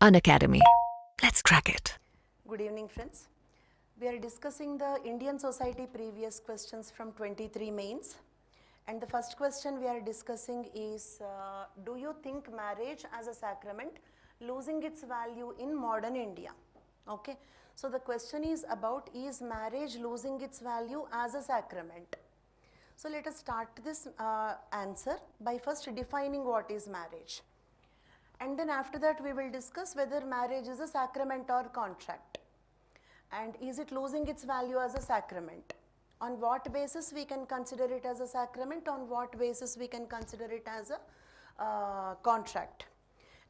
Unacademy. Let's crack it. Good evening, friends. We are discussing the Indian society previous questions from 23 mains. And the first question we are discussing is, do you think marriage as a sacrament losing its value in modern India? Okay. So the question is about, is marriage losing its value as a sacrament? So let us start this answer by first defining what is marriage. And then after that we will discuss whether marriage is a sacrament or contract. And is it losing its value as a sacrament? On what basis we can consider it as a sacrament? On what basis we can consider it as a contract?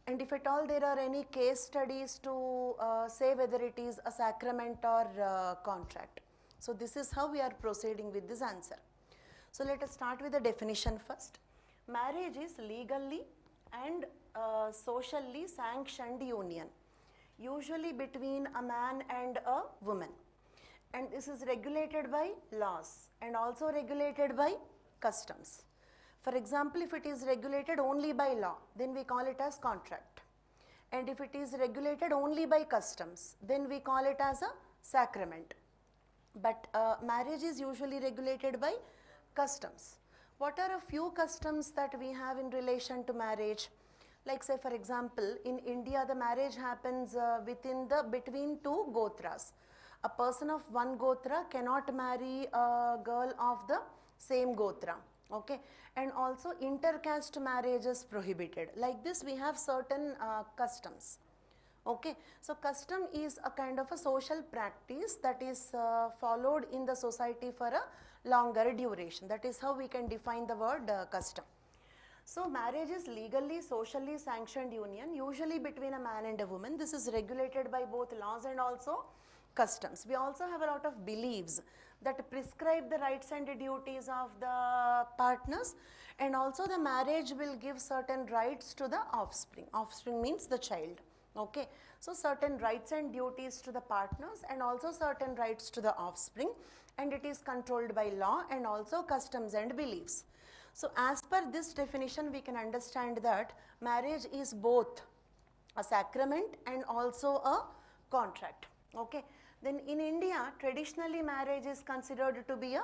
And if at all there are any case studies to say whether it is a sacrament or contract. So this is how we are proceeding with this answer. So let us start with the definition first. Marriage is legally and socially sanctioned union, usually between a man and a woman. And this is regulated by laws and also regulated by customs. For example, if it is regulated only by law, then we call it as contract. And if it is regulated only by customs, then we call it as a sacrament. But marriage is usually regulated by customs. What are a few customs that we have in relation to marriage? Like say for example, in India the marriage happens between two gotras. A person of one gotra cannot marry a girl of the same gotra. Okay, and also intercaste marriage is prohibited. Like this we have certain customs. Okay, so custom is a kind of a social practice that is followed in the society for a longer duration. That is how we can define the word custom. So marriage is legally, socially sanctioned union, usually between a man and a woman. This is regulated by both laws and also customs. We also have a lot of beliefs that prescribe the rights and the duties of the partners, and also the marriage will give certain rights to the offspring. Offspring means the child. Okay, so certain rights and duties to the partners and also certain rights to the offspring, and it is controlled by law and also customs and beliefs. So as per this definition we can understand that marriage is both a sacrament and also a contract. Okay, then in India traditionally marriage is considered to be a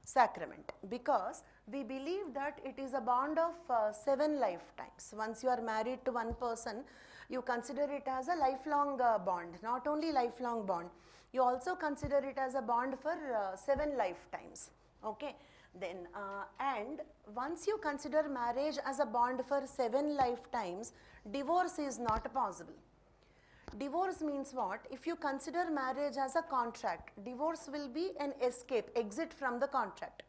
sacrament because we believe that it is a bond of 7 lifetimes. Once you are married to one person, you consider it as a lifelong bond. Not only lifelong bond, you also consider it as a bond for 7 lifetimes. Okay, then and once you consider marriage as a bond for 7 lifetimes, divorce is not possible. Divorce means what? If you consider marriage as a contract, divorce will be an escape, exit from the contract.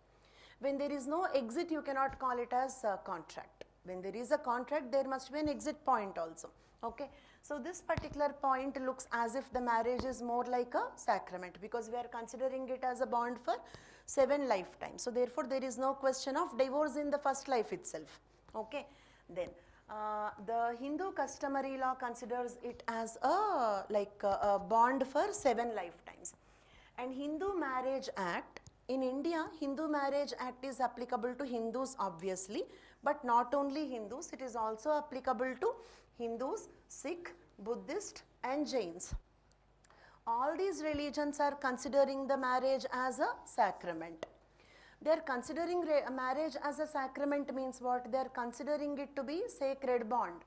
When there is no exit, you cannot call it as a contract. When there is a contract, there must be an exit point also. Okay, so this particular point looks as if the marriage is more like a sacrament because we are considering it as a bond for 7 lifetimes. So therefore there is no question of divorce in the first life itself. Okay, then the Hindu customary law considers it as a bond for 7 lifetimes. And Hindu Marriage Act, in India Hindu Marriage Act is applicable to Hindus obviously, but not only Hindus, it is also applicable to Hindus, Sikh, Buddhist and Jains. All these religions are considering the marriage as a sacrament. They are considering marriage as a sacrament means what? They are considering it to be sacred bond.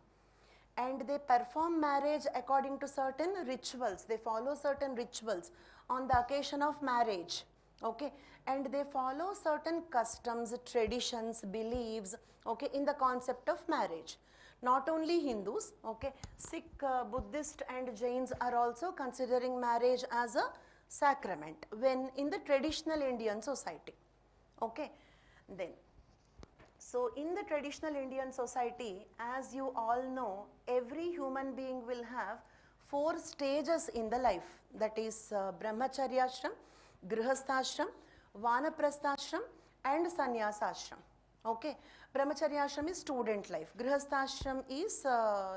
And they perform marriage according to certain rituals. They follow certain rituals on the occasion of marriage. Okay, and they follow certain customs, traditions, beliefs, okay, in the concept of marriage. Not only Hindus, okay, Sikh, Buddhist and Jains are also considering marriage as a sacrament when in the traditional Indian society. Okay, then, so in the traditional Indian society, as you all know, every human being will have 4 stages in the life, that is Brahmacharyashram, Grihasthashram, Vanaprasthashram and Sannyasashram. Okay, Brahmacharyashram is student life, Grihasthashram is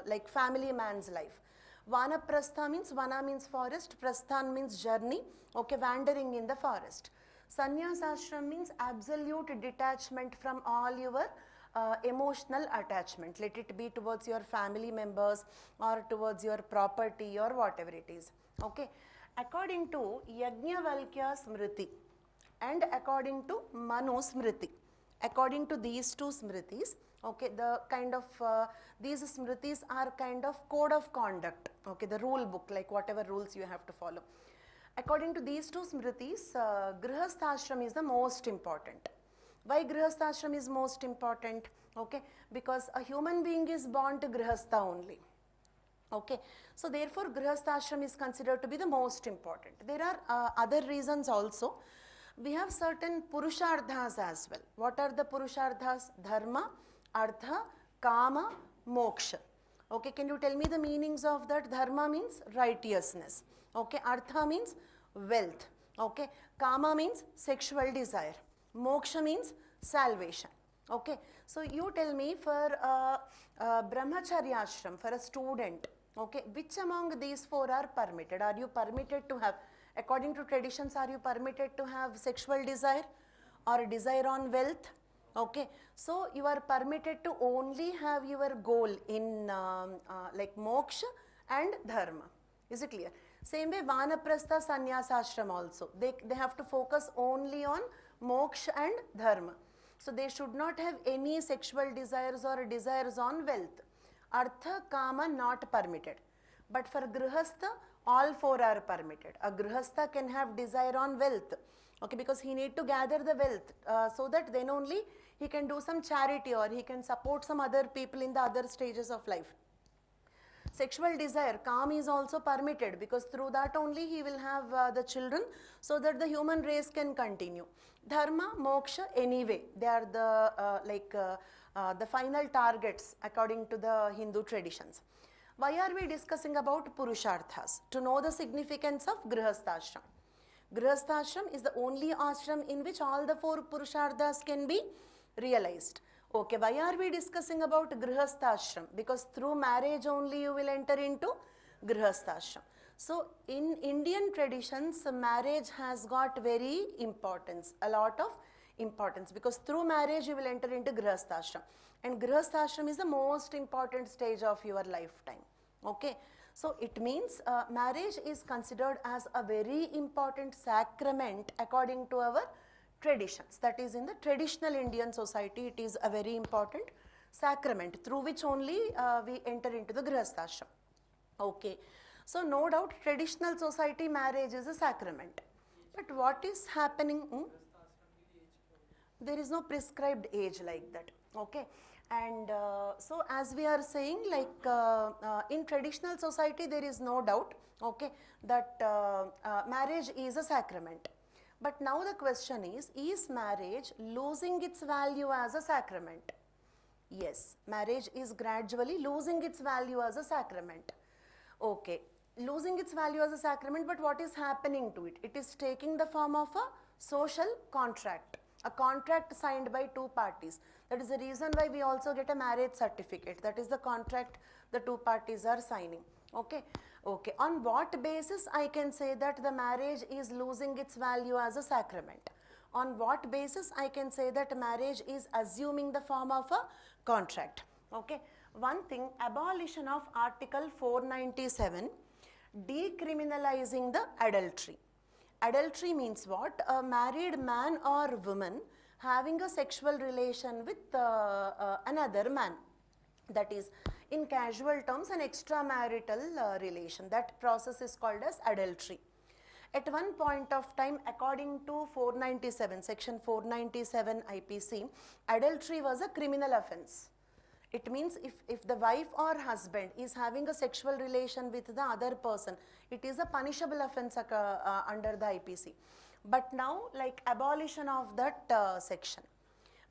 like family man's life. Vanaprastha means, Vana means forest, Prasthan means journey, okay, wandering in the forest. Sannyasashram means absolute detachment from all your emotional attachment. Let it be towards your family members or towards your property or whatever it is. Okay. According to Yajnavalkya Smriti and according to Manu Smriti, according to these two Smritis, okay, the kind of these Smritis are kind of code of conduct, okay, the rule book, like whatever rules you have to follow. According to these two Smritis, Grihasthashram is the most important. Why Grihasthashram is most important? Okay, because a human being is born to Grihastha only. Okay, so therefore Grihasthashram is considered to be the most important. There are other reasons also. We have certain Purusharthas as well. What are the Purusharthas? Dharma, Artha, Kama, Moksha. Okay, can you tell me the meanings of that? Dharma means righteousness. Okay, Artha means wealth. Okay, Kama means sexual desire. Moksha means salvation. Okay, so you tell me for Brahmacharya ashram, for a student, okay, which among these four are permitted? Are you permitted to have, according to traditions, are you permitted to have sexual desire or desire on wealth? Okay, so you are permitted to only have your goal in like moksha and dharma. Is it clear? Same way Vanaprastha Sannyasa ashram also. They have to focus only on moksha and dharma. So they should not have any sexual desires or desires on wealth. Artha, Kama not permitted. But for Grihastha, all four are permitted. A Grihastha can have desire on wealth. Okay, because he need to gather the wealth so that then only he can do some charity or he can support some other people in the other stages of life. Sexual desire, Kama is also permitted because through that only he will have the children so that the human race can continue. Dharma, Moksha, anyway, they are the final targets according to the Hindu traditions. Why are we discussing about Purusharthas? To know the significance of Grihasthashram. Grihasthashram is the only ashram in which all the four Purusharthas can be realized. Okay, why are we discussing about Grihasthashram? Because through marriage only you will enter into Grihasthashram. So in Indian traditions, marriage has got very importance, a lot of importance, because through marriage you will enter into Grihasthashram. And Grihasthashram is the most important stage of your lifetime. Okay, so it means marriage is considered as a very important sacrament according to our traditions. That is, in the traditional Indian society, it is a very important sacrament through which only we enter into the Grihasthashram. Okay, so no doubt traditional society marriage is a sacrament. But what is happening? There is no prescribed age like that. Okay, and so as we are saying, like in traditional society there is no doubt, okay, that marriage is a sacrament. But now the question is marriage losing its value as a sacrament? Yes, marriage is gradually losing its value as a sacrament. Okay, losing its value as a sacrament, but what is happening to it? It is taking the form of a social contract, a contract signed by two parties. That is the reason why we also get a marriage certificate. That is the contract the two parties are signing. Okay. Okay, on what basis I can say that the marriage is losing its value as a sacrament? On what basis I can say that marriage is assuming the form of a contract? Okay, one thing, abolition of Article 497, decriminalizing the adultery. Adultery means what? A married man or woman having a sexual relation with another man. That is, in casual terms, an extramarital relation. That process is called as adultery. At one point of time, according to 497, section 497 IPC, adultery was a criminal offence. It means if the wife or husband is having a sexual relation with the other person, it is a punishable offence under the IPC. But now, like abolition of that section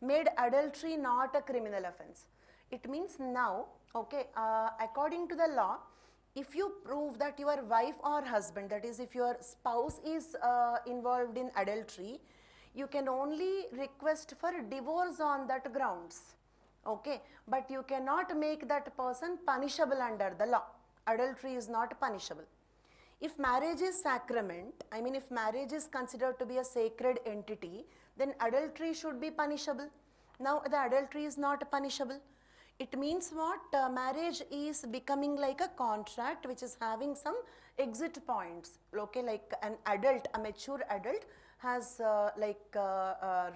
made adultery not a criminal offence. It means now, okay, according to the law, if you prove that your wife or husband, that is if your spouse is involved in adultery, you can only request for divorce on that grounds. Okay, but you cannot make that person punishable under the law. Adultery is not punishable. If marriage is sacrament, I mean if marriage is considered to be a sacred entity, then adultery should be punishable. Now the adultery is not punishable. It means what? Marriage is becoming like a contract which is having some exit points. Okay, like an adult, a mature adult has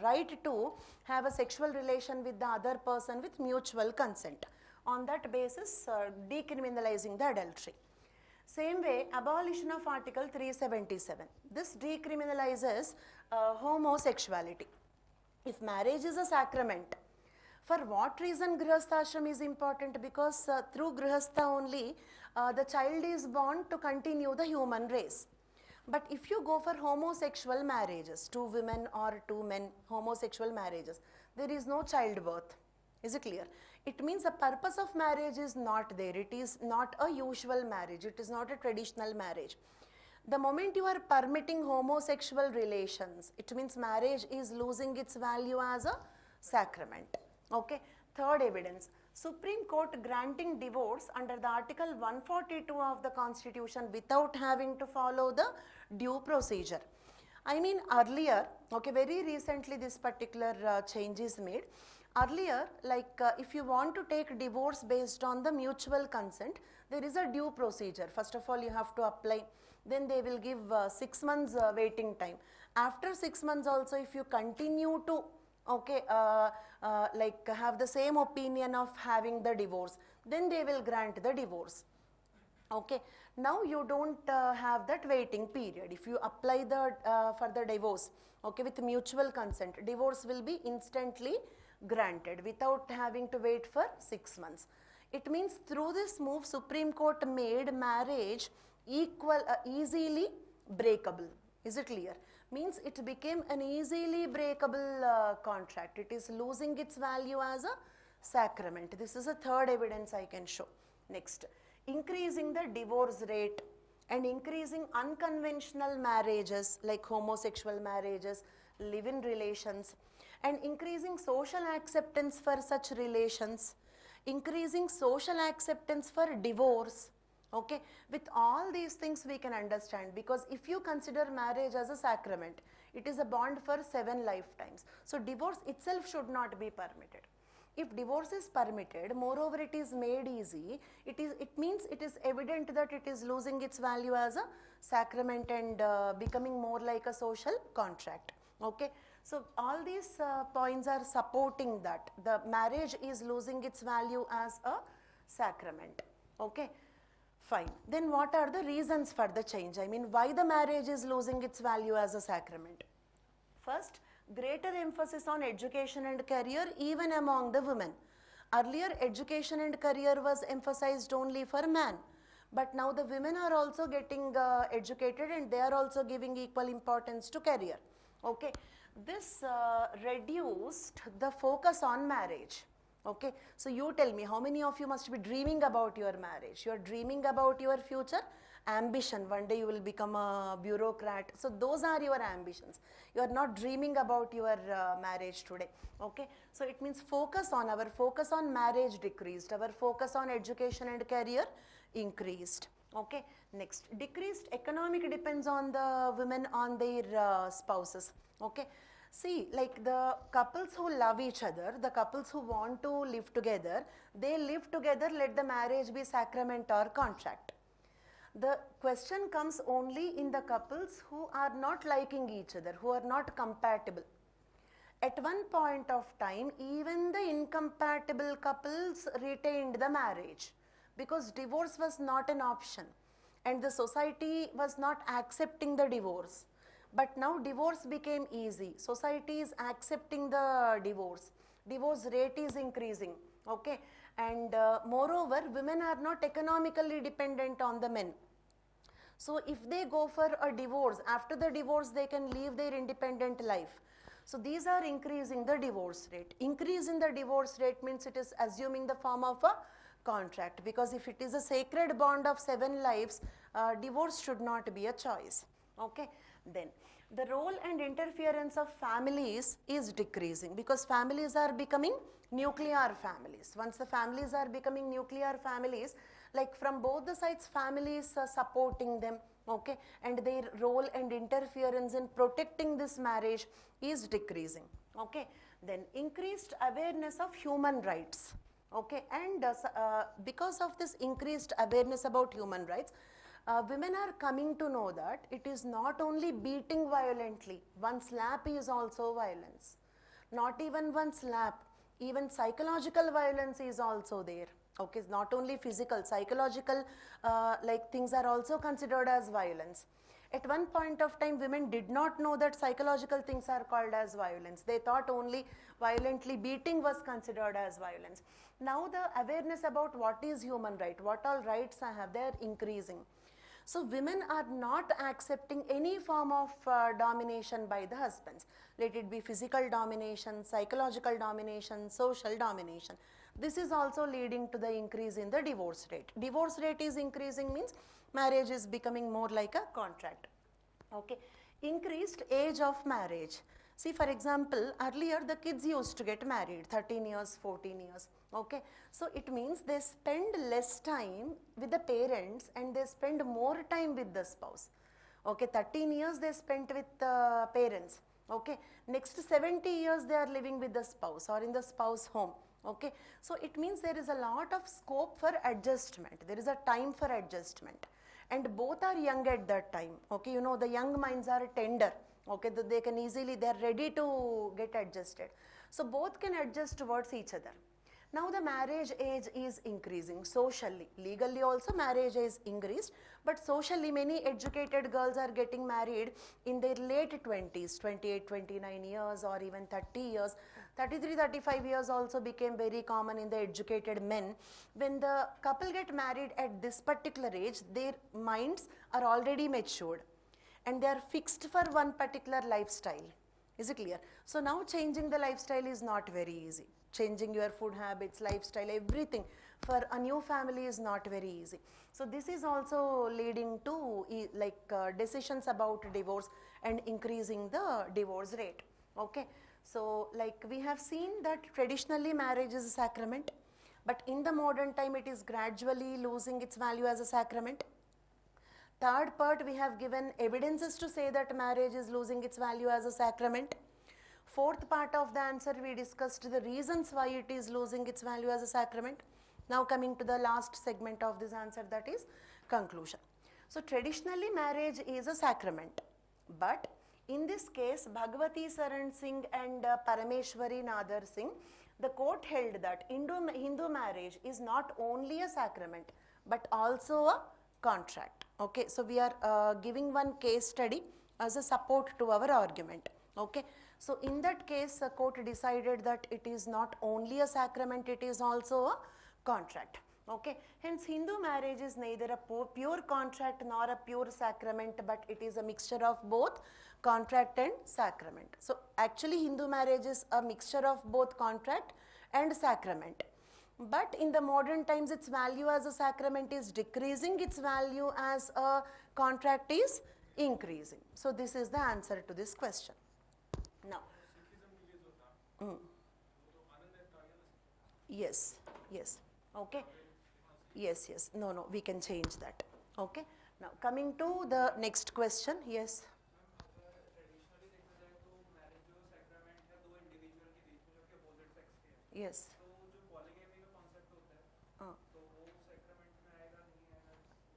right to have a sexual relation with the other person with mutual consent. On that basis, decriminalizing the adultery. Same way, abolition of Article 377. This decriminalizes homosexuality. If marriage is a sacrament, for what reason Grihastha Ashram is important? Because through Grihastha only the child is born to continue the human race. But if you go for homosexual marriages, 2 women or 2 men, homosexual marriages, there is no childbirth. Is it clear? It means the purpose of marriage is not there. It is not a usual marriage. It is not a traditional marriage. The moment you are permitting homosexual relations, it means marriage is losing its value as a sacrament. Okay. Third evidence, Supreme Court granting divorce under the Article 142 of the Constitution without having to follow the due procedure. I mean earlier, okay, very recently this particular change is made. Earlier, if you want to take divorce based on the mutual consent, there is a due procedure. First of all, you have to apply. Then they will give 6 months waiting time. After 6 months also, if you continue to have the same opinion of having the divorce, then they will grant the divorce. Okay. Now you don't have that waiting period. If you apply for the divorce, okay, with mutual consent, divorce will be instantly granted without having to wait for 6 months. It means through this move, Supreme Court made marriage easily breakable. Is it clear? Means it became an easily breakable contract. It is losing its value as a sacrament. This is a third evidence I can show. Next, increasing the divorce rate and increasing unconventional marriages like homosexual marriages, live-in relations, and increasing social acceptance for such relations, increasing social acceptance for divorce. Okay, with all these things we can understand, because if you consider marriage as a sacrament, it is a bond for 7 lifetimes. So divorce itself should not be permitted. If divorce is permitted, moreover it is made easy, it means it is evident that it is losing its value as a sacrament and becoming more like a social contract. Okay, so all these points are supporting that the marriage is losing its value as a sacrament. Okay. Fine. Then what are the reasons for the change? I mean, why the marriage is losing its value as a sacrament? First, greater emphasis on education and career even among the women. Earlier, education and career was emphasized only for man. But now the women are also getting educated and they are also giving equal importance to career. Okay. This reduced the focus on marriage. Okay, so you tell me, how many of you must be dreaming about your marriage? You are dreaming about your future ambition. One day you will become a bureaucrat. So those are your ambitions. You are not dreaming about your marriage today. Okay, so it means our focus on marriage decreased. Our focus on education and career increased. Okay, next, decreased economic depends on the women on their spouses. Okay. See, like the couples who love each other, the couples who want to live together, they live together, let the marriage be sacrament or contract. The question comes only in the couples who are not liking each other, who are not compatible. At one point of time, even the incompatible couples retained the marriage because divorce was not an option and the society was not accepting the divorce. But now divorce became easy. Society is accepting the divorce. Divorce rate is increasing. Okay. And moreover, women are not economically dependent on the men. So if they go for a divorce, after the divorce they can live their independent life. So these are increasing the divorce rate. Increase in the divorce rate means it is assuming the form of a contract, because if it is a sacred bond of 7 lives, divorce should not be a choice. Okay. Then the role and interference of families is decreasing because families are becoming nuclear families. Once the families are becoming nuclear families, like from both the sides, families are supporting them. Okay, and their role and interference in protecting this marriage is decreasing. Okay, Then increased awareness of human rights. Okay, and because of this increased awareness about human rights, women are coming to know that it is not only beating violently, one slap is also violence. Not even one slap, even psychological violence is also there. Okay, not only physical, psychological like things are also considered as violence. At one point of time, women did not know that psychological things are called as violence. They thought only violently beating was considered as violence. Now the awareness about what is human right, what all rights I have, they are increasing. So women are not accepting any form of domination by the husbands. Let it be physical domination, psychological domination, social domination. This is also leading to the increase in the divorce rate. Divorce rate is increasing means marriage is becoming more like a contract. Okay. Increased age of marriage. See, for example, earlier the kids used to get married 13 years, 14 years. Okay. So it means they spend less time with the parents and they spend more time with the spouse. Okay. 13 years they spent with the parents. Okay. Next 70 years they are living with the spouse or in the spouse home. Okay. So it means there is a lot of scope for adjustment. There is a time for adjustment. And both are young at that time. Okay. You know, the young minds are tender. Okay. They can easily, they are ready to get adjusted. So both can adjust towards each other. Now the marriage age is increasing socially. Legally also marriage is increased, but socially many educated girls are getting married in their late 20s, 28, 29 years or even 30 years. 33, 35 years also became very common in the educated men. When the couple get married at this particular age, their minds are already matured and they are fixed for one particular lifestyle. Is it clear? So now changing the lifestyle is not very easy. Changing your food habits, lifestyle, everything for a new family is not very easy. So this is also leading to decisions about divorce and increasing the divorce rate. Okay. So like we have seen that traditionally marriage is a sacrament, but in the modern time it is gradually losing its value as a sacrament. Third part, we have given evidences to say that marriage is losing its value as a sacrament. Fourth part of the answer, we discussed the reasons why it is losing its value as a sacrament. Now coming to the last segment of this answer, that is conclusion. So traditionally marriage is a sacrament, but in this case Bhagavati Saran Singh and Parameshwari Nadar Singh, the court held that Hindu marriage is not only a sacrament but also a contract. Okay, so we are giving one case study as a support to our argument. Okay, so in that case the court decided that it is not only a sacrament, it is also a contract. Okay, hence Hindu marriage is neither a pure contract nor a pure sacrament, but it is a mixture of both contract and sacrament. So actually Hindu marriage is a mixture of both contract and sacrament. But in the modern times its value as a sacrament is decreasing, its value as a contract is increasing. So this is the answer to this question. Now, yes, yes, okay, yes, no, we can change that. Okay, now coming to the next question, yes. Yes.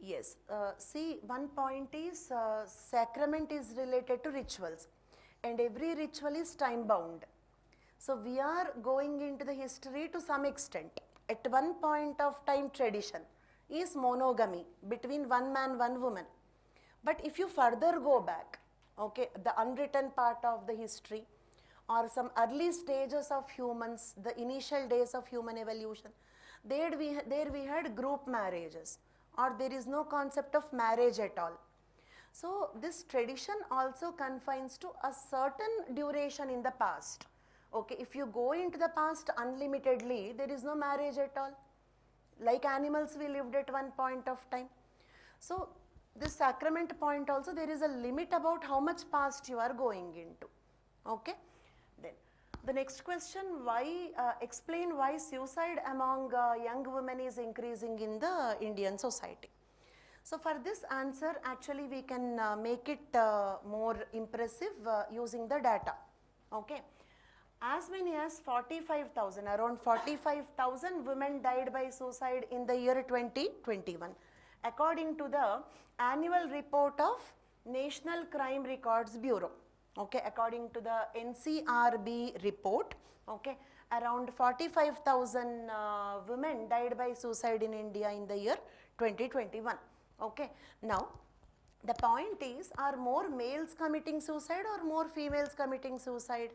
Yes, see, one point is sacrament is related to rituals and every ritual is time bound. So we are going into the history to some extent. At one point of time tradition is monogamy between one man, one woman. But if you further go back, okay, the unwritten part of the history or some early stages of humans, the initial days of human evolution, there we had group marriages, or there is no concept of marriage at all. So this tradition also confines to a certain duration in the past. Okay, if you go into the past unlimitedly, there is no marriage at all. Like animals, we lived at one point of time. So this sacrament point also, there is a limit about how much past you are going into. Okay, then the next question, explain why suicide among young women is increasing in the Indian society. So for this answer, actually we can make it more impressive using the data. Okay, as many as 45,000, around 45,000 women died by suicide in the year 2021, according to the annual report of National Crime Records Bureau. Okay, according to the NCRB report, okay, around 45,000 women died by suicide in India in the year 2021. Okay, now the point is, are more males committing suicide or more females committing suicide?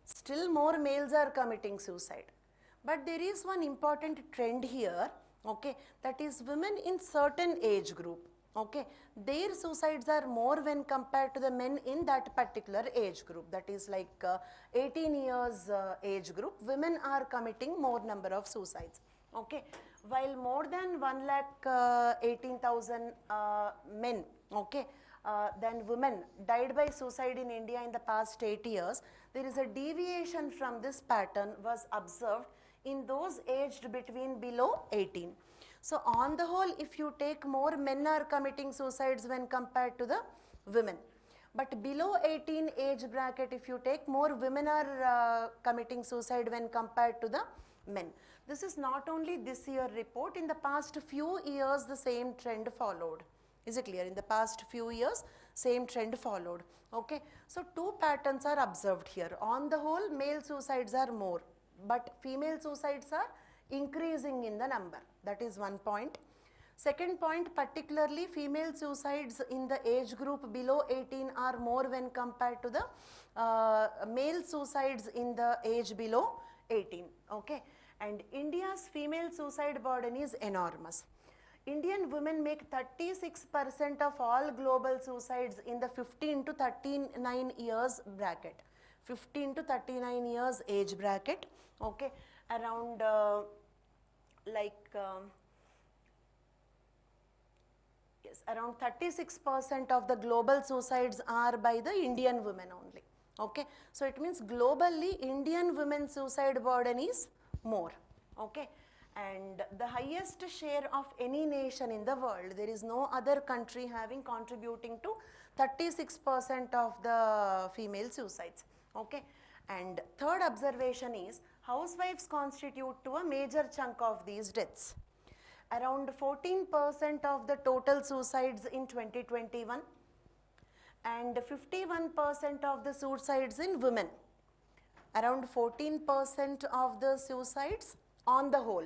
Still more males are committing suicide. But there is one important trend here, okay, that is women in certain age group, okay, their suicides are more when compared to the men in that particular age group, that is like 18 years age group, women are committing more number of suicides, okay, while more than 1,18,000 men, okay, than women died by suicide in India in the past 8 years, there is a deviation from this pattern was observed in those aged between below 18. So on the whole, if you take, more men are committing suicides when compared to the women. But below 18 age bracket, if you take, more women are committing suicide when compared to the men. This is not only this year report, in the past few years the same trend followed. Is it clear? In the past few years, same trend followed. Okay. So two patterns are observed here. On the whole, male suicides are more, but female suicides are increasing in the number. That is one point. Second point, particularly female suicides in the age group below 18 are more when compared to the male suicides in the age below 18. Okay. And India's female suicide burden is enormous. Indian women make 36% of all global suicides in the 15 to 39 years bracket. 15 to 39 years age bracket, okay, around around 36% of the global suicides are by the Indian women only, okay. So it means globally Indian women suicide burden is more, okay. And the highest share of any nation in the world, there is no other country having contributing to 36% of the female suicides, okay. And third observation is, housewives constitute to a major chunk of these deaths. Around 14% of the total suicides in 2021 and 51% of the suicides in women. Around 14% of the suicides on the whole,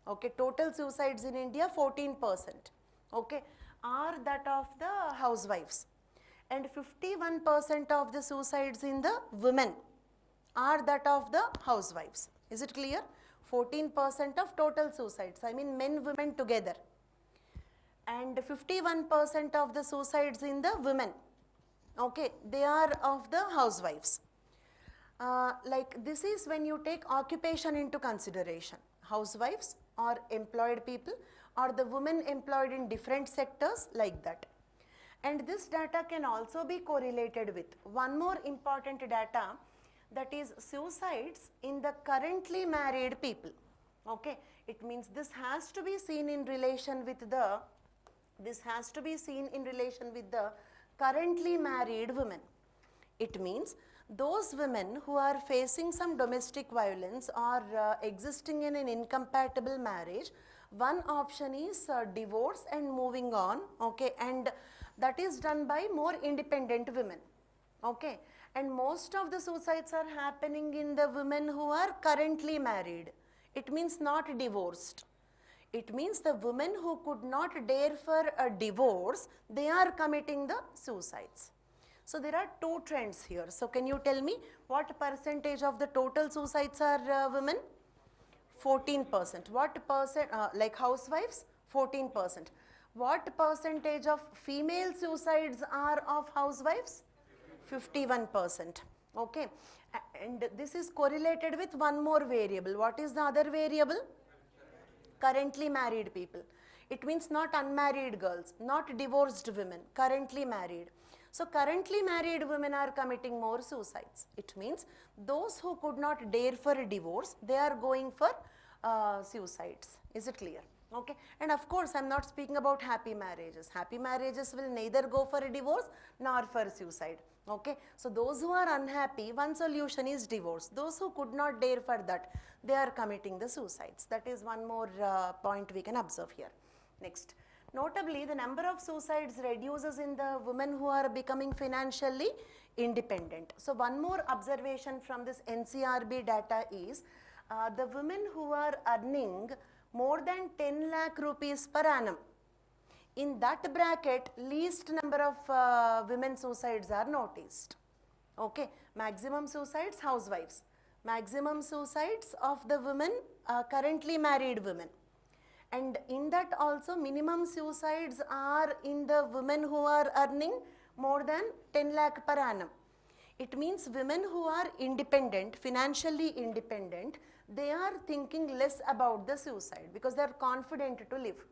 okay, total suicides in India 14%, okay, are that of the housewives, and 51% of the suicides in the women are that of the housewives. Is it clear? 14% of total suicides, I mean men, women together, and 51% of the suicides in the women, okay, they are of the housewives. Like this is when you take occupation into consideration, housewives or employed people or the women employed in different sectors, like that. And this data can also be correlated with one more important data, that is suicides in the currently married people, okay. It means this has to be seen in relation with the, currently married women. It means those women who are facing some domestic violence or existing in an incompatible marriage, one option is divorce and moving on, okay, and that is done by more independent women, okay. And most of the suicides are happening in the women who are currently married. It means not divorced. It means the women who could not dare for a divorce, they are committing the suicides. So there are two trends here. So can you tell me what percentage of the total suicides are women? 14%. What percent, like housewives? 14%. What percentage of female suicides are of housewives? 51%, okay. And this is correlated with one more variable. What is the other variable? Currently married people. It means not unmarried girls, not divorced women, currently married. So currently married women are committing more suicides. It means those who could not dare for a divorce, they are going for suicides. Is it clear? Okay, and of course I'm not speaking about happy marriages. Happy marriages will neither go for a divorce nor for suicide. Okay, so those who are unhappy, one solution is divorce. Those who could not dare for that, they are committing the suicides. That is one more point we can observe here. Next, notably the number of suicides reduces in the women who are becoming financially independent. So one more observation from this NCRB data is the women who are earning more than 10 lakh rupees per annum. In that bracket, least number of women suicides are noticed. Okay, maximum suicides, housewives. Maximum suicides of the women, currently married women. And in that also, minimum suicides are in the women who are earning more than 10 lakh per annum. It means women who are independent, financially independent, they are thinking less about the suicide because they are confident to live.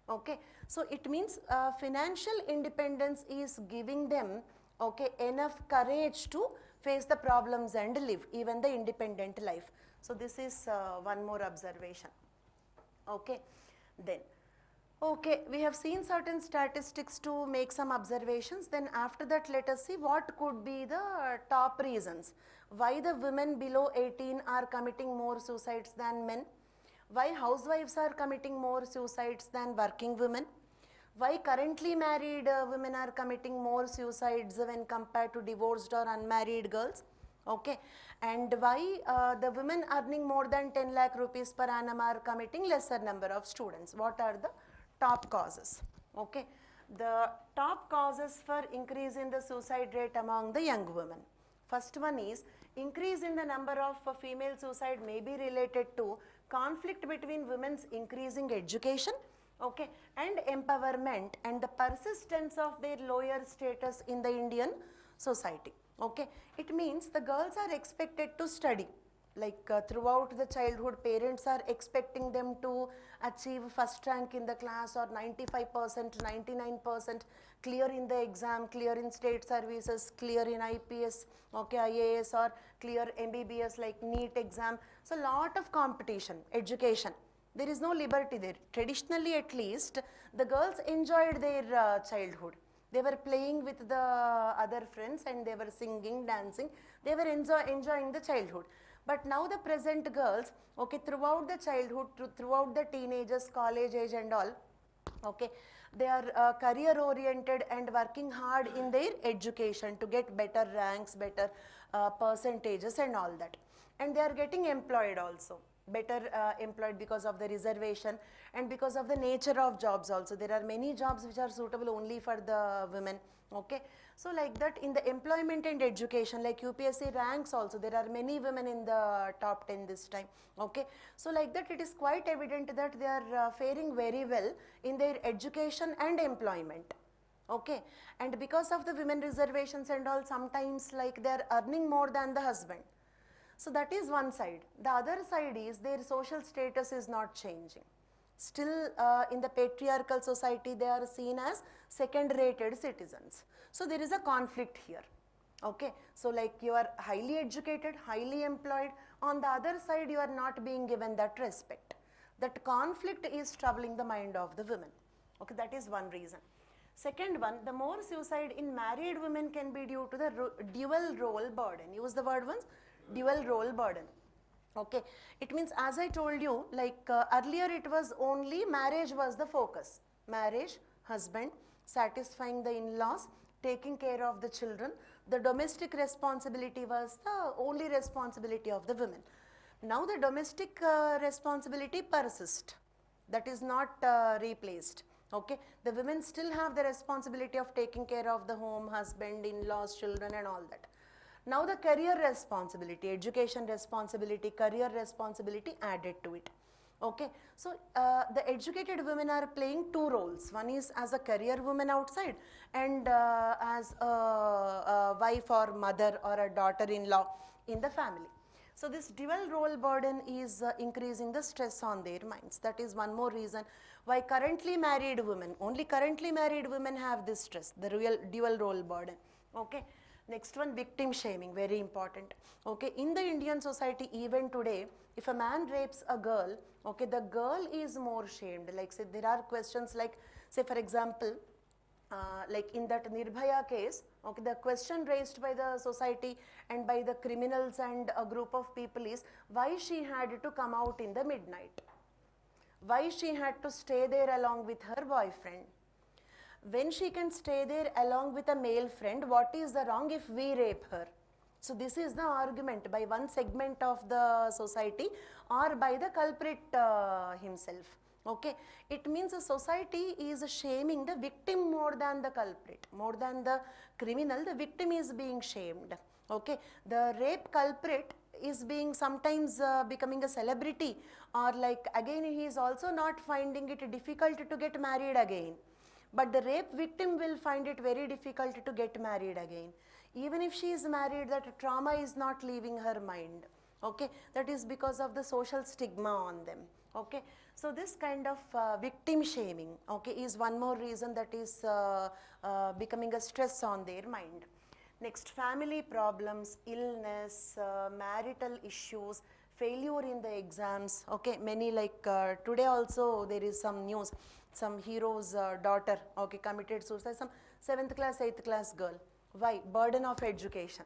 Okay, so it means financial independence is giving them, okay, enough courage to face the problems and live even the independent life. So this is one more observation. Okay, then okay, we have seen certain statistics to make some observations. Then after that, let us see what could be the top reasons why the women below 18 are committing more suicides than men, why housewives are committing more suicides than working women, why currently married women are committing more suicides when compared to divorced or unmarried girls. Okay, and why the women earning more than 10 lakh rupees per annum are committing lesser number of students. What are the top causes? Okay, the top causes for increase in the suicide rate among the young women. First one is increase in the number of female suicide may be related to conflict between women's increasing education, okay, and empowerment and the persistence of their lower status in the Indian society. Okay, it means the girls are expected to study. Like throughout the childhood, parents are expecting them to achieve first rank in the class or 95%, 99%, clear in the exam, clear in state services, clear in IPS, okay, IAS, or clear MBBS like NEET exam. So lot of competition, education. There is no liberty there. Traditionally at least, the girls enjoyed their childhood. They were playing with the other friends and they were singing, dancing. They were enjoying the childhood. But now the present girls, okay, throughout the childhood, throughout the teenagers, college age and all, okay, they are career oriented and working hard in their education to get better ranks, better percentages and all that. And they are getting employed also, better employed because of the reservation and because of the nature of jobs also. There are many jobs which are suitable only for the women. Okay, so like that in the employment and education, like UPSC ranks also, there are many women in the top 10 this time. Okay, so like that it is quite evident that they are faring very well in their education and employment. Okay, and because of the women reservations and all, sometimes like they are earning more than the husband. So that is one side. The other side is their social status is not changing. Still in the patriarchal society, they are seen as second-rated citizens. So there is a conflict here. Okay, so like you are highly educated, highly employed. On the other side, you are not being given that respect. That conflict is troubling the mind of the women. Okay, that is one reason. Second one, the more suicide in married women can be due to the dual role burden. Use the word once, dual role burden. Okay, it means as I told you, like earlier it was only marriage was the focus. Marriage, husband, satisfying the in-laws, taking care of the children. The domestic responsibility was the only responsibility of the women. Now the domestic responsibility persists. That is not replaced. Okay, the women still have the responsibility of taking care of the home, husband, in-laws, children and all that. Now the career responsibility, education responsibility, career responsibility added to it. Okay, so the educated women are playing two roles. One is as a career woman outside and as a wife or mother or a daughter-in-law in the family. So this dual role burden is increasing the stress on their minds. That is one more reason why currently married women, only currently married women have this stress, the real dual role burden. Okay. Next one, victim shaming, very important. Okay, in the Indian society even today, if a man rapes a girl, okay, the girl is more shamed. Like say there are questions like, say for example, like in that Nirbhaya case, okay, the question raised by the society and by the criminals and a group of people is why she had to come out in the midnight, why she had to stay there along with her boyfriend. When she can stay there along with a male friend, what is the wrong if we rape her? So this is the argument by one segment of the society or by the culprit himself. Okay, it means the society is shaming the victim more than the culprit, more than the criminal. The victim is being shamed. Okay, the rape culprit is being sometimes becoming a celebrity, or like again he is also not finding it difficult to get married again. But the rape victim will find it very difficult to get married again. Even if she is married, that trauma is not leaving her mind. Okay, that is because of the social stigma on them. Okay, so this kind of victim shaming, okay, is one more reason that is becoming a stress on their mind. Next, family problems, illness, marital issues, failure in the exams. Okay, many like today also there is some news, some hero's daughter, okay, committed suicide, some 7th class, 8th class girl. Why? Burden of education.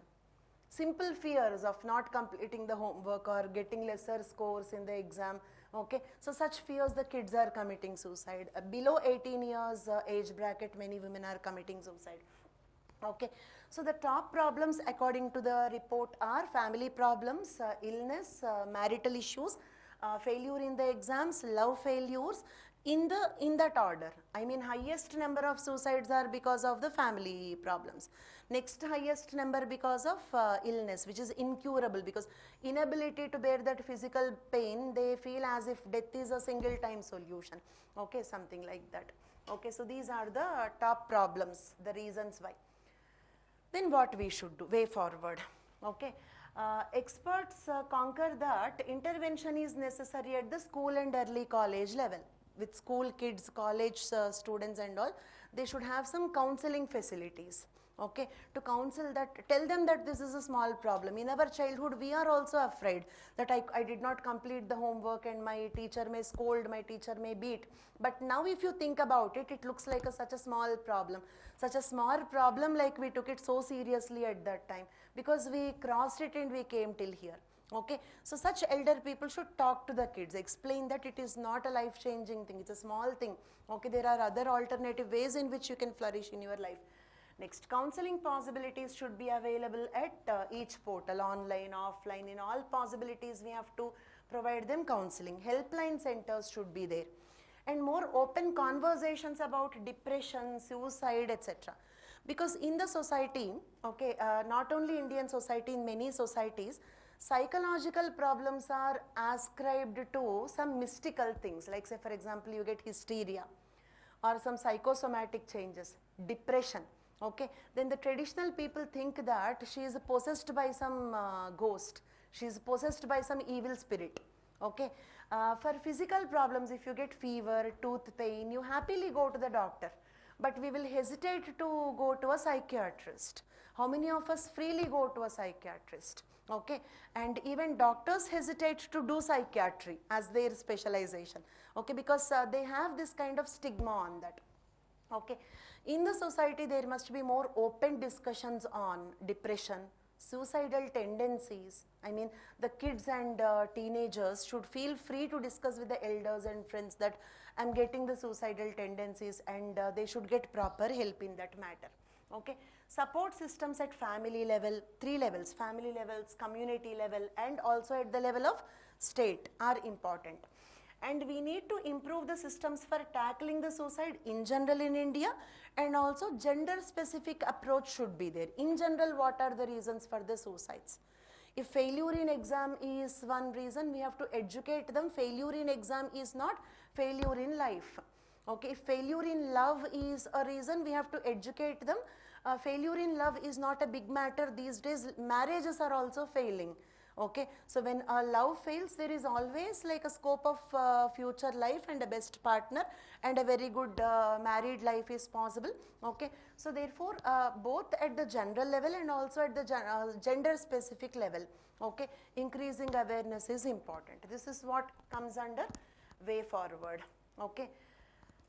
Simple fears of not completing the homework or getting lesser scores in the exam. Okay, so such fears the kids are committing suicide. Below 18 years age bracket, many women are committing suicide. Okay, so the top problems according to the report are family problems, illness, marital issues, failure in the exams, love failures, in that order. I mean, highest number of suicides are because of the family problems. Next highest number because of illness, which is incurable, because inability to bear that physical pain, they feel as if death is a single time solution. Okay, something like that. Okay, so these are the top problems, the reasons why. Then what we should do, way forward. Okay, experts conquer that intervention is necessary at the school and early college level. With school kids, college students and all, they should have some counseling facilities. Okay, to counsel that, tell them that this is a small problem. In our childhood, we are also afraid that I did not complete the homework and my teacher may scold, my teacher may beat. But now if you think about it, it looks like such a small problem. Such a small problem, like we took it so seriously at that time because we crossed it and we came till here. Okay, so such elder people should talk to the kids, explain that it is not a life-changing thing, it's a small thing. Okay, there are other alternative ways in which you can flourish in your life. Next, counseling possibilities should be available at each portal, online, offline. In all possibilities, we have to provide them counseling. Helpline centers should be there. And more open conversations about depression, suicide, etc. Because in the society, okay, not only Indian society, in many societies, psychological problems are ascribed to some mystical things. Like say, for example, you get hysteria or some psychosomatic changes, depression. Okay, then the traditional people think that she is possessed by some ghost, she is possessed by some evil spirit. Okay, for physical problems, if you get fever, tooth pain, you happily go to the doctor, but we will hesitate to go to a psychiatrist. How many of us freely go to a psychiatrist? Okay, and even doctors hesitate to do psychiatry as their specialization. Okay, because they have this kind of stigma on that. Okay, in the society there must be more open discussions on depression, suicidal tendencies. I mean, the kids and teenagers should feel free to discuss with the elders and friends that I'm getting the suicidal tendencies, and they should get proper help in that matter. Okay, support systems at family level, 3 levels, family levels, community level, and also at the level of state are important. And we need to improve the systems for tackling the suicide in general in India, and also gender specific approach should be there. In general, what are the reasons for the suicides? If failure in exam is one reason, we have to educate them. Failure in exam is not failure in life. Okay, if failure in love is a reason, we have to educate them. Failure in love is not a big matter these days. Marriages are also failing. Okay, so when a love fails, there is always like a scope of future life and a best partner and a very good married life is possible. Okay, so therefore both at the general level and also at the gender specific level, okay, increasing awareness is important. This is what comes under way forward. Okay,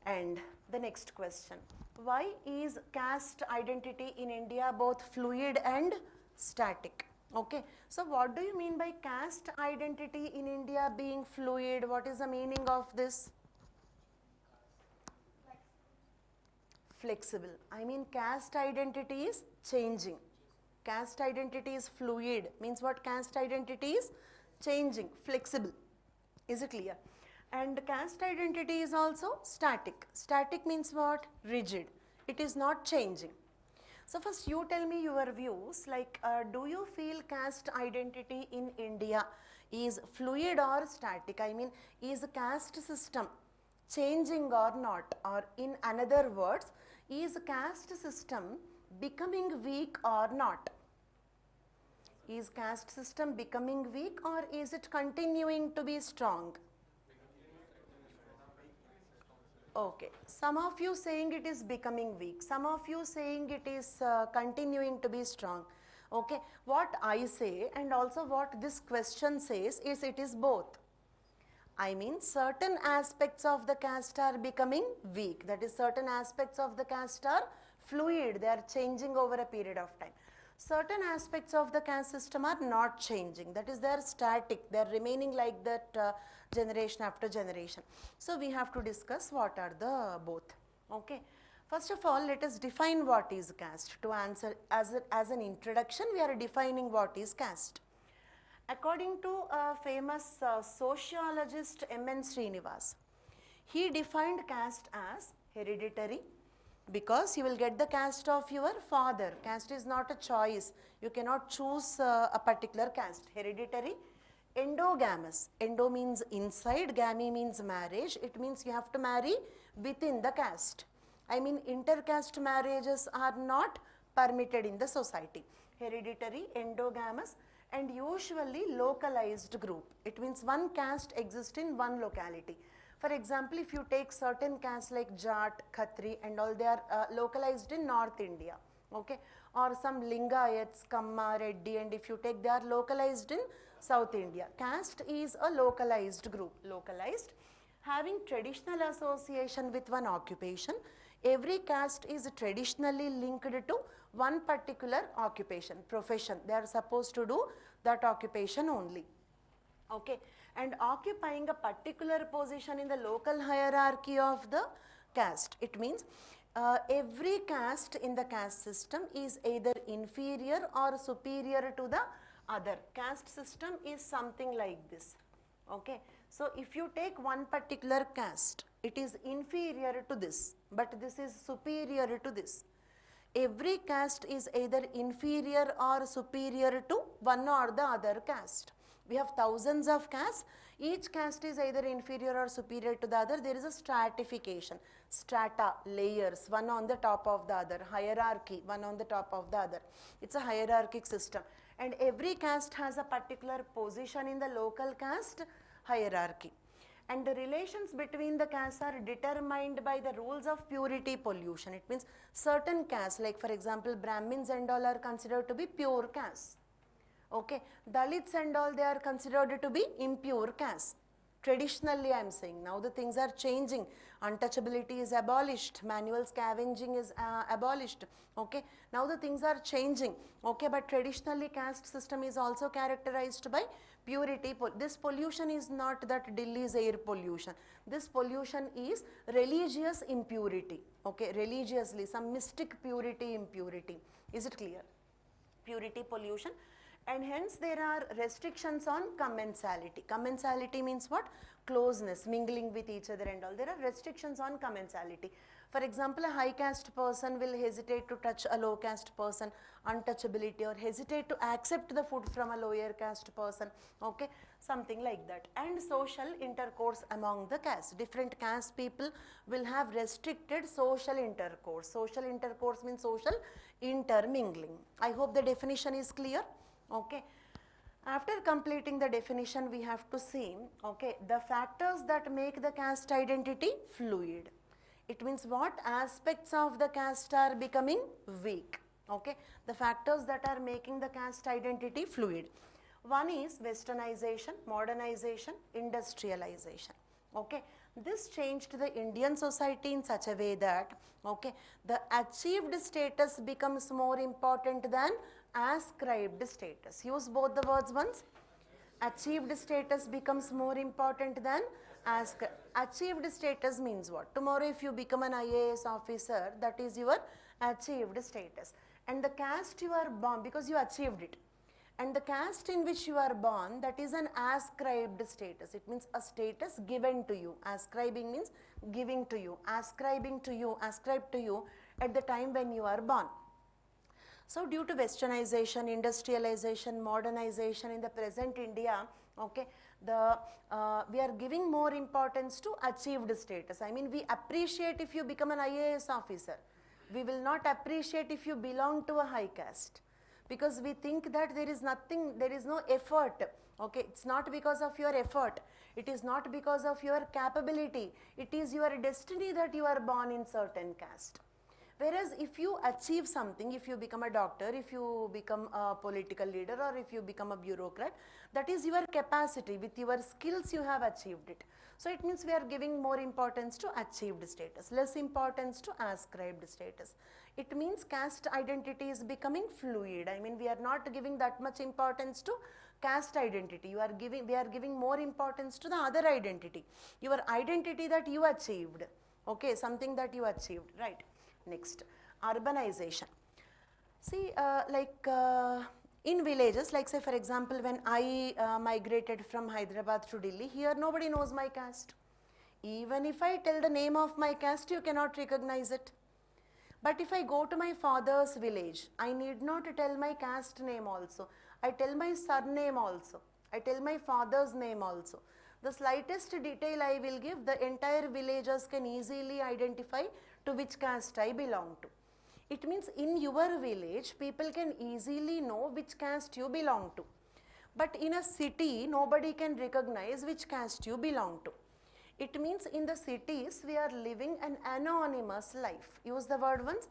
and the next question, why is caste identity in India both fluid and static? Okay, so what do you mean by caste identity in India being fluid? What is the meaning of this? Flexible. I mean caste identity is changing. Caste identity is fluid. Means what? Caste identity is changing, flexible. Is it clear? And caste identity is also static. Static means what? Rigid. It is not changing. So first you tell me your views, like do you feel caste identity in India is fluid or static? I mean, is caste system changing or not? Or in another words, is caste system becoming weak or not? Is caste system becoming weak or is it continuing to be strong? Okay, some of you saying it is becoming weak, some of you saying it is continuing to be strong. Okay, what I say and also what this question says is it is both. I mean certain aspects of the caste are becoming weak, that is certain aspects of the caste are fluid, they are changing over a period of time. Certain aspects of the caste system are not changing, that is they are static, they are remaining like that generation after generation. So we have to discuss what are the both. Okay, first of all let us define what is caste. To answer as an introduction, we are defining what is caste. According to a famous sociologist M.N. Srinivas, he defined caste as hereditary, because you will get the caste of your father. Caste is not a choice, you cannot choose a particular caste. Hereditary. Endogamous. Endo means inside, gamy means marriage. It means you have to marry within the caste. I mean intercaste marriages are not permitted in the society. Hereditary, endogamous, and usually localized group. It means one caste exists in one locality. For example, if you take certain castes like Jat, Khatri and all, they are localized in North India. Okay, or some Lingayats, Kamma, Reddy, and if you take, they are localized in South India. Caste is a localized group, localized, having traditional association with one occupation. Every caste is traditionally linked to one particular occupation, profession. They are supposed to do that occupation only. Okay, and occupying a particular position in the local hierarchy of the caste. It means every caste in the caste system is either inferior or superior to the other. Caste system is something like this. Okay, so if you take one particular caste, it is inferior to this, but this is superior to this. Every caste is either inferior or superior to one or the other caste. We have thousands of castes. Each caste is either inferior or superior to the other. There is a stratification, strata, layers, one on the top of the other, hierarchy, one on the top of the other. It's a hierarchic system. And every caste has a particular position in the local caste hierarchy. And the relations between the castes are determined by the rules of purity pollution. It means certain castes, like for example Brahmins and all, are considered to be pure castes. Okay, Dalits and all, they are considered to be impure castes. Traditionally I am saying, now the things are changing. Untouchability is abolished, manual scavenging is abolished. Okay, now the things are changing. Okay, but traditionally caste system is also characterized by purity. This pollution is not that Delhi's air pollution. This pollution is religious impurity. Okay, religiously, some mystic purity, impurity. Is it clear? Purity pollution. And hence there are restrictions on commensality. Commensality means what? Closeness, mingling with each other and all. There are restrictions on commensality. For example, a high caste person will hesitate to touch a low caste person, untouchability, or hesitate to accept the food from a lower caste person. Okay, something like that. And social intercourse among the castes. Different caste people will have restricted social intercourse. Social intercourse means social intermingling. I hope the definition is clear. Okay, After completing the definition, we have to see, okay, the factors that make the caste identity fluid. It means what aspects of the caste are becoming weak, okay, the factors that are making the caste identity fluid. One is westernization, modernization, industrialization, okay. This changed the Indian society in such a way that, okay, the achieved status becomes more important than ascribed status. Use both the words once. Achieved status becomes more important than ascribed. Achieved status means what? Tomorrow if you become an IAS officer, that is your achieved status. And the caste you are born, because you achieved it. And the caste in which you are born, that is an ascribed status. It means a status given to you. Ascribing means giving to you, ascribing to you, ascribed to you at the time when you are born. So due to westernization, industrialization, modernization in the present India, okay, we are giving more importance to achieved status. I mean, we appreciate if you become an IAS officer. We will not appreciate if you belong to a high caste, because we think that there is nothing, there is no effort, okay. It's not because of your effort, it is not because of your capability, it is your destiny that you are born in certain caste. Whereas if you achieve something, if you become a doctor, if you become a political leader, or if you become a bureaucrat, that is your capacity, with your skills you have achieved it. So it means we are giving more importance to achieved status, less importance to ascribed status. It means caste identity is becoming fluid. I mean, we are not giving that much importance to caste identity. We are giving more importance to the other identity, your identity that you achieved, okay, something that you achieved, right? Next, urbanization. See, in villages, like say for example, when I migrated from Hyderabad to Delhi, here nobody knows my caste. Even if I tell the name of my caste, you cannot recognize it. But if I go to my father's village, I need not tell my caste name also. I tell my surname also. I tell my father's name also. The slightest detail I will give, the entire villagers can easily identify to which caste I belong to. It means in your village, people can easily know which caste you belong to. But in a city, nobody can recognize which caste you belong to. It means in the cities, we are living an anonymous life. Use the word once.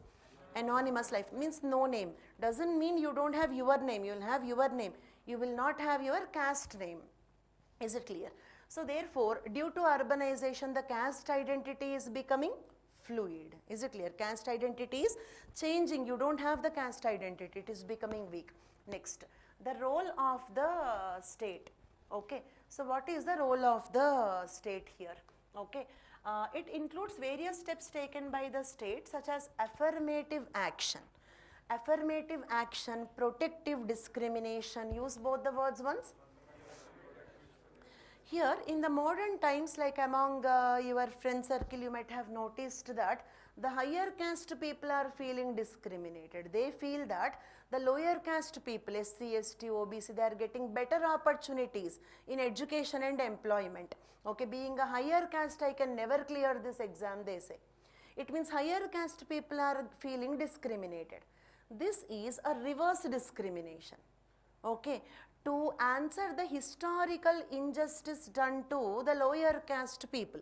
Anonymous life means no name. Doesn't mean you don't have your name. You will have your name. You will not have your caste name. Is it clear? So therefore, due to urbanization, the caste identity is becoming fluid. Is it clear? Caste identity is changing. You don't have the caste identity. It is becoming weak. Next, the role of the state. Okay. So what is the role of the state here? Okay. It includes various steps taken by the state, such as affirmative action. Affirmative action, protective discrimination. Use both the words once. Here in the modern times, like among your friend circle, you might have noticed that the higher caste people are feeling discriminated. They feel that the lower caste people, SC, ST, OBC, they are getting better opportunities in education and employment. Okay, being a higher caste, I can never clear this exam, they say. It means higher caste people are feeling discriminated. This is a reverse discrimination. Okay, to answer the historical injustice done to the lower caste people.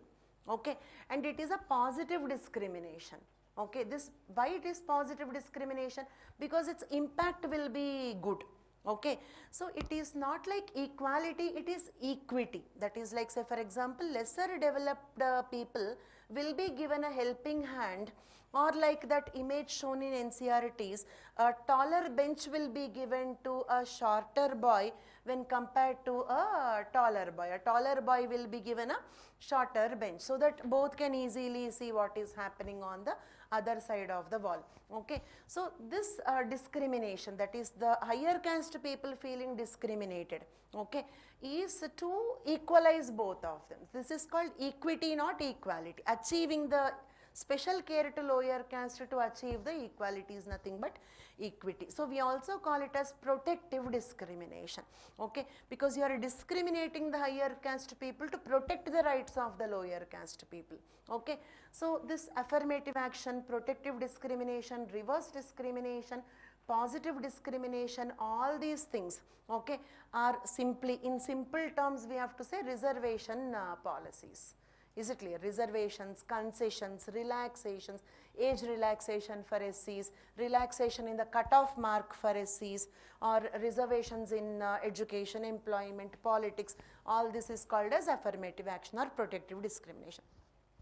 Okay, and it is a positive discrimination. Okay, this, why it is positive discrimination? Because its impact will be good. Okay, so it is not like equality, it is equity. That is like, say for example, lesser developed people will be given a helping hand, or like that image shown in NCERTs, a taller bench will be given to a shorter boy when compared to a taller boy. A taller boy will be given a shorter bench, so that both can easily see what is happening on the other side of the wall. Okay, so this discrimination, that is the higher caste people feeling discriminated, okay, is to equalize both of them. This is called equity, not equality. Achieving the special care to lower caste to achieve the equality is nothing but equity. So we also call it as protective discrimination. Okay, because you are discriminating the higher caste people to protect the rights of the lower caste people. Okay, so this affirmative action, protective discrimination, reverse discrimination, positive discrimination, all these things, okay, are simply, in simple terms we have to say reservation policies. Is it clear? Reservations, concessions, relaxations, age relaxation for SCs, relaxation in the cutoff mark for SCs, or reservations in education, employment, politics, all this is called as affirmative action or protective discrimination.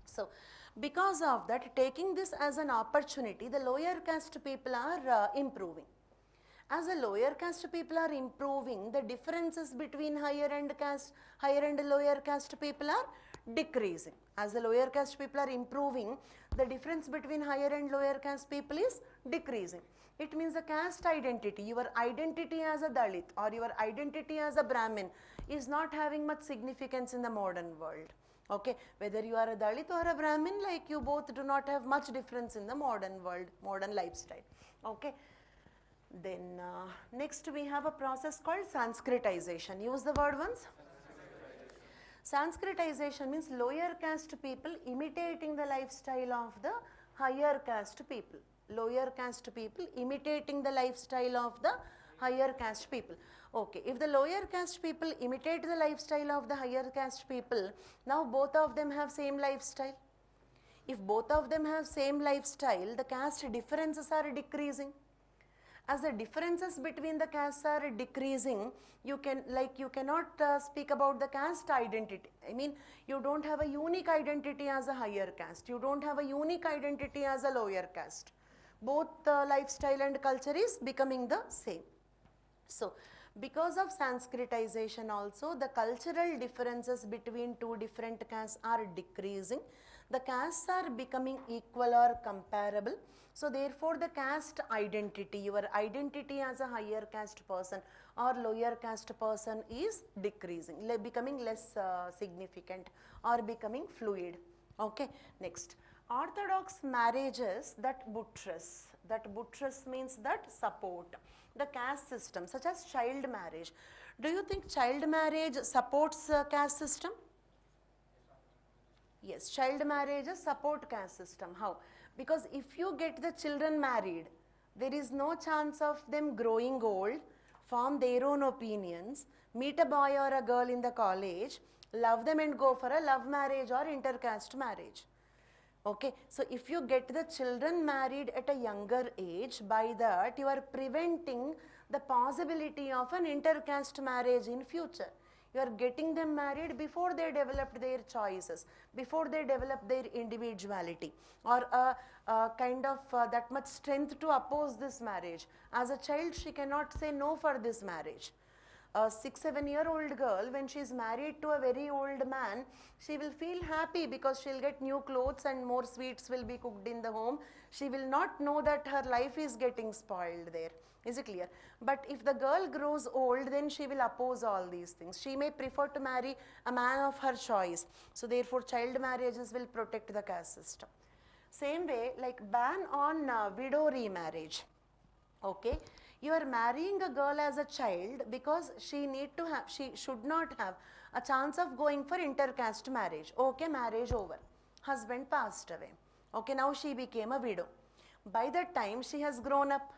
So, because of that, taking this as an opportunity, the lower caste people are improving. As the lower caste people are improving, the differences between higher and lower caste people are decreasing. As the lower caste people are improving, the difference between higher and lower caste people is decreasing. It means the caste identity, your identity as a Dalit or your identity as a Brahmin is not having much significance in the modern world. Okay, whether you are a Dalit or a Brahmin, like you both do not have much difference in the modern world, modern lifestyle. Okay. Then next we have a process called Sanskritization. Use the word once. Sanskritization means lower caste people imitating the lifestyle of the higher caste people. Lower caste people imitating the lifestyle of the higher caste people. Okay, if the lower caste people imitate the lifestyle of the higher caste people, now both of them have same lifestyle. If both of them have same lifestyle, the caste differences are decreasing. As the differences between the castes are decreasing, you cannot speak about the caste identity. I mean, you don't have a unique identity as a higher caste. You don't have a unique identity as a lower caste. Both lifestyle and culture is becoming the same. So, because of Sanskritization also, the cultural differences between two different castes are decreasing. The castes are becoming equal or comparable. So, therefore, the caste identity, your identity as a higher caste person or lower caste person is decreasing, becoming less significant or becoming fluid. Okay. Next, orthodox marriages that buttress means that support the caste system, such as child marriage. Do you think child marriage supports caste system? Yes, child marriages support caste system. How? Because if you get the children married, there is no chance of them growing old, form their own opinions, meet a boy or a girl in the college, love them and go for a love marriage or intercaste marriage. Okay, so if you get the children married at a younger age, by that you are preventing the possibility of an intercaste marriage in future. You are getting them married before they developed their choices, before they develop their individuality or kind of that much strength to oppose this marriage. As a child, she cannot say no for this marriage. A 6-7-year-old girl, when she is married to a very old man, she will feel happy because she will get new clothes and more sweets will be cooked in the home. She will not know that her life is getting spoiled there. Is it clear? But if the girl grows old, then she will oppose all these things. She may prefer to marry a man of her choice. So therefore, child marriages will protect the caste system. Same way, like ban on widow remarriage. Okay, you are marrying a girl as a child because she should not have a chance of going for intercaste marriage. Okay, marriage over. Husband passed away. Okay, now she became a widow. By that time, she has grown up.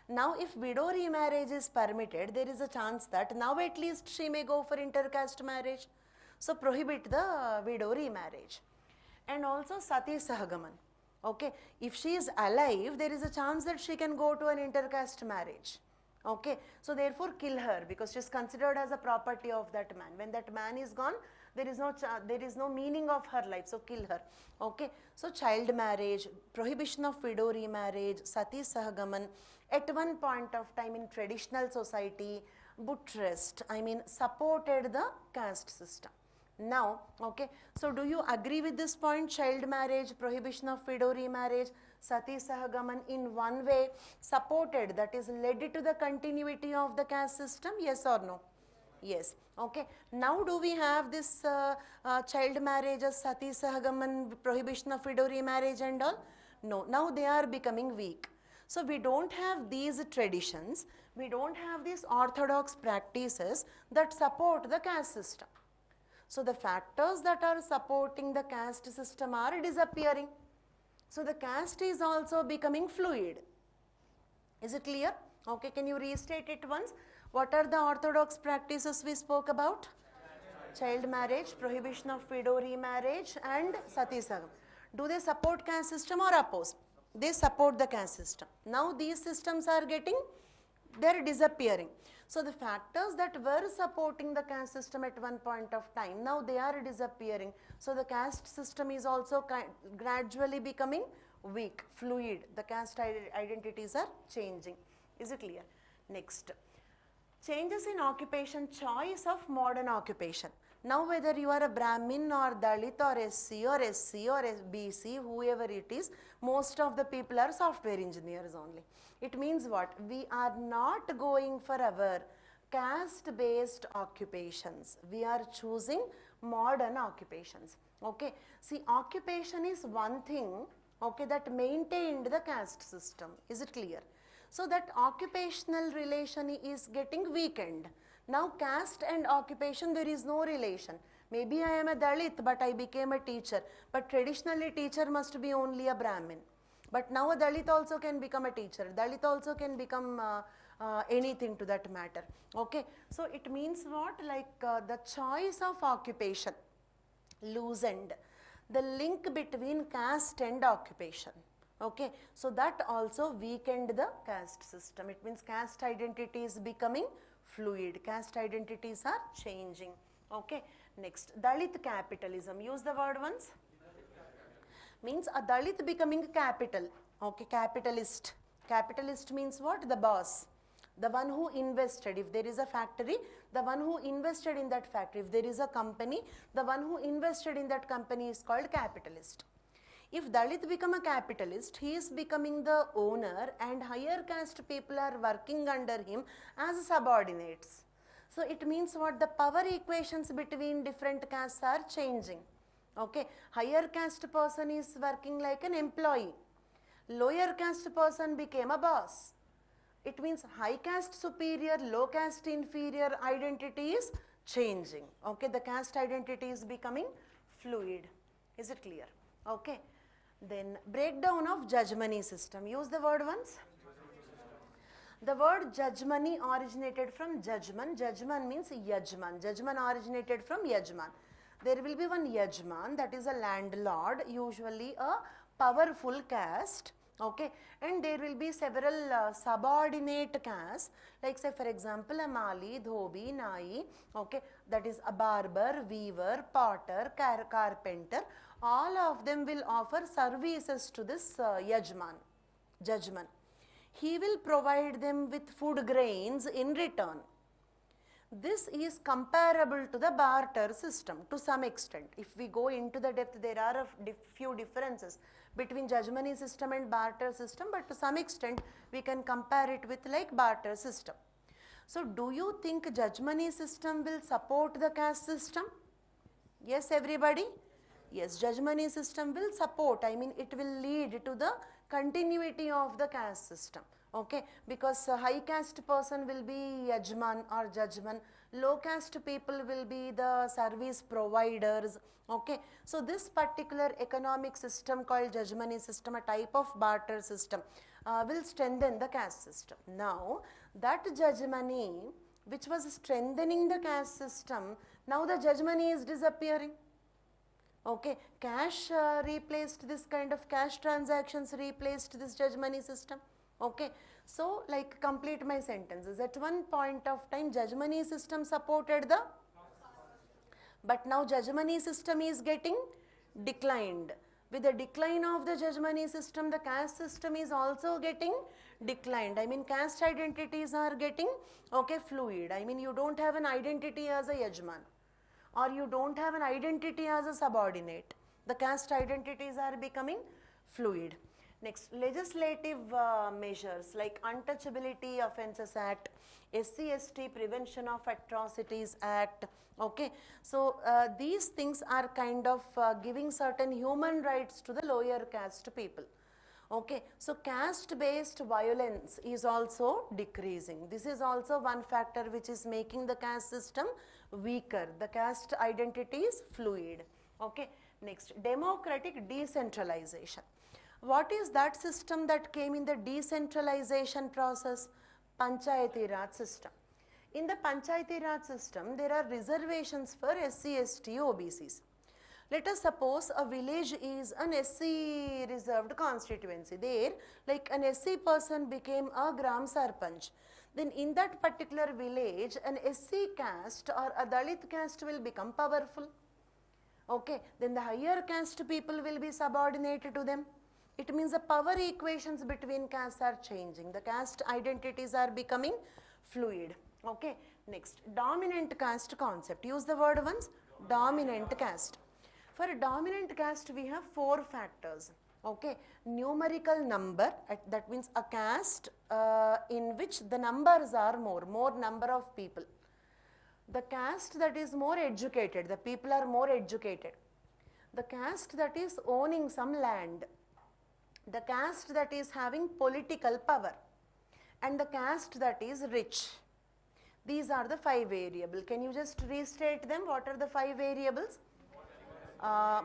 Now, if widow remarriage is permitted, there is a chance that now at least she may go for intercaste marriage. So, prohibit the widow remarriage. And also Sati Sahagaman. Okay, if she is alive, there is a chance that she can go to an intercaste marriage. Okay, so therefore kill her because she is considered as a property of that man. When that man is gone, there is no meaning of her life, so kill her. Okay, so child marriage, prohibition of widow remarriage, Sati Sahagaman, at one point of time in traditional society, buttressed, I mean supported the caste system. Now, okay, so do you agree with this point? Child marriage, prohibition of widow remarriage, Sati Sahagaman in one way supported, that is led to the continuity of the caste system, yes or no? Yes. Okay. Now do we have this child marriages, Sati Sahagaman, prohibition of widow remarriage and all? No. Now they are becoming weak. So we don't have these traditions, we don't have these orthodox practices that support the caste system. So the factors that are supporting the caste system are disappearing. So the caste is also becoming fluid. Is it clear? Okay, can you restate it once? What are the orthodox practices we spoke about? Child marriage, prohibition of widow remarriage, and sati sagam. Do they support caste system or oppose? They support the caste system. Now these systems are they're disappearing. So the factors that were supporting the caste system at one point of time, now they are disappearing. So the caste system is also gradually becoming weak, fluid. The caste identities are changing. Is it clear? Next. Changes in occupation, choice of modern occupation. Now whether you are a Brahmin or Dalit or SC or BC, whoever it is, most of the people are software engineers only. It means what? We are not going for our caste based occupations. We are choosing modern occupations. Okay. See, occupation is one thing, okay, that maintained the caste system. Is it clear? So that occupational relation is getting weakened. Now caste and occupation, there is no relation. Maybe I am a Dalit but I became a teacher. But traditionally teacher must be only a Brahmin. But now a Dalit also can become a teacher. Dalit also can become anything to that matter. Okay. So it means what? Like the choice of occupation loosened. The link between caste and occupation. Okay, so that also weakened the caste system. It means caste identity is becoming fluid. Caste identities are changing. Okay, next, Dalit capitalism. Use the word once. Means a Dalit becoming capital. Okay, capitalist. Capitalist means what? The boss. The one who invested. If there is a factory, the one who invested in that factory. If there is a company, the one who invested in that company is called capitalist. If Dalit become a capitalist, he is becoming the owner and higher caste people are working under him as subordinates. So it means what? The power equations between different castes are changing. Okay, higher caste person is working like an employee. Lower caste person became a boss. It means high caste superior, low caste inferior identity is changing. Okay, the caste identity is becoming fluid. Is it clear? Okay. Then breakdown of judgmony system. Use the word once. The word judgmony originated from judgman. Judgman means yajman. Judgman originated from yajman. There will be one yajman, that is a landlord, usually a powerful caste. Okay, and there will be several subordinate castes, like say for example a Mali, Dhobi, Nai, okay, that is a barber, weaver, potter, carpenter. All of them will offer services to this judgman. He will provide them with food grains in return. This is comparable to the barter system to some extent. If we go into the depth, there are a few differences between judgmony system and barter system, but to some extent we can compare it with like barter system. So do you think judgmony system will support the caste system? Yes, everybody? Yes, judgmony system will support, I mean it will lead to the continuity of the caste system. Okay, because high caste person will be yajman or judgman, low caste people will be the service providers. Okay, so this particular economic system called judgmony system, a type of barter system, will strengthen the caste system. Now that judgmony which was strengthening the caste system, now the judgmony is disappearing. Okay, cash replaced this kind of cash transactions, replaced this judgmony system. Okay, so like complete my sentences. At one point of time, judgmony system supported the, but now judgmony system is getting declined. With the decline of the judgmony system, the caste system is also getting declined. I mean caste identities are getting, okay, fluid. I mean you don't have an identity as a yajman, or you don't have an identity as a subordinate. The caste identities are becoming fluid. Next, legislative measures like Untouchability Offences Act, SC/ST Prevention of Atrocities Act. Okay, so these things are kind of giving certain human rights to the lower caste people. Okay, so caste based violence is also decreasing. This is also one factor which is making the caste system weaker. The caste identity is fluid. Okay, next, democratic decentralization. What is that system that came in the decentralization process? Panchayati Raj system. In the Panchayati Raj system, there are reservations for SC, ST, OBCs. Let us suppose a village is an SC reserved constituency. There, like an SC person became a Gram Sarpanch. Then in that particular village, an SC caste or a Dalit caste will become powerful. Okay, then the higher caste people will be subordinated to them. It means the power equations between castes are changing. The caste identities are becoming fluid. Okay, next, dominant caste concept. Use the word once, dominant caste. For a dominant caste, we have 4 factors. Okay, numerical number, that means a caste in which the numbers are more number of people. The caste that is more educated, the people are more educated. The caste that is owning some land. The caste that is having political power. And the caste that is rich. These are the 5 variables. Can you just restate them? What are the 5 variables?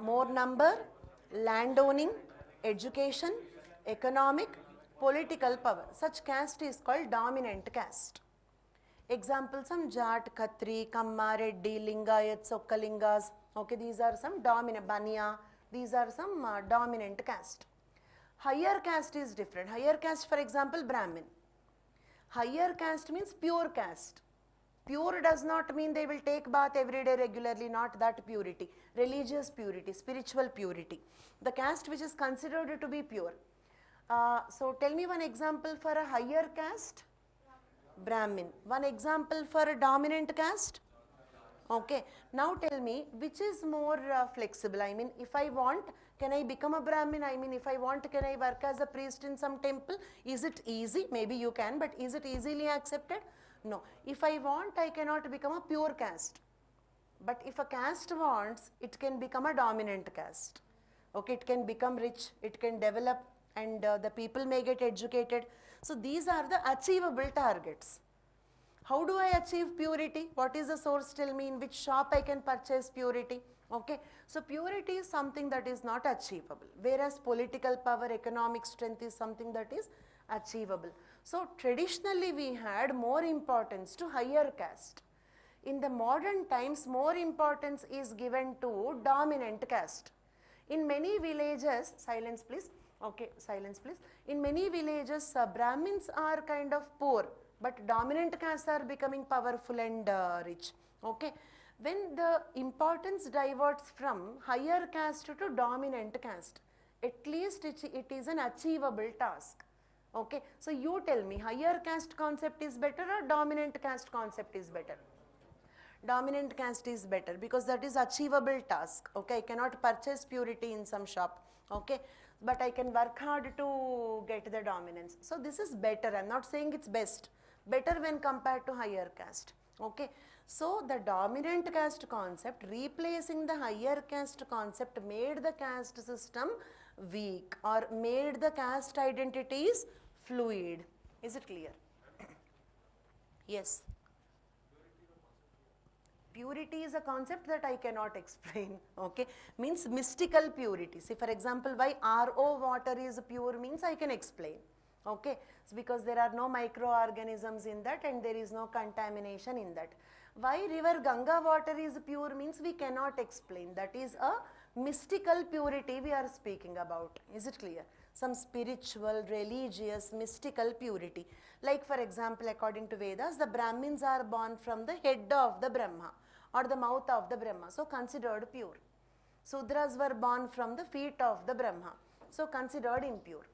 More number, land owning, education, economic, political power. Such caste is called dominant caste. Examples: some Jat, Khatri, Kamma, Reddy, Lingayat, Sokkalingas. Okay, these are some dominant, Baniya. These are some dominant caste. Higher caste is different. Higher caste, for example, Brahmin. Higher caste means pure caste. Pure does not mean they will take bath every day regularly, not that purity. Religious purity, spiritual purity. The caste which is considered to be pure. So tell me one example for a higher caste. Brahmin. One example for a dominant caste. Okay. Now tell me which is more flexible. I mean, if I want, can I become a Brahmin? I mean, if I want, can I work as a priest in some temple? Is it easy? Maybe you can, but is it easily accepted? No. If I want, I cannot become a pure caste. But if a caste wants, it can become a dominant caste. Okay, it can become rich, it can develop, and the people may get educated. So these are the achievable targets. How do I achieve purity? What is the source? Tell me in which shop I can purchase purity. Okay, so purity is something that is not achievable, whereas political power, economic strength is something that is achievable. So traditionally we had more importance to higher caste. In the modern times, more importance is given to dominant caste. In many villages, silence please, okay, silence please. In many villages, Brahmins are kind of poor, but dominant castes are becoming powerful and rich. Okay, when the importance diverts from higher caste to dominant caste, at least it is an achievable task. Okay, so you tell me, higher caste concept is better or dominant caste concept is better? Dominant caste is better because that is achievable task. Okay, I cannot purchase purity in some shop. Okay, but I can work hard to get the dominance. So this is better. I am not saying it's best. Better when compared to higher caste. Okay, so the dominant caste concept replacing the higher caste concept made the caste system weak or made the caste identities fluid. Is it clear? Yes. Purity is a concept that I cannot explain. Okay, means mystical purity. See, for example, why RO water is pure means I can explain. Okay, so because there are no microorganisms in that and there is no contamination in that. Why river Ganga water is pure means we cannot explain. That is a mystical purity we are speaking about. Is it clear? Some spiritual, religious, mystical purity. Like for example, according to Vedas, the Brahmins are born from the head of the Brahma or the mouth of the Brahma, so considered pure. Sudras were born from the feet of the Brahma, so considered impure.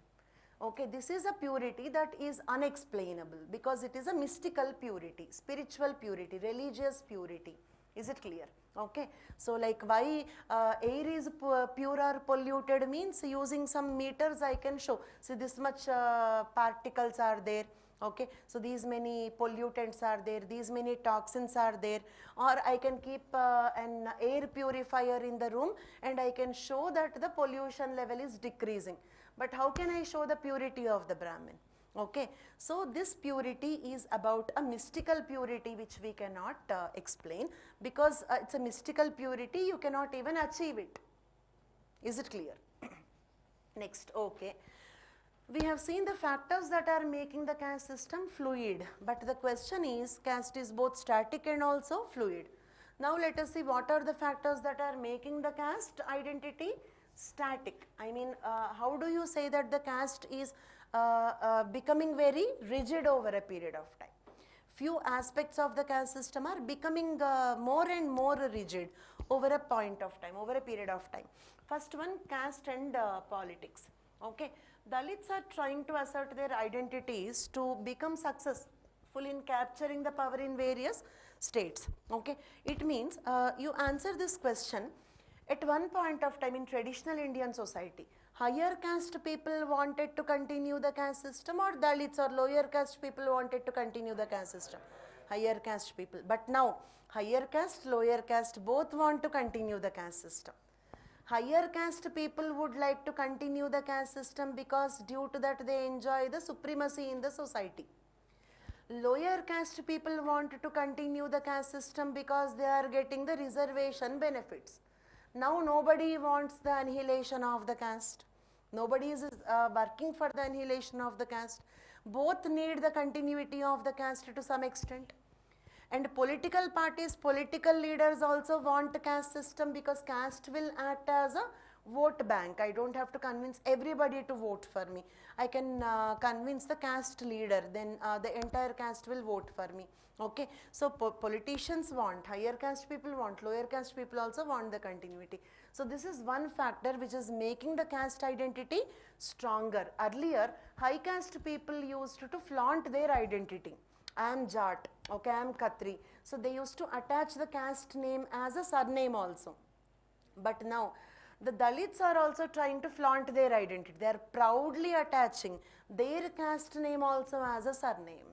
Okay, this is a purity that is unexplainable because it is a mystical purity, spiritual purity, religious purity. Is it clear? Okay, so like why air is pure or polluted means using some meters I can show. See, this much particles are there. Okay, so these many pollutants are there, these many toxins are there, or I can keep an air purifier in the room and I can show that the pollution level is decreasing. But how can I show the purity of the Brahmin? Okay, so this purity is about a mystical purity which we cannot explain because it's a mystical purity, you cannot even achieve it. Is it clear? Next, okay. We have seen the factors that are making the caste system fluid, but the question is, caste is both static and also fluid. Now let us see what are the factors that are making the caste identity static. I mean, how do you say that the caste is becoming very rigid over a period of time? Few aspects of the caste system are becoming more and more rigid over a point of time, over a period of time. First one, caste and politics. Okay, Dalits are trying to assert their identities to become successful in capturing the power in various states. Okay, it means you answer this question at one point of time in traditional Indian society. Higher caste people wanted to continue the caste system, or Dalits or lower caste people wanted to continue the caste system? Higher caste people. But now, higher caste, lower caste both want to continue the caste system. Higher caste people would like to continue the caste system because due to that they enjoy the supremacy in the society. Lower caste people want to continue the caste system because they are getting the reservation benefits. Now nobody wants the annihilation of the caste. Nobody is working for the annihilation of the caste. Both need the continuity of the caste to some extent. And political parties, political leaders also want the caste system because caste will act as a vote bank. I don't have to convince everybody to vote for me. I can convince the caste leader, then the entire caste will vote for me. Okay, so politicians want, higher caste people want, lower caste people also want the continuity. So this is one factor which is making the caste identity stronger. Earlier, high caste people used to flaunt their identity. I am Jat, okay, I am Khatri. So they used to attach the caste name as a surname also. But now, the Dalits are also trying to flaunt their identity. They are proudly attaching their caste name also as a surname.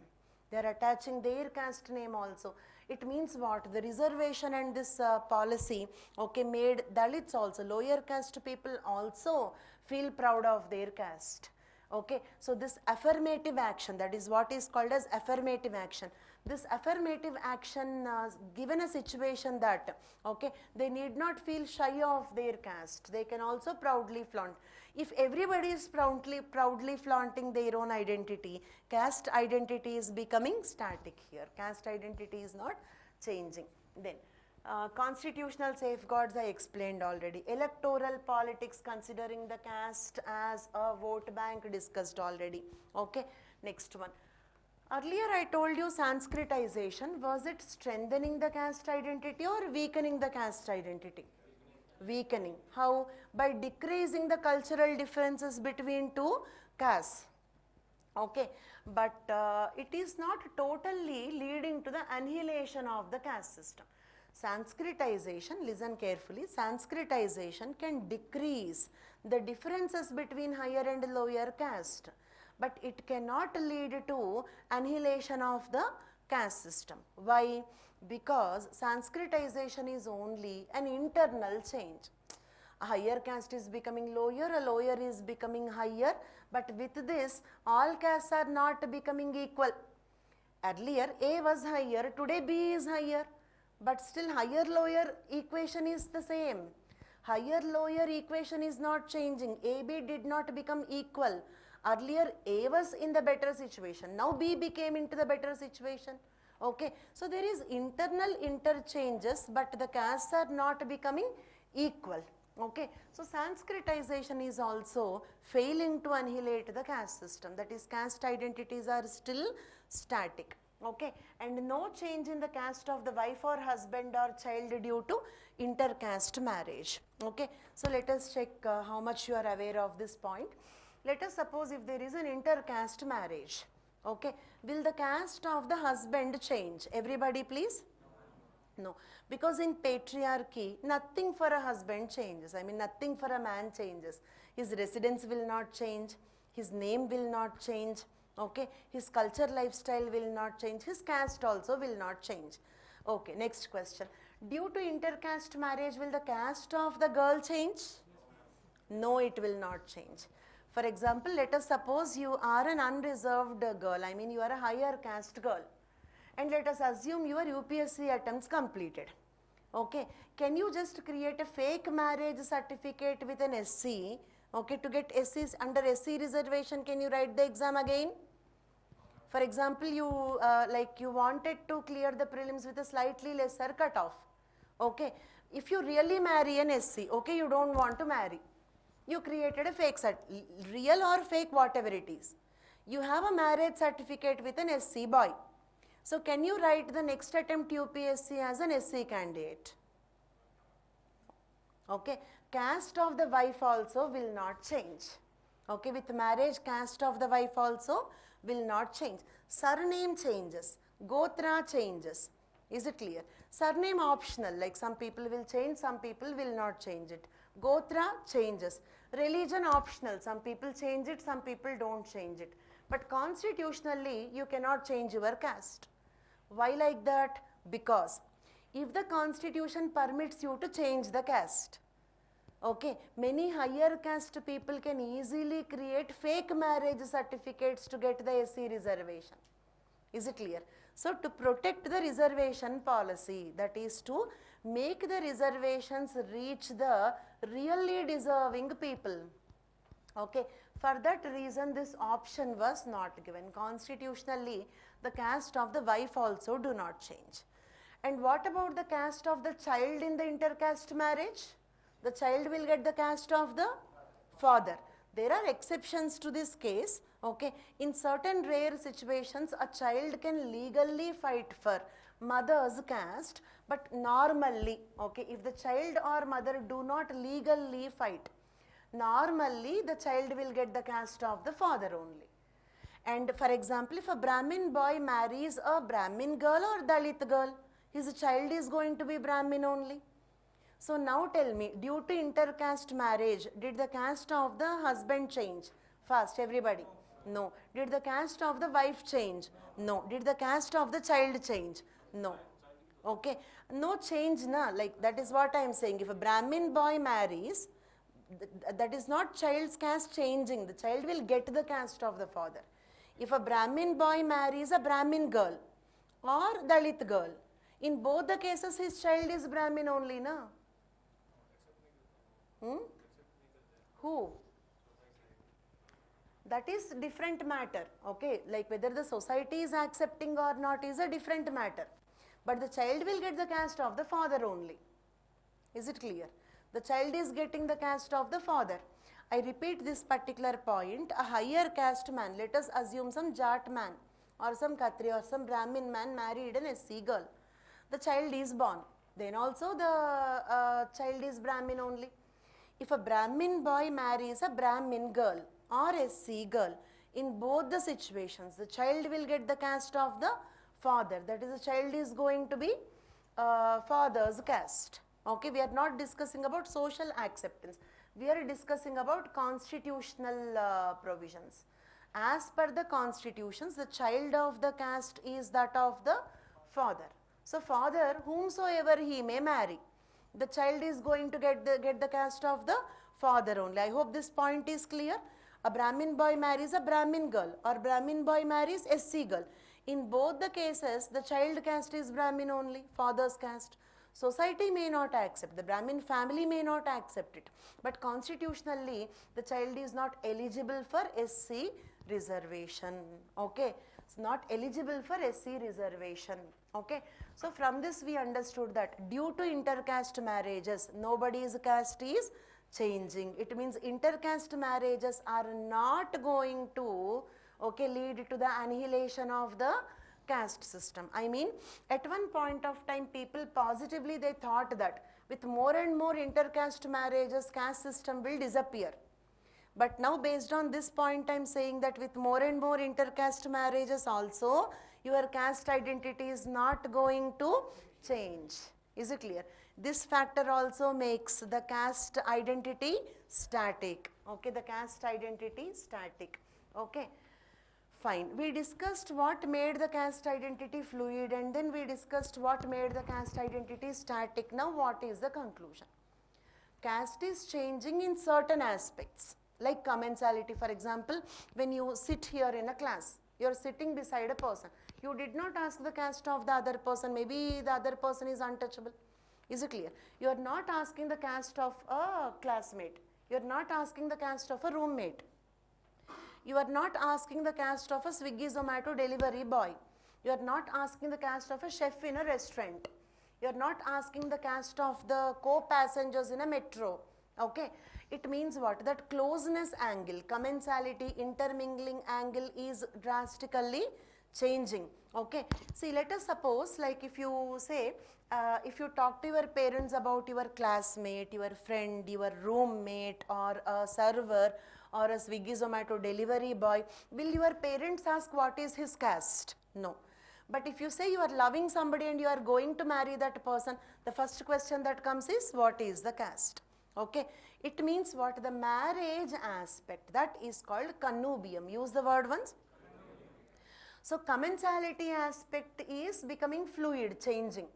They are attaching their caste name also. It means what? The reservation and this policy, okay, made Dalits also, lower caste people also feel proud of their caste. Okay, so this affirmative action, that is what is called as affirmative action. This affirmative action given a situation that, okay, they need not feel shy of their caste. They can also proudly flaunt. If everybody is proudly flaunting their own identity, caste identity is becoming static here. Caste identity is not changing. Then, constitutional safeguards I explained already. Electoral politics considering the caste as a vote bank discussed already. Okay, next one. Earlier I told you Sanskritization, was it strengthening the caste identity or weakening the caste identity? Weakening. How? By decreasing the cultural differences between two castes. Okay, but it is not totally leading to the annihilation of the caste system. Sanskritization, listen carefully, Sanskritization can decrease the differences between higher and lower caste, but it cannot lead to annihilation of the caste system. Why? Because Sanskritization is only an internal change. A higher caste is becoming lower, a lower is becoming higher, but with this, all castes are not becoming equal. Earlier, A was higher, today B is higher. But still higher lower equation is the same. Higher lower equation is not changing. AB did not become equal. Earlier A was in the better situation. Now B became into the better situation. Okay. So there is internal interchanges, but the castes are not becoming equal. Okay. So Sanskritization is also failing to annihilate the caste system. That is, caste identities are still static. Okay, and no change in the caste of the wife or husband or child due to intercaste marriage. Okay, so let us check how much you are aware of this point. Let us suppose if there is an intercaste marriage. Okay, will the caste of the husband change? Everybody please? No, because in patriarchy, nothing for a husband changes. I mean, nothing for a man changes. His residence will not change, his name will not change. Okay, his culture, lifestyle will not change, his caste also will not change. Okay, next question. Due to intercaste marriage, will the caste of the girl change? No, it will not change. For example, let us suppose you are an unreserved girl, I mean you are a higher caste girl, and let us assume your UPSC attempts completed. Okay, can you just create a fake marriage certificate with an SC Okay, to get SCs under SC reservation, can you write the exam again? For example, you wanted to clear the prelims with a slightly lesser cutoff. Okay, if you really marry an SC, okay, you don't want to marry. You created a fake real or fake, whatever it is. You have a marriage certificate with an SC boy. So can you write the next attempt UPSC as an SC candidate? Okay, caste of the wife also will not change. Okay, with marriage, caste of the wife also will not change. Surname changes, gotra changes. Is it clear? Surname optional, like some people will change, some people will not change it. Gotra changes. Religion optional, some people change it, some people don't change it. But constitutionally, you cannot change your caste. Why like that? Because if the constitution permits you to change the caste, okay, many higher caste people can easily create fake marriage certificates to get the SC reservation. Is it clear? So to protect the reservation policy, that is to make the reservations reach the really deserving people. Okay, for that reason this option was not given. Constitutionally, the caste of the wife also do not change. And what about the caste of the child in the intercaste marriage? The child will get the caste of the father. There are exceptions to this case. Okay, in certain rare situations, a child can legally fight for mother's caste, but normally, okay, if the child or mother do not legally fight, normally the child will get the caste of the father only. And for example, if a Brahmin boy marries a Brahmin girl or Dalit girl, his child is going to be Brahmin only. So now tell me, due to intercaste marriage, did the caste of the husband change? Fast, everybody. No. Did the caste of the wife change? No. Did the caste of the child change? No. Okay. No change, na. Like that is what I am saying. If a Brahmin boy marries, that is not child's caste changing. The child will get the caste of the father. If a Brahmin boy marries a Brahmin girl or Dalit girl, in both the cases his child is Brahmin only, na. Who? That is different matter, okay, like whether the society is accepting or not is a different matter. But the child will get the caste of the father only. Is it clear? The child is getting the caste of the father. I repeat this particular point, a higher caste man, let us assume some Jat man or some Khatri or some Brahmin man married an SC girl. The child is born. Then also the child is Brahmin only. If a Brahmin boy marries a Brahmin girl or SC girl, in both the situations, the child will get the caste of the father. That is, the child is going to be father's caste. Okay, we are not discussing about social acceptance. We are discussing about constitutional provisions. As per the constitutions, the child of the caste is that of the father. So, father, whomsoever he may marry, the child is going to get the caste of the father only. I hope this point is clear. A Brahmin boy marries a Brahmin girl or Brahmin boy marries SC girl. In both the cases, the child caste is Brahmin only, father's caste. Society may not accept, the Brahmin family may not accept it, but constitutionally the child is not eligible for SC reservation. Okay, it's not eligible for SC reservation. Okay, so from this we understood that due to intercaste marriages, nobody's caste is changing. It means intercaste marriages are not going to, okay, lead to the annihilation of the caste system. I mean, at one point of time, people positively they thought that with more and more intercaste marriages, caste system will disappear. But now based on this point, I am saying that with more and more intercaste marriages also, your caste identity is not going to change. Is it clear? This factor also makes the caste identity static. Okay, the caste identity static. Okay. Fine. We discussed what made the caste identity fluid and then we discussed what made the caste identity static. Now what is the conclusion? Caste is changing in certain aspects like commensality. For example, when you sit here in a class, you are sitting beside a person. You did not ask the caste of the other person. Maybe the other person is untouchable. Is it clear? You are not asking the caste of a classmate. You are not asking the caste of a roommate. You are not asking the caste of a Swiggy Zomato delivery boy. You are not asking the caste of a chef in a restaurant. You are not asking the caste of the co-passengers in a metro. Okay. It means what? That closeness angle, commensality, intermingling angle is drastically changing. Okay. See, let us suppose, like if you say, if you talk to your parents about your classmate, your friend, your roommate, or a server, or a Swiggy Zomato delivery boy, will your parents ask what is his caste? No. But if you say you are loving somebody and you are going to marry that person, the first question that comes is, what is the caste? Okay. It means what? The marriage aspect, that is called connubium. Use the word once. So commensality aspect is becoming fluid, changing.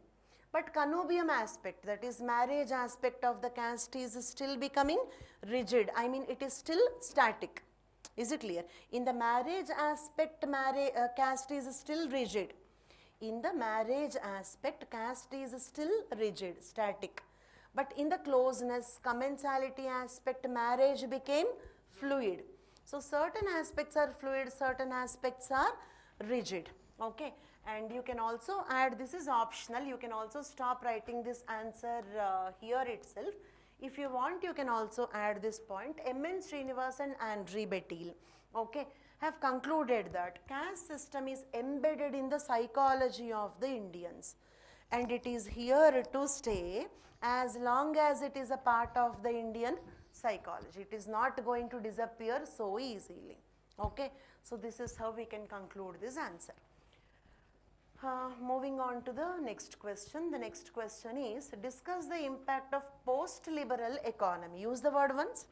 But connubium aspect, that is marriage aspect of the caste, is still becoming rigid. I mean, it is still static. Is it clear? In the marriage aspect, caste is still rigid. In the marriage aspect, caste is still rigid, static. But in the closeness, commensality aspect, marriage became fluid. So certain aspects are fluid, certain aspects are rigid. Okay. And you can also add, this is optional, you can also stop writing this answer here itself. If you want, you can also add this point. M.N. Srinivas and Andre Bettil, okay, have concluded that caste system is embedded in the psychology of the Indians, and it is here to stay as long as it is a part of the Indian psychology. It is not going to disappear so easily. Okay. So this is how we can conclude this answer. Moving on to the next question. The next question is, discuss the impact of post-liberal economy. Use the word once.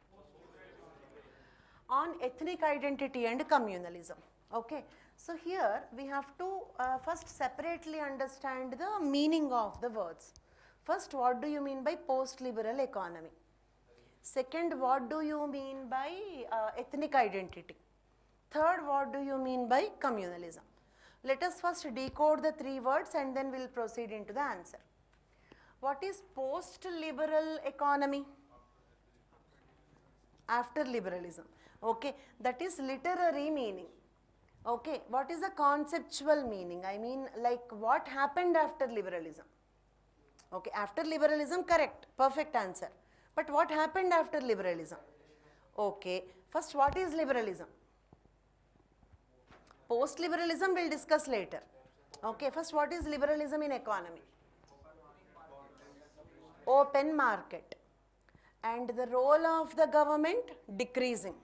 On ethnic identity and communalism. Okay. So here we have to first separately understand the meaning of the words. First, what do you mean by post-liberal economy? Second, what do you mean by ethnic identity? Third, what do you mean by communalism? Let us first decode the three words and then we will proceed into the answer. What is post-liberal economy? After liberalism. Okay, that is literary meaning. Okay, what is the conceptual meaning? I mean, like what happened after liberalism? Okay, after liberalism, correct, perfect answer. But what happened after liberalism? Okay, first what is liberalism? Post-liberalism we'll discuss later. Okay, first what is liberalism in economy? Open market. And the role of the government decreasing.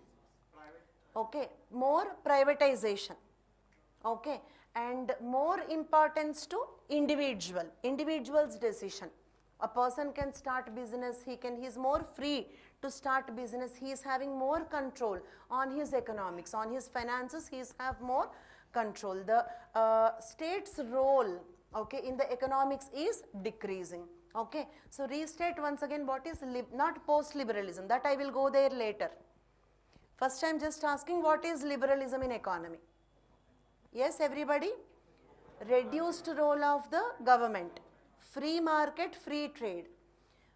Okay, more privatization. Okay, and more importance to individual's decision. A person can start business, he is more free to start business, he is having more control on his economics, on his finances, he is have more control. The state's role, okay, in the economics is decreasing. Okay, so restate once again what is not post-liberalism, that I will go there later. First I am just asking what is liberalism in economy. Yes, everybody? Reduced role of the government, free market, free trade,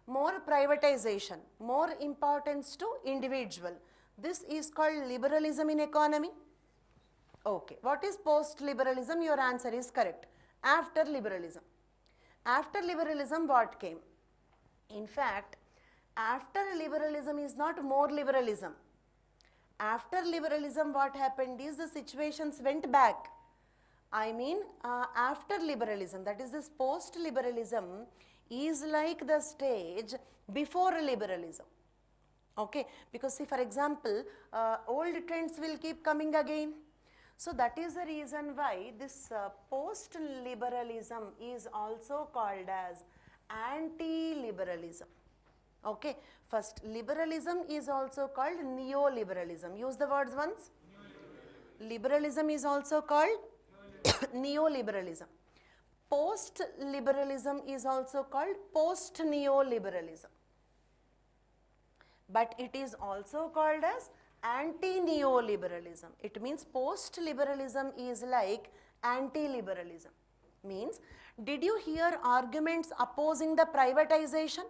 more privatization, more importance to individual. This is called liberalism in economy. Okay, what is post-liberalism? Your answer is correct. After liberalism. After liberalism, what came? In fact, after liberalism is not more liberalism. After liberalism, what happened is the situations went back. I mean, after liberalism, that is this post-liberalism is like the stage before liberalism. Okay, because see, for example, old trends will keep coming again. So that is the reason why this post-liberalism is also called as anti-liberalism. Okay, first liberalism is also called neoliberalism. Use the words once. Liberalism is also called neoliberalism. Post-liberalism is also called post-neoliberalism. But it is also called as anti-neoliberalism. It means post-liberalism is like anti-liberalism. Means, did you hear arguments opposing the privatization?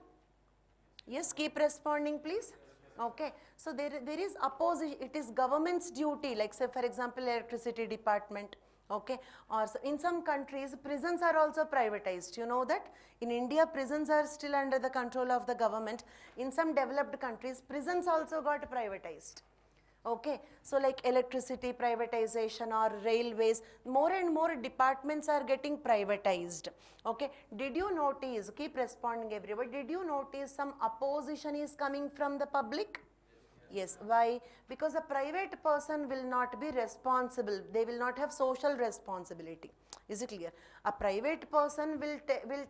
Yes, keep responding please. Okay, so there is opposition. It is government's duty, like say for example electricity department, okay, or in some countries prisons are also privatized. You know that in India prisons are still under the control of the government. In some developed countries prisons also got privatized. Okay, so like electricity privatization or railways, more and more departments are getting privatized. Okay, did you notice, keep responding everybody, did you notice some opposition is coming from the public? Yes, why? Because a private person will not be responsible, they will not have social responsibility. Is it clear? A private person will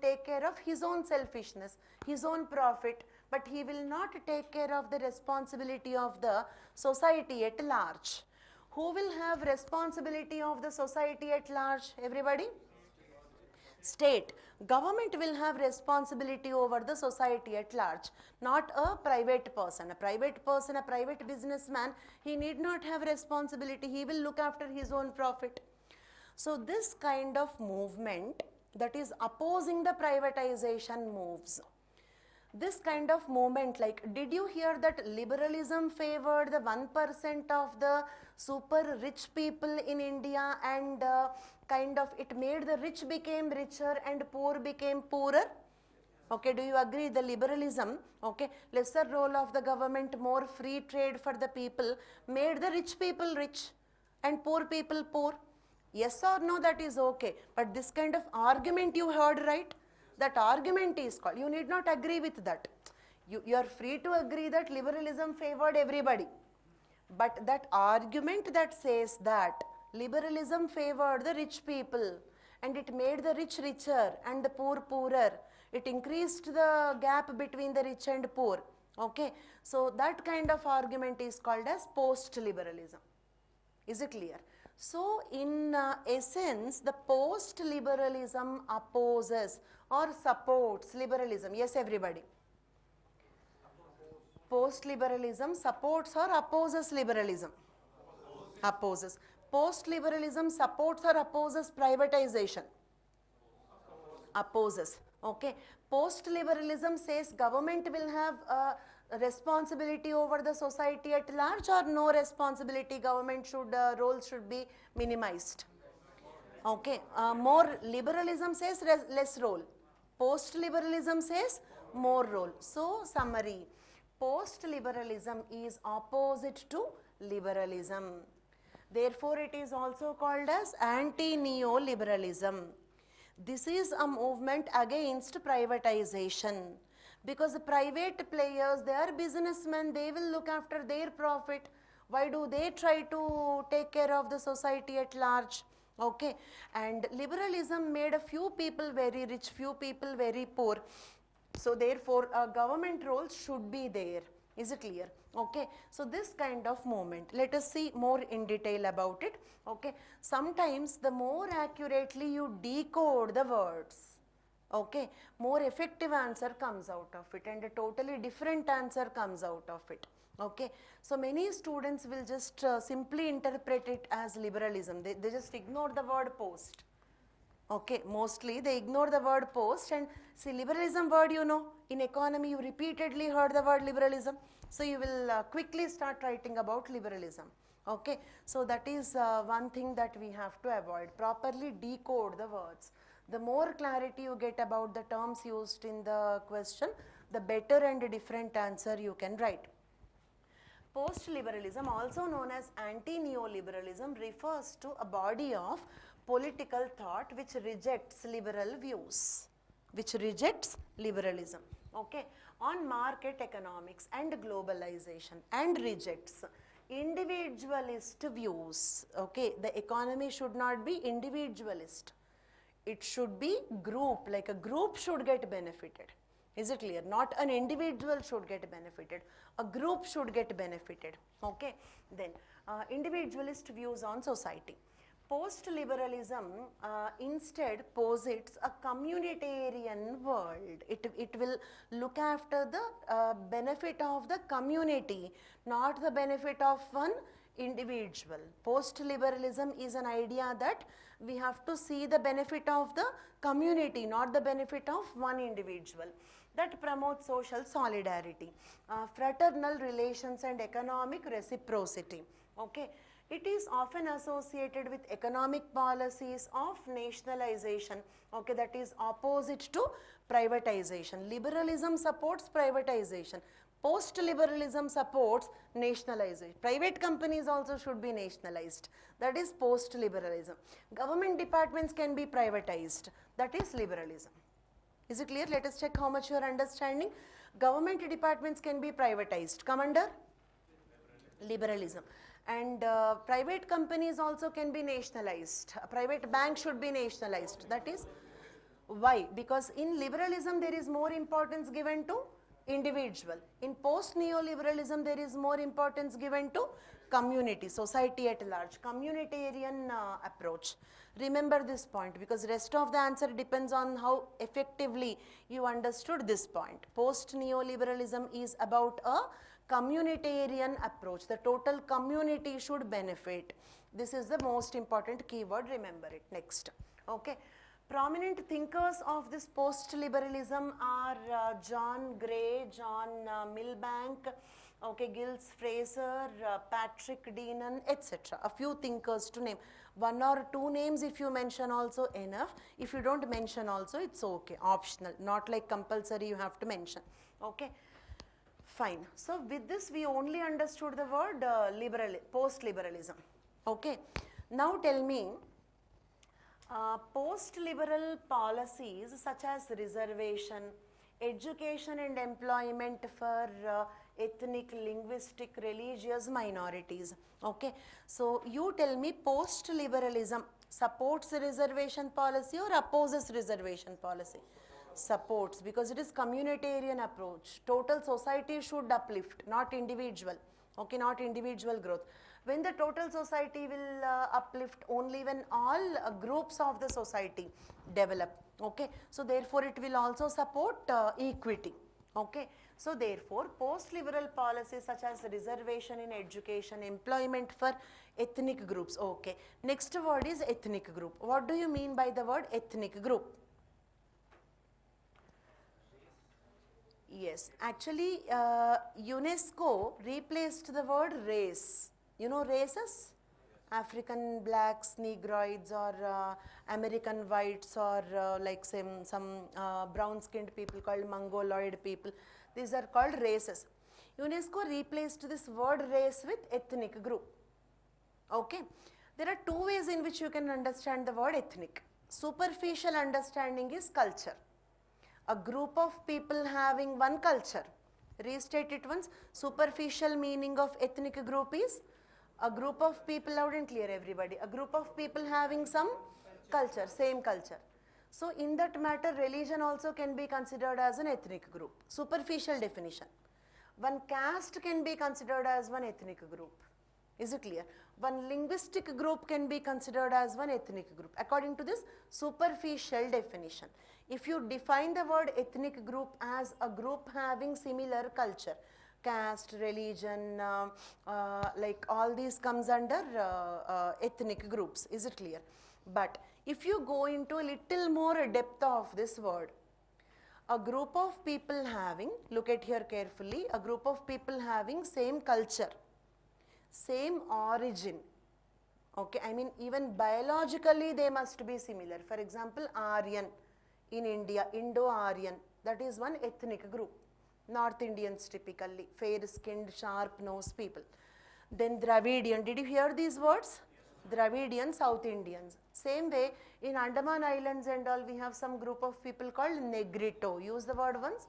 take care of his own selfishness, his own profit, but he will not take care of the responsibility of the society at large. Who will have responsibility of the society at large? Everybody? State. Government will have responsibility over the society at large, not a private person. A private person, a private businessman, he need not have responsibility, he will look after his own profit. So this kind of movement that is opposing the privatization moves. This kind of movement, like did you hear that liberalism favored the 1% of the super rich people in India and kind of it made the rich became richer and poor became poorer? Okay, do you agree the liberalism, okay, lesser role of the government, more free trade for the people made the rich people rich and poor people poor? Yes or no, that is okay. But this kind of argument you heard, right? That argument is called, you need not agree with that. You are free to agree that liberalism favored everybody. But that argument that says that liberalism favored the rich people and it made the rich richer and the poor poorer, it increased the gap between the rich and poor. Okay, so that kind of argument is called as post-liberalism. Is it clear? So in essence, the post-liberalism opposes or supports liberalism. Yes, everybody. Post-liberalism supports or opposes liberalism? Opposes. Post-liberalism supports or opposes privatization? Opposes. Okay. Post-liberalism says government will have responsibility over the society at large, or no responsibility, government should, roles should be minimized. Okay, more liberalism says less role. Post-liberalism says more role. So, summary, post-liberalism is opposite to liberalism. Therefore, it is also called as anti-neoliberalism. This is a movement against privatization. Because the private players, they are businessmen, they will look after their profit. Why do they try to take care of the society at large? Okay, and liberalism made a few people very rich, few people very poor. So therefore, government roles should be there. Is it clear? Okay, so this kind of movement, let us see more in detail about it. Okay, sometimes the more accurately you decode the words, okay, more effective answer comes out of it and a totally different answer comes out of it. Okay, so many students will just simply interpret it as liberalism. They just ignore the word post. Okay, mostly they ignore the word post and see liberalism word, you know, in economy you repeatedly heard the word liberalism. So you will quickly start writing about liberalism. Okay, so that is one thing that we have to avoid, properly decode the words. The more clarity you get about the terms used in the question, the better and different answer you can write. Post-liberalism, also known as anti-neoliberalism, refers to a body of political thought which rejects liberal views, which rejects liberalism, okay, on market economics and globalization, and rejects individualist views. Okay, the economy should not be individualist. It should be group, like a group should get benefited. Is it clear? Not an individual should get benefited. A group should get benefited. Okay. Then individualist views on society. Post-liberalism instead posits a communitarian world. It will look after the benefit of the community, not the benefit of one individual. Post-liberalism is an idea that we have to see the benefit of the community, not the benefit of one individual. that promotes social solidarity, fraternal relations and economic reciprocity. Okay. It is often associated with economic policies of nationalization, okay, that is opposite to privatization. Liberalism supports privatization. Post-liberalism supports nationalization. Private companies also should be nationalized. That is post-liberalism. Government departments can be privatized. That is liberalism. Is it clear? Let us check how much you are understanding. Government departments can be privatized. Come under liberalism. And private companies also can be nationalized. A private bank should be nationalized. That is why? Because in liberalism there is more importance given to individual. In post-neoliberalism there is more importance given to community, society at large, communitarian approach. Remember this point because rest of the answer depends on how effectively you understood this point. Post-neoliberalism is about a communitarian approach. The total community should benefit. This is the most important keyword, remember it. Next. Okay. Prominent thinkers of this post-liberalism are John Gray, John Milbank, okay, Giles Fraser, Patrick Deneen, etc. A few thinkers to name. One or two names if you mention also enough. If you don't mention also it's okay, optional, not like compulsory you have to mention. Okay. Fine. So with this we only understood the word post-liberalism. Okay. Now tell me, post-liberal policies such as reservation, education and employment for ethnic, linguistic, religious minorities. Okay. So you tell me post-liberalism supports reservation policy or opposes reservation policy? Supports, because it is communitarian approach. Total society should uplift, not individual. Okay, not individual growth. When the total society will uplift only when all groups of the society develop. Okay, so therefore it will also support equity. Okay, so therefore post-liberal policies such as reservation in education, employment for ethnic groups. Okay, next word is ethnic group. What do you mean by the word ethnic group? Yes, actually UNESCO replaced the word race. You know races? African blacks, negroids, or American whites, or like some brown skinned people called Mongoloid people. These are called races. UNESCO replaced this word race with ethnic group. Okay. There are two ways in which you can understand the word ethnic. Superficial understanding is culture. A group of people having one culture. Restate it once. Superficial meaning of ethnic group is a group of people, loud and clear everybody, a group of people having some culture, same culture. So in that matter, religion also can be considered as an ethnic group. Superficial definition. One caste can be considered as one ethnic group. Is it clear? One linguistic group can be considered as one ethnic group according to this superficial definition. If you define the word ethnic group as a group having similar culture, caste, religion, like all these comes under ethnic groups. Is it clear? But if you go into a little more depth of this word, a group of people having, look at here carefully, a group of people having same culture, same origin. Okay, I mean even biologically they must be similar. For example, Aryan in India, Indo-Aryan, that is one ethnic group. North Indians typically, fair-skinned, sharp-nosed people. Then Dravidian, did you hear these words? Dravidian, South Indians. Same way, in Andaman Islands and all, we have some group of people called Negrito. Use the word once.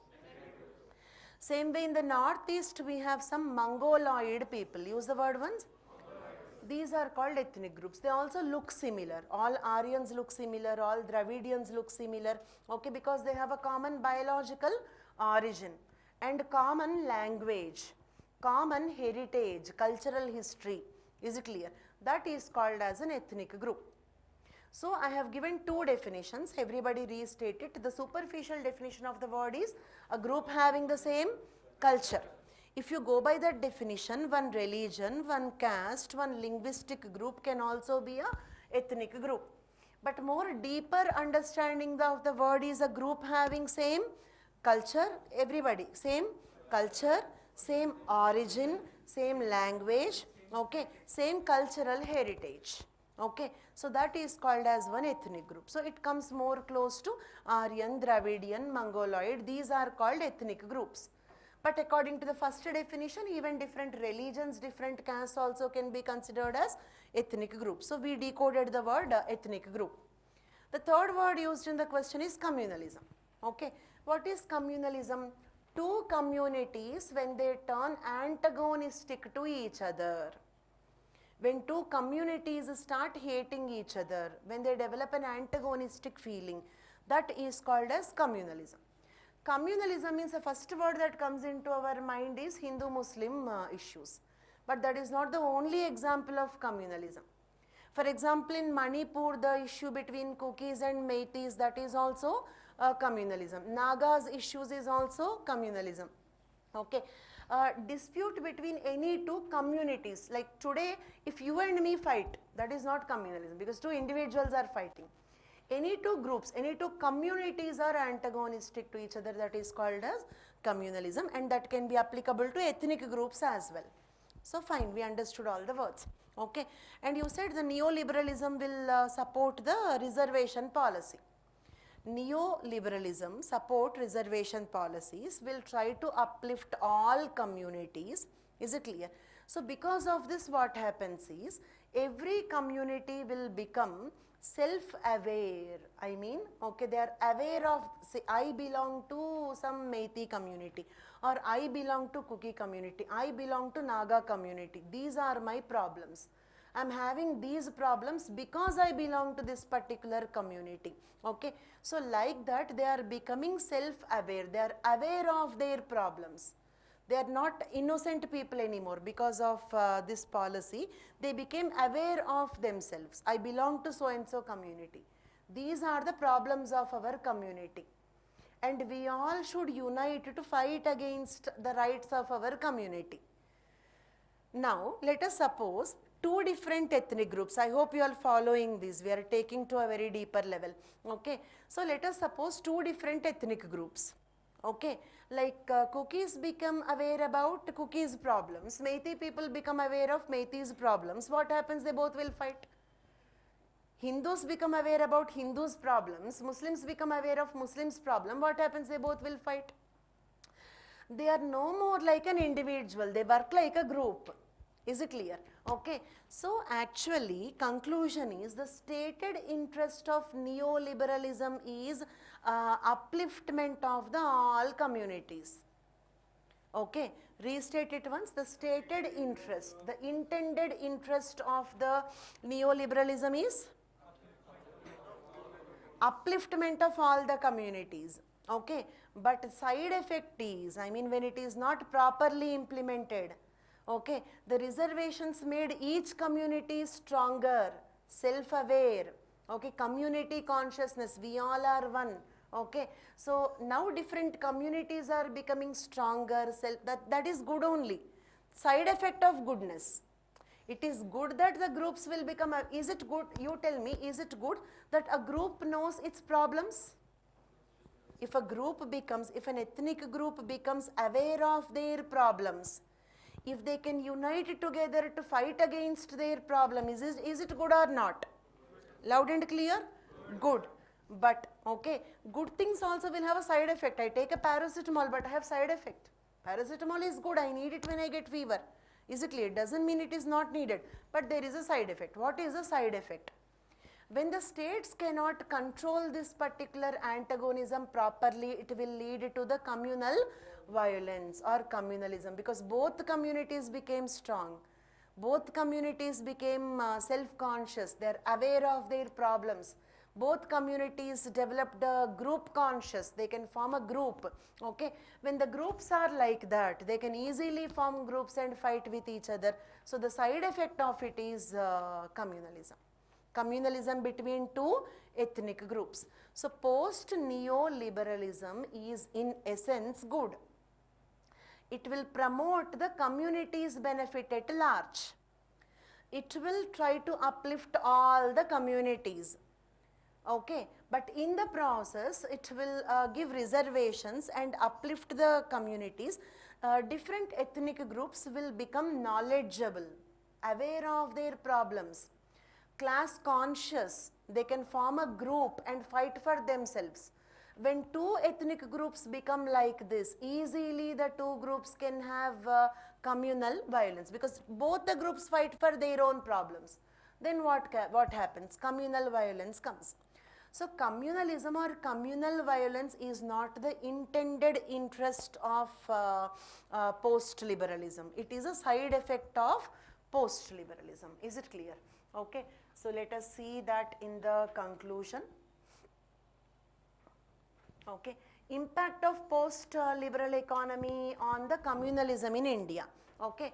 Same way in the northeast, we have some Mongoloid people. Use the word once. These are called ethnic groups. They also look similar. All Aryans look similar, all Dravidians look similar, okay, because they have a common biological origin and common language, common heritage, cultural history. Is it clear? That is called as an ethnic group. So I have given two definitions. Everybody restate it. The superficial definition of the word is a group having the same culture. If you go by that definition, one religion, one caste, one linguistic group can also be a ethnic group. But more deeper understanding of the word is a group having same culture, everybody, same culture, same origin, same language, okay, same cultural heritage. Okay, so that is called as one ethnic group. So it comes more close to Aryan, Dravidian, Mongoloid. These are called ethnic groups. But according to the first definition, even different religions, different castes also can be considered as ethnic groups. So we decoded the word ethnic group. The third word used in the question is communalism. Okay, what is communalism? Two communities when they turn antagonistic to each other. When two communities start hating each other, when they develop an antagonistic feeling, that is called as communalism. Communalism means the first word that comes into our mind is Hindu-Muslim issues. But that is not the only example of communalism. For example, in Manipur, the issue between Kukis and Meiteis, that is also communalism. Nagas issues is also communalism. Okay. Dispute between any two communities, like today if you and me fight, that is not communalism because two individuals are fighting. Any two groups, any two communities are antagonistic to each other, that is called as communalism, and that can be applicable to ethnic groups as well. So fine, we understood all the words. Okay, and you said the neoliberalism will support the reservation policy. Neoliberalism support reservation policies, will try to uplift all communities. Is it clear? So because of this, what happens is every community will become self-aware. I mean, okay, they are aware of, say, I belong to some Meitei community, or I belong to Kuki community, I belong to Naga community. These are my problems. I am having these problems because I belong to this particular community. Okay, so like that they are becoming self-aware, they are aware of their problems. They are not innocent people anymore because of this policy. They became aware of themselves. I belong to so and so community. These are the problems of our community. And we all should unite to fight against the rights of our community. Now, let us suppose two different ethnic groups. I hope you are following this. We are taking to a very deeper level. Okay. So let us suppose two different ethnic groups. Okay. Like Kukis become aware about Kukis problems. Meitei people become aware of Meitei's problems. What happens? They both will fight. Hindus become aware about Hindus' problems. Muslims become aware of Muslims' problem. What happens? They both will fight. They are no more like an individual. They work like a group. Is it clear? Okay. So actually, conclusion is the stated interest of neoliberalism is upliftment of the all communities. Okay. Restate it once. The stated interest, the intended interest of the neoliberalism is upliftment of all the communities. Okay. But side effect is, I mean, when it is not properly implemented, okay, the reservations made each community stronger, self-aware, okay, community consciousness, we all are one, okay. So now different communities are becoming stronger, that is good only. Side effect of goodness. It is good that the groups will become, is it good, you tell me, is it good that a group knows its problems? If a group becomes, if an ethnic group becomes aware of their problems, if they can unite together to fight against their problem, is it good or not? Loud and clear? Good. But, okay, good things also will have a side effect. I take a paracetamol, but I have side effect. Paracetamol is good, I need it when I get fever. Is it clear? It doesn't mean it is not needed, but there is a side effect. What is a side effect? When the states cannot control this particular antagonism properly, it will lead to the communal violence or communalism, because both communities became strong. Both communities became self-conscious. They are aware of their problems. Both communities developed a group conscious. They can form a group. Okay. When the groups are like that, they can easily form groups and fight with each other. So the side effect of it is communalism. Communalism between two ethnic groups. So post-neoliberalism is in essence good. It will promote the community's benefit at large. It will try to uplift all the communities. Okay, but in the process it will give reservations and uplift the communities. Different ethnic groups will become knowledgeable, aware of their problems, class conscious. They can form a group and fight for themselves. When two ethnic groups become like this, easily the two groups can have communal violence, because both the groups fight for their own problems. Then what happens? Communal violence comes. So communalism or communal violence is not the intended interest of post-liberalism. It is a side effect of post-liberalism. Is it clear? Okay. So let us see that in the conclusion. Okay. Impact of post-liberal economy on the communalism in India. Okay.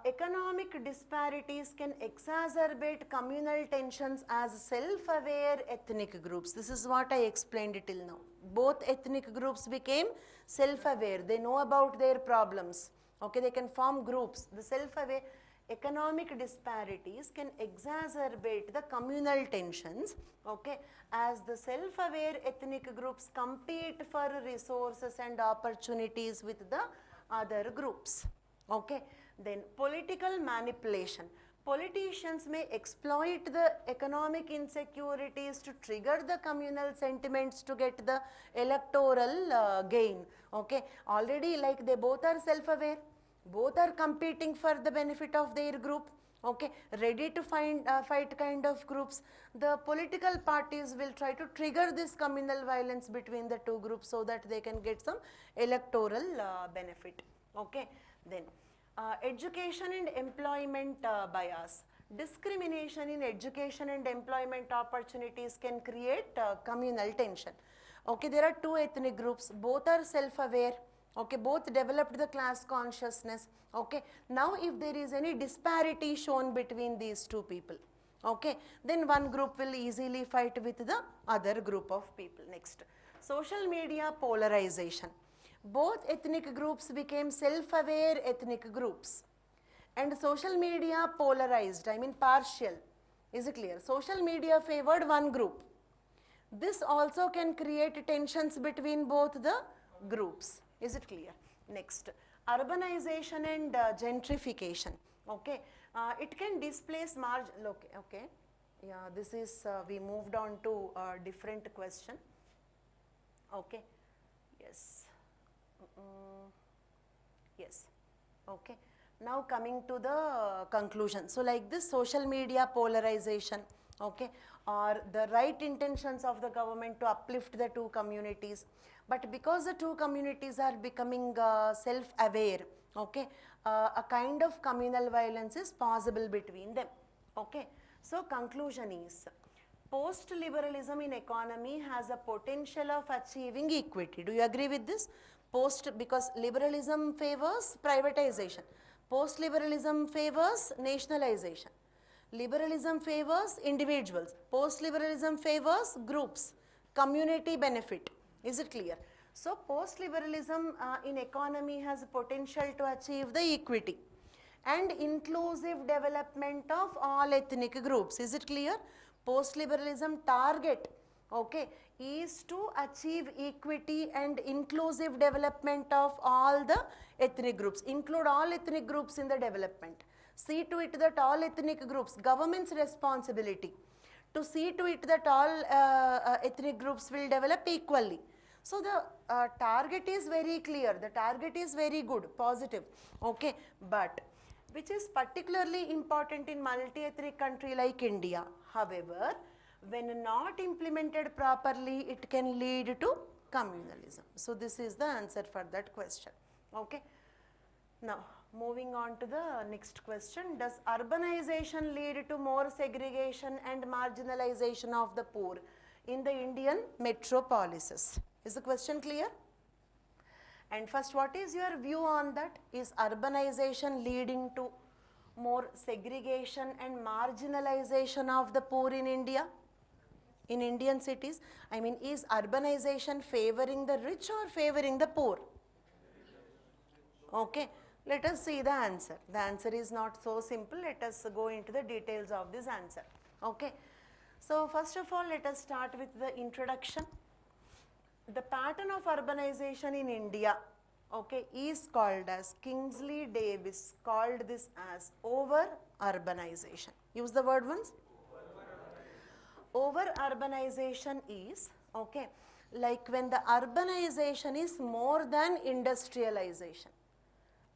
Economic disparities can exacerbate communal tensions as self-aware ethnic groups. This is what I explained till now. Both ethnic groups became self-aware. They know about their problems. Okay, they can form groups. The self-aware economic disparities can exacerbate the communal tensions. Okay, as the self-aware ethnic groups compete for resources and opportunities with the other groups. Okay. Then political manipulation. Politicians may exploit the economic insecurities to trigger the communal sentiments to get the electoral gain. Okay, already like they both are self-aware, both are competing for the benefit of their group. Okay, ready to fight kind of groups. The political parties will try to trigger this communal violence between the two groups so that they can get some electoral benefit. Okay, then education and employment bias. Discrimination in education and employment opportunities can create communal tension. Okay, there are two ethnic groups, both are self-aware. Okay, both developed the class consciousness. Okay, now if there is any disparity shown between these two people, okay, then one group will easily fight with the other group of people. Next, social media polarization. Both ethnic groups became self-aware ethnic groups, and social media polarized, I mean partial. Is it clear? Social media favored one group. This also can create tensions between both the groups. Is it clear? Next, urbanization and gentrification. Okay, it can displace okay, yeah, this is we moved on to a different question. Okay, yes. Yes, okay. Now coming to the conclusion. So like this social media polarization, okay, or the right intentions of the government to uplift the two communities, but because the two communities are becoming self-aware, okay, a kind of communal violence is possible between them. Okay, so conclusion is, post-liberalism in economy has a potential of achieving equity. Do you agree with this? Because liberalism favors privatization, post-liberalism favors nationalization, liberalism favors individuals, post-liberalism favors groups, community benefit. Is it clear? So post-liberalism in economy has a potential to achieve the equity and inclusive development of all ethnic groups. Is it clear? Post-liberalism target, okay, is to achieve equity and inclusive development of all the ethnic groups. Include all ethnic groups in the development. See to it that all ethnic groups, government's responsibility to see to it that all ethnic groups will develop equally. So the target is very clear, the target is very good, positive, okay, but which is particularly important in multi-ethnic country like India. However, when not implemented properly, it can lead to communalism. So this is the answer for that question. Okay. Now moving on to the next question. Does urbanization lead to more segregation and marginalization of the poor in the Indian metropolises? Is the question clear? And first, what is your view on that? Is urbanization leading to more segregation and marginalization of the poor in India? In Indian cities, I mean, is urbanization favoring the rich or favoring the poor? Okay, let us see the answer. The answer is not so simple. Let us go into the details of this answer. Okay, So first of all, let us start with the introduction. The pattern of urbanization in India, okay, is called as, Kingsley Davis called this as over-urbanization. Use the word once. Over-urbanization is, okay, like when the urbanization is more than industrialization.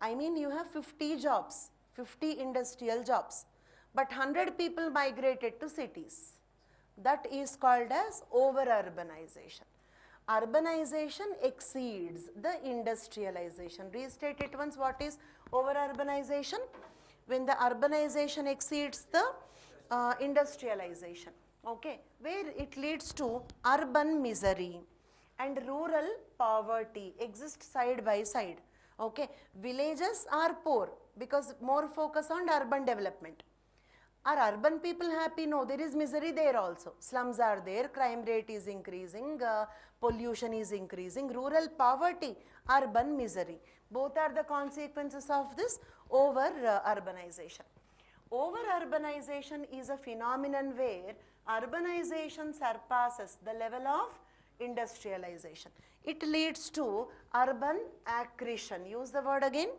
I mean, you have 50 jobs, 50 industrial jobs, but 100 people migrated to cities. That is called as over-urbanization. Urbanization exceeds the industrialization. Restate it once. What is over-urbanization? When the urbanization exceeds the industrialization, okay, where it leads to urban misery and rural poverty exist side by side. Okay, villages are poor because more focus on urban development. Are urban people happy? No, there is misery there also. Slums are there, crime rate is increasing, pollution is increasing, rural poverty, urban misery. Both are the consequences of this over-urbanization. Over-urbanization is a phenomenon where urbanization surpasses the level of industrialization. It leads to urban accretion. Use the word again.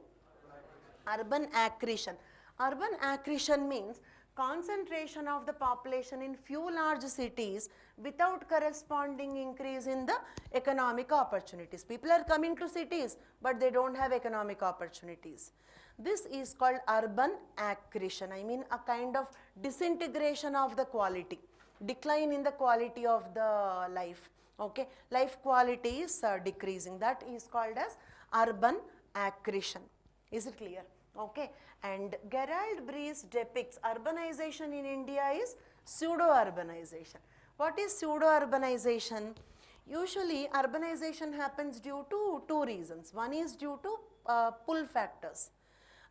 Urban accretion. Urban accretion means concentration of the population in few large cities without corresponding increase in the economic opportunities. People are coming to cities, but they don't have economic opportunities. This is called urban accretion. I mean, a kind of disintegration of the quality, decline in the quality of the life. Okay, life quality is decreasing. That is called as urban accretion. Is it clear? Okay, and Gerald Breeze depicts urbanization in India is pseudo-urbanization. What is pseudo-urbanization? Usually urbanization happens due to two reasons. One is due to pull factors.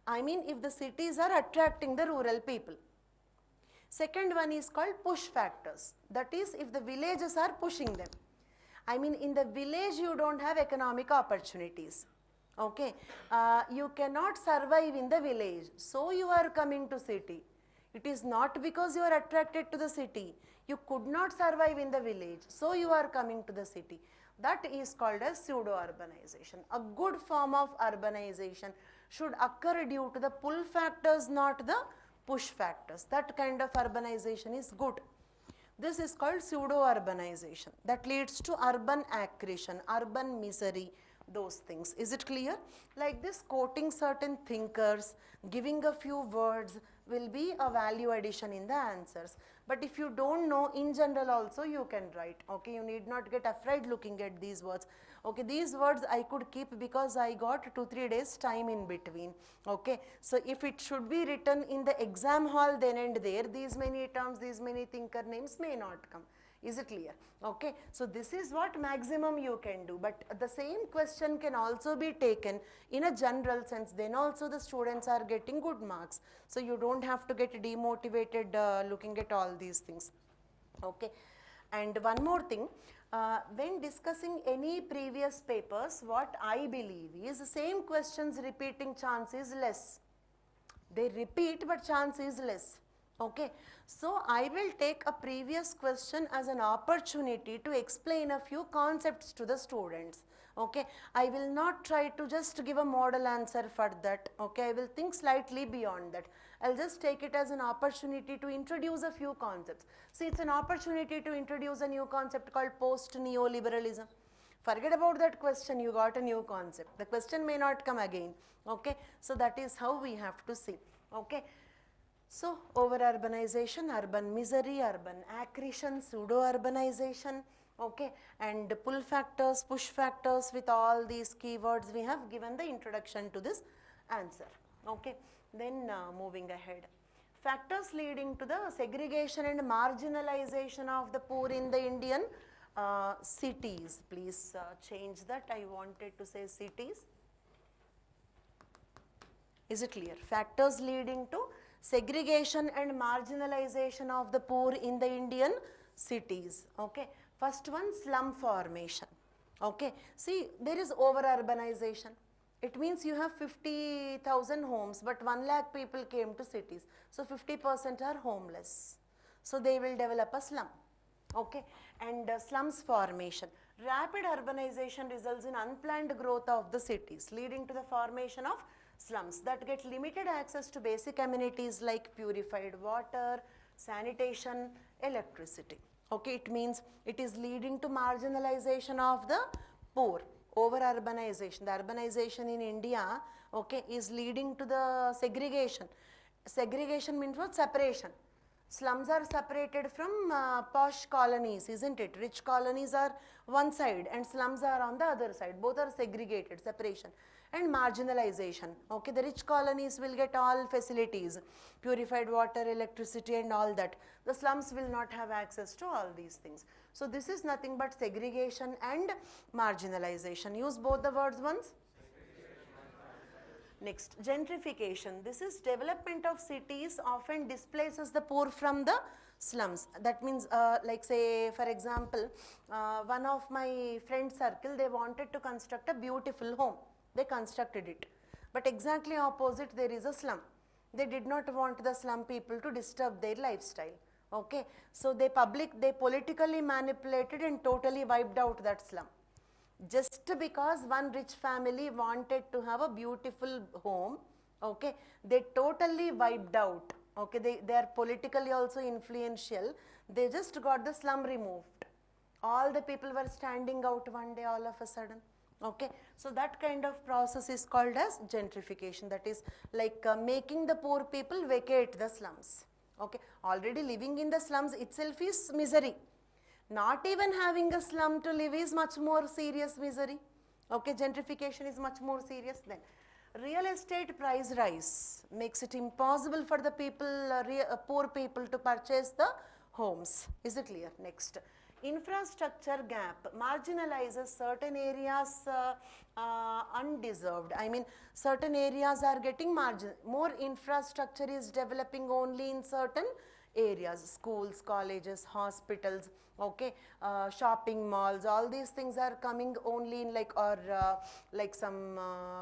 I mean, if the cities are attracting the rural people. Second one is called push factors. That is, if the villages are pushing them. I mean, in the village you don't have economic opportunities. Okay, you cannot survive in the village, so you are coming to city. It is not because you are attracted to the city. You could not survive in the village, so you are coming to the city. That is called as pseudo-urbanization. A good form of urbanization should occur due to the pull factors, not the push factors. That kind of urbanization is good. This is called pseudo-urbanization. That leads to urban accretion, urban misery, those things. Is it clear? Like this, quoting certain thinkers, giving a few words will be a value addition in the answers. But if you don't know, in general also you can write. Okay, you need not get afraid looking at these words. Okay, these words I could keep because I got 2-3 days time in between. Okay, so if it should be written in the exam hall then and there, these many terms, these many thinker names may not come. Is it clear? Okay, so this is what maximum you can do, but the same question can also be taken in a general sense. Then also the students are getting good marks, so you don't have to get demotivated looking at all these things. Okay, and one more thing, when discussing any previous papers, what I believe is the same questions repeating chance is less. They repeat but chance is less. Okay, so I will take a previous question as an opportunity to explain a few concepts to the students. Okay, I will not try to just give a model answer for that. Okay, I will think slightly beyond that. I'll just take it as an opportunity to introduce a few concepts. See, it's an opportunity to introduce a new concept called post-neoliberalism. Forget about that question, you got a new concept. The question may not come again. Okay, so that is how we have to see. Okay. So, over-urbanization, urban misery, urban accretion, pseudo-urbanization, okay, and pull factors, push factors, with all these keywords we have given the introduction to this answer. Okay, then moving ahead. Factors leading to the segregation and marginalization of the poor in the Indian cities. Please change that, I wanted to say cities. Is it clear? Factors leading to segregation and marginalization of the poor in the Indian cities. Okay, first one, slum formation. Okay, see, there is over-urbanization. It means you have 50,000 homes, but 1 lakh people came to cities. So 50% are homeless. so they will develop a slum. Okay, and slums formation. Rapid urbanization results in unplanned growth of the cities, leading to the formation of slums that get limited access to basic amenities like purified water, sanitation, electricity. Okay, it means it is leading to marginalization of the poor. Over urbanization, the urbanization in India, okay, is leading to the segregation. Segregation means what? Separation. Slums are separated from posh colonies, isn't it? Rich colonies are one side and slums are on the other side. Both are segregated, separation. And marginalization. Okay, the rich colonies will get all facilities, purified water, electricity and all that. The slums will not have access to all these things. So this is nothing but segregation and marginalization. Use both the words once. Next, gentrification. This is development of cities often displaces the poor from the slums. That means like say for example, one of my friend circle, they wanted to construct a beautiful home. They constructed it. But exactly opposite there is a slum. They did not want the slum people to disturb their lifestyle. Okay. So they politically manipulated and totally wiped out that slum. Just because one rich family wanted to have a beautiful home, okay, they totally wiped out. Okay, they are politically also influential. They just got the slum removed. All the people were standing out one day all of a sudden. Okay, so that kind of process is called as gentrification. That is like making the poor people vacate the slums. Okay, already living in the slums itself is misery. Not even having a slum to live is much more serious misery. Okay, gentrification is much more serious then. Real estate price rise makes it impossible for the people, poor people to purchase the homes. Is it clear? Next. Infrastructure gap marginalizes certain areas undeserved. I mean, certain areas are getting more infrastructure is developing only in certain areas, schools, colleges, hospitals, okay, shopping malls, all these things are coming only in like some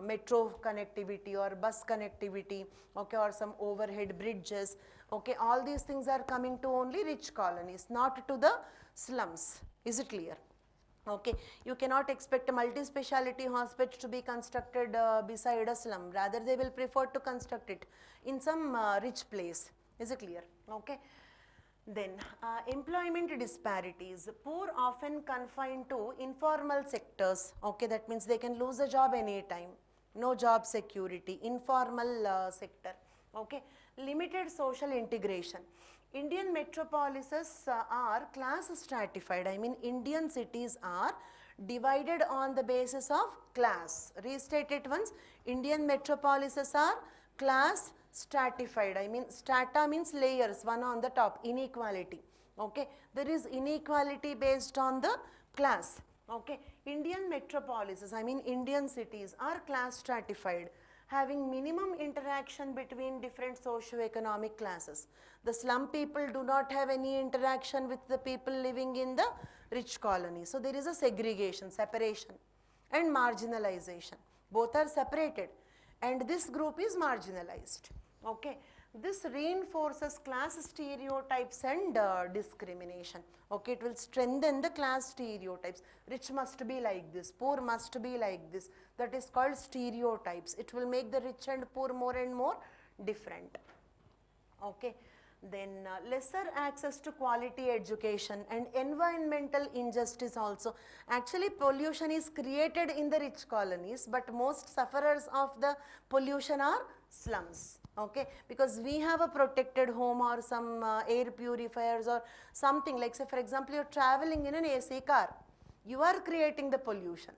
metro connectivity or bus connectivity, okay, or some overhead bridges, okay, all these things are coming to only rich colonies, not to the slums. Is it clear? Okay, you cannot expect a multi-speciality hospital to be constructed beside a slum. Rather, they will prefer to construct it in some rich place. Is it clear? Okay. Then employment disparities. Poor often confined to informal sectors. Okay, that means they can lose a job anytime. No job security. Informal sector. Okay. Limited social integration. Indian metropolises are class stratified. I mean, Indian cities are divided on the basis of class. Restate it once. Indian metropolises are class stratified. I mean, strata means layers, one on the top, inequality. Okay, there is inequality based on the class. Okay, Indian metropolises, I mean Indian cities are class stratified, having minimum interaction between different socio-economic classes. The slum people do not have any interaction with the people living in the rich colony. So there is a segregation, separation and marginalization. Both are separated and this group is marginalized. Okay, this reinforces class stereotypes and discrimination. Okay, it will strengthen the class stereotypes. Rich must be like this, poor must be like this. That is called stereotypes. It will make the rich and poor more and more different. Okay, then lesser access to quality education and environmental injustice also. Actually, pollution is created in the rich colonies, but most sufferers of the pollution are slums. Okay, because we have a protected home or some air purifiers or something, like say for example, you are traveling in an AC car, you are creating the pollution.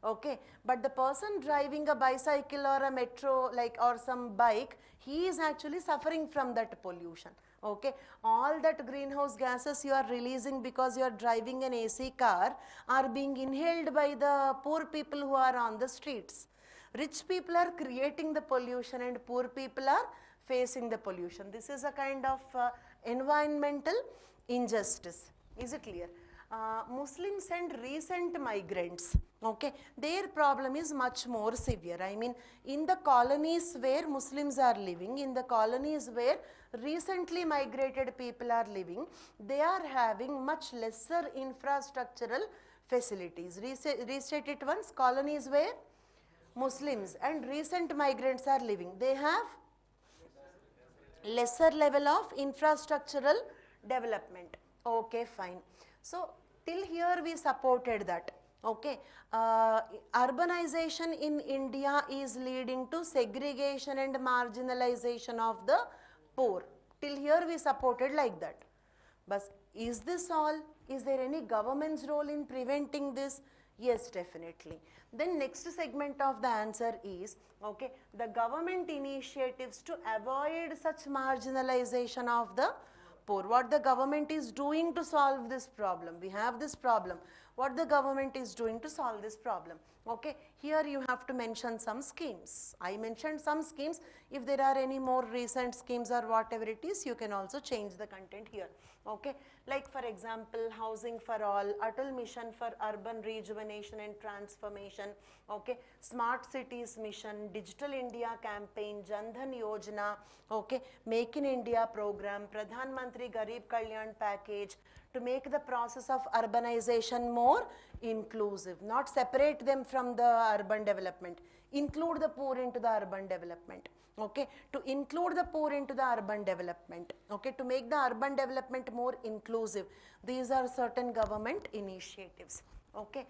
Okay, but the person driving a bicycle or a metro or some bike, he is actually suffering from that pollution. Okay, all that greenhouse gases you are releasing because you are driving an AC car are being inhaled by the poor people who are on the streets. Rich people are creating the pollution and poor people are facing the pollution. This is a kind of environmental injustice. Is it clear? Muslims and recent migrants, okay, their problem is much more severe. I mean, in the colonies where Muslims are living, in the colonies where recently migrated people are living, they are having much lesser infrastructural facilities. Restate it once. Colonies where Muslims and recent migrants are living, they have lesser level of infrastructural development. Okay, fine. So till here we supported that. Okay, urbanization in India is leading to segregation and marginalization of the poor. Till here we supported like that. But is this all? Is there any government's role in preventing this? Yes, definitely. Then next segment of the answer is, okay, the government initiatives to avoid such marginalization of the poor. What the government is doing to solve this problem? We have this problem. What the government is doing to solve this problem? Okay, here you have to mention some schemes. I mentioned some schemes. If there are any more recent schemes or whatever it is, you can also change the content here. Okay, like for example, Housing for All, Atal Mission for Urban Rejuvenation and Transformation, okay, Smart Cities Mission, Digital India Campaign, Jan Dhan Yojana, okay, Make in India program, Pradhan Mantri Garib Kalyan package, to make the process of urbanization more inclusive, not separate them from the urban development, include the poor into the urban development. Okay, to include the poor into the urban development, okay, to make the urban development more inclusive. These are certain government initiatives. Okay,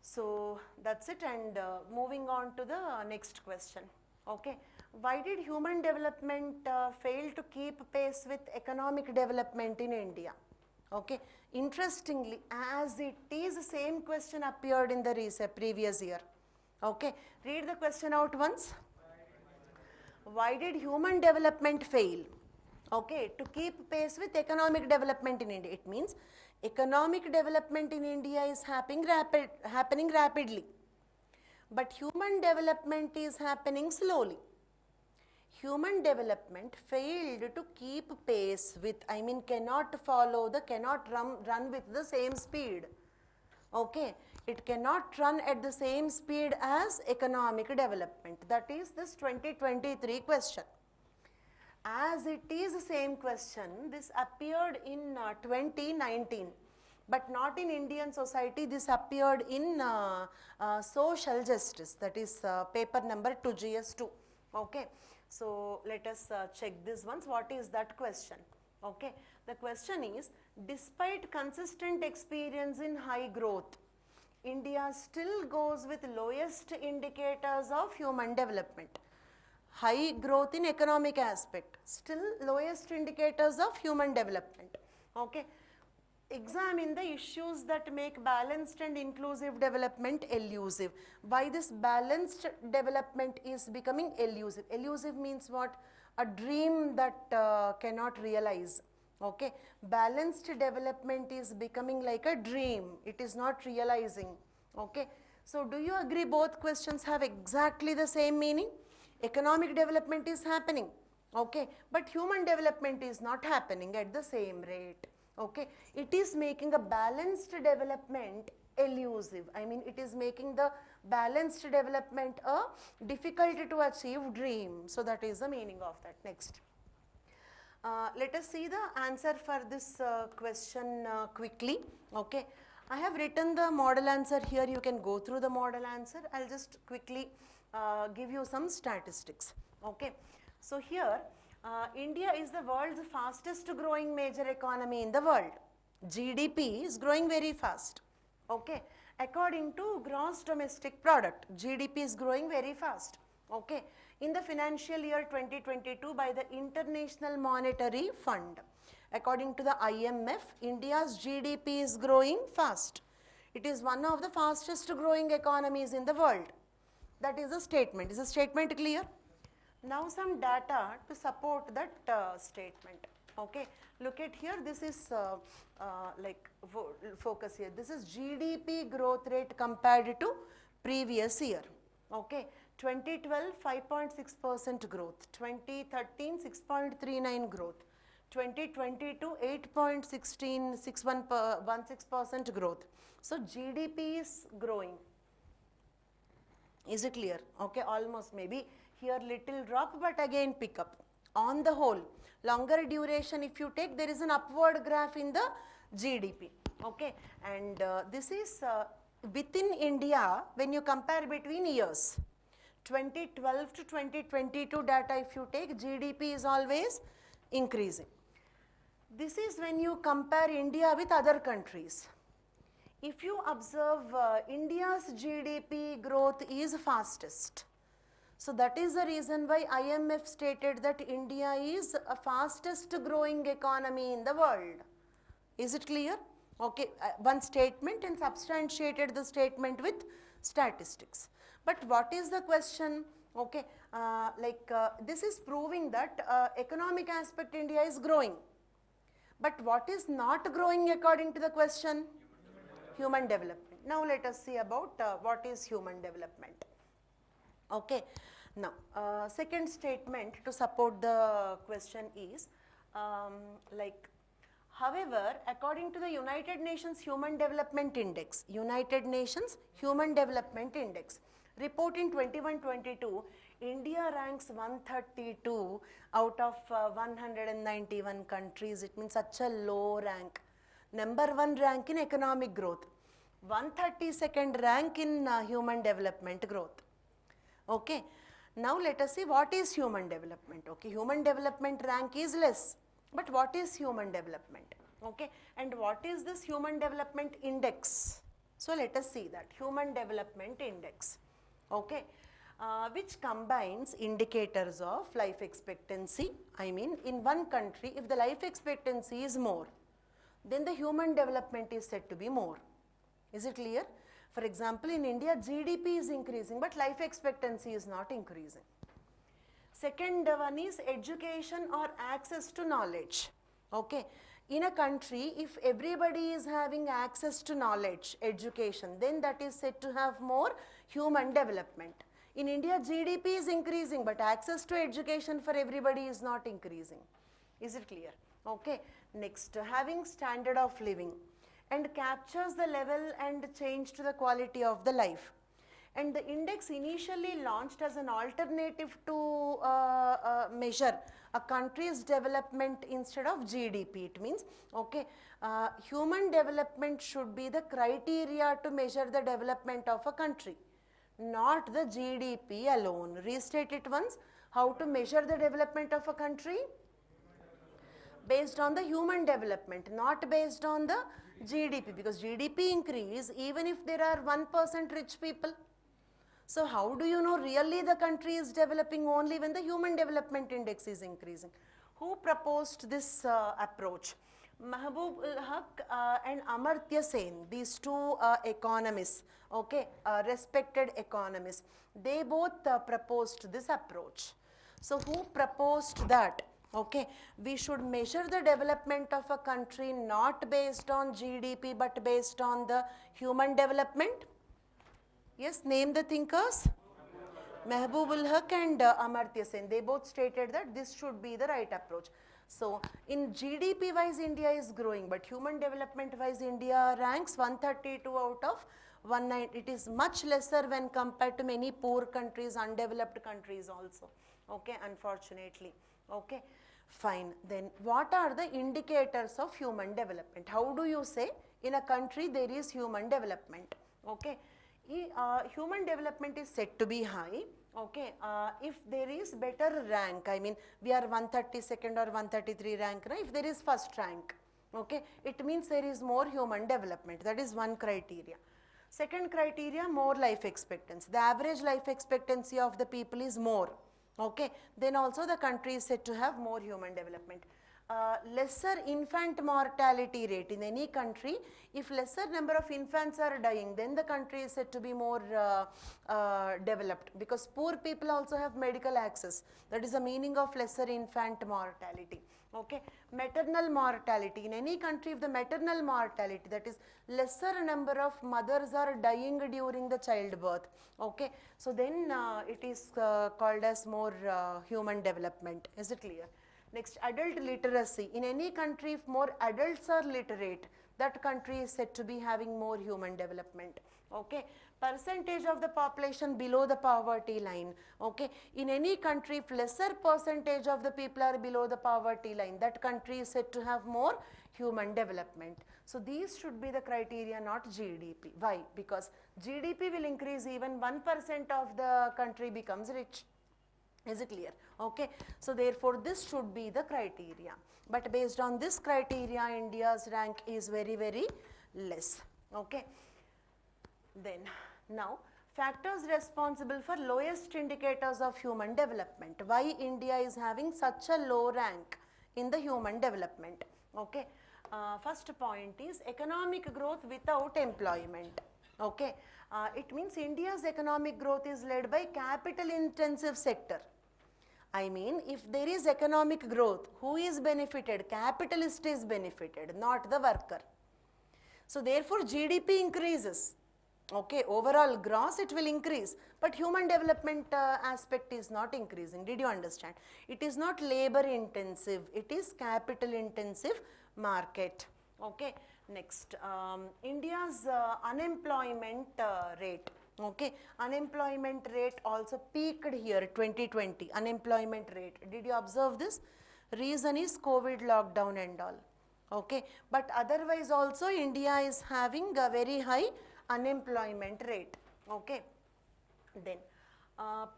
so that's it, and moving on to the next question. Okay, why did human development fail to keep pace with economic development in India? Okay, interestingly, as it is, the same question appeared in the previous year. Okay, read the question out once. Why did human development fail? Okay, to keep pace with economic development in India. It means economic development in India is happening rapidly, but human development is happening slowly. Human development failed to keep pace with, I mean, cannot run with the same speed. Okay, it cannot run at the same speed as economic development. That is this 2023 question. As it is the same question, this appeared in 2019, but not in Indian society. This appeared in social justice, that is paper number 2GS2. Okay, so let us check this once. What is that question? Okay, the question is, despite consistent experience in high growth, India still goes with lowest indicators of human development. High growth in economic aspect, still lowest indicators of human development. Okay, examine the issues that make balanced and inclusive development elusive. Why this balanced development is becoming elusive? Elusive means what? A dream that cannot realize. Okay, balanced development is becoming like a dream. It is not realizing. Okay, so do you agree both questions have exactly the same meaning? Economic development is happening. Okay, but human development is not happening at the same rate. Okay, it is making a balanced development elusive. I mean, it is making the balanced development a difficult to achieve dream. So that is the meaning of that. Next. Let us see the answer for this question quickly. Okay, I have written the model answer here. You can go through the model answer. I'll just quickly give you some statistics. Okay, so here India is the world's fastest growing major economy in the world. GDP is growing very fast. Okay, according to gross domestic product, GDP is growing very fast. Okay, in the financial year 2022 by the International Monetary Fund, according to the IMF, India's GDP is growing fast. It is one of the fastest growing economies in the world. That is a statement. Is the statement clear? Now some data to support that statement. Okay, look at here. This is focus here. This is GDP growth rate compared to previous year. Okay, 2012 5.6% growth, 2013 6.39 growth, 2022 8.16% growth. So GDP is growing. Is it clear? Okay, almost maybe here little drop, but again pick up. On the whole, longer duration if you take, there is an upward graph in the GDP. Okay, and this is within India when you compare between years. 2012 to 2022 data if you take, GDP is always increasing. This is when you compare India with other countries. If you observe India's GDP growth is fastest. So that is the reason why IMF stated that India is a fastest growing economy in the world. Is it clear? Okay, one statement and substantiated the statement with statistics. But what is the question? Okay, this is proving that economic aspect India is growing. But what is not growing according to the question? Human development. Now let us see about what is human development. Okay, now second statement to support the question is however, according to the United Nations Human Development Index, United Nations Human Development Index, report in 21-22, India ranks 132 out of 191 countries. It means such a low rank. Number 1 rank in economic growth, 132nd rank in human development growth. Okay, now let us see what is human development. Okay, human development rank is less, but what is human development? Okay, and what is this human development index? So let us see that human development index. Okay, which combines indicators of life expectancy. I mean, in one country, if the life expectancy is more, then the human development is said to be more. Is it clear? For example, in India, GDP is increasing, but life expectancy is not increasing. Second one is education or access to knowledge. Okay, in a country, if everybody is having access to knowledge, education, then that is said to have more human development. In India, GDP is increasing, but access to education for everybody is not increasing. Is it clear? Okay, next, having standard of living and captures the level and change to the quality of the life. And the index initially launched as an alternative to measure a country's development instead of GDP. It means, okay, human development should be the criteria to measure the development of a country, not the GDP alone. Restate it once. How to measure the development of a country? Based on the human development, not based on the GDP, because GDP increase even if there are 1% rich people. So how do you know really the country is developing? Only when the human development index is increasing. Who proposed this approach? Mahbub-ul-Haq and Amartya Sen, these two economists, okay, respected economists, they both proposed this approach. So who proposed that? Okay, we should measure the development of a country not based on GDP but based on the human development. Yes, name the thinkers. Mahbub-ul-Haq and Amartya Sen, they both stated that this should be the right approach. So in GDP wise India is growing, but human development wise India ranks 132 out of 190. It is much lesser when compared to many poor countries, undeveloped countries also. Okay, unfortunately. Okay, fine. Then what are the indicators of human development? How do you say in a country there is human development? Okay, human development is said to be high. Okay, if there is better rank, I mean we are 132nd or 133 rank, right? If there is first rank, okay, it means there is more human development. That is one criteria. Second criteria, more life expectancy. The average life expectancy of the people is more. Okay, then also the country is said to have more human development. Lesser infant mortality rate in any country, if lesser number of infants are dying, then the country is said to be more developed, because poor people also have medical access. That is the meaning of lesser infant mortality. Okay, maternal mortality in any country, if the maternal mortality, that is lesser number of mothers are dying during the childbirth, okay, so then it is called as more human development. Is it clear? Next, adult literacy. In any country, if more adults are literate, that country is said to be having more human development. Okay, percentage of the population below the poverty line. Okay, in any country, if lesser percentage of the people are below the poverty line, that country is said to have more human development. So these should be the criteria, not GDP. Why? Because GDP will increase, even 1% of the country becomes rich. Is it clear? Okay, so therefore this should be the criteria, but based on this criteria, India's rank is very, very less. Okay, then now factors responsible for lowest indicators of human development. Why India is having such a low rank in the human development? Okay, first point is economic growth without employment. Okay, it means India's economic growth is led by capital intensive sector. I mean, if there is economic growth, who is benefited? Capitalist is benefited, not the worker. So therefore GDP increases. Okay, overall gross it will increase, but human development aspect is not increasing. Did you understand? It is not labor intensive, it is capital intensive market. Okay, next, India's unemployment rate. Okay, unemployment rate also peaked here 2020, unemployment rate. Did you observe this? Reason is COVID lockdown and all. Okay, but otherwise also India is having a very high unemployment rate. Okay, then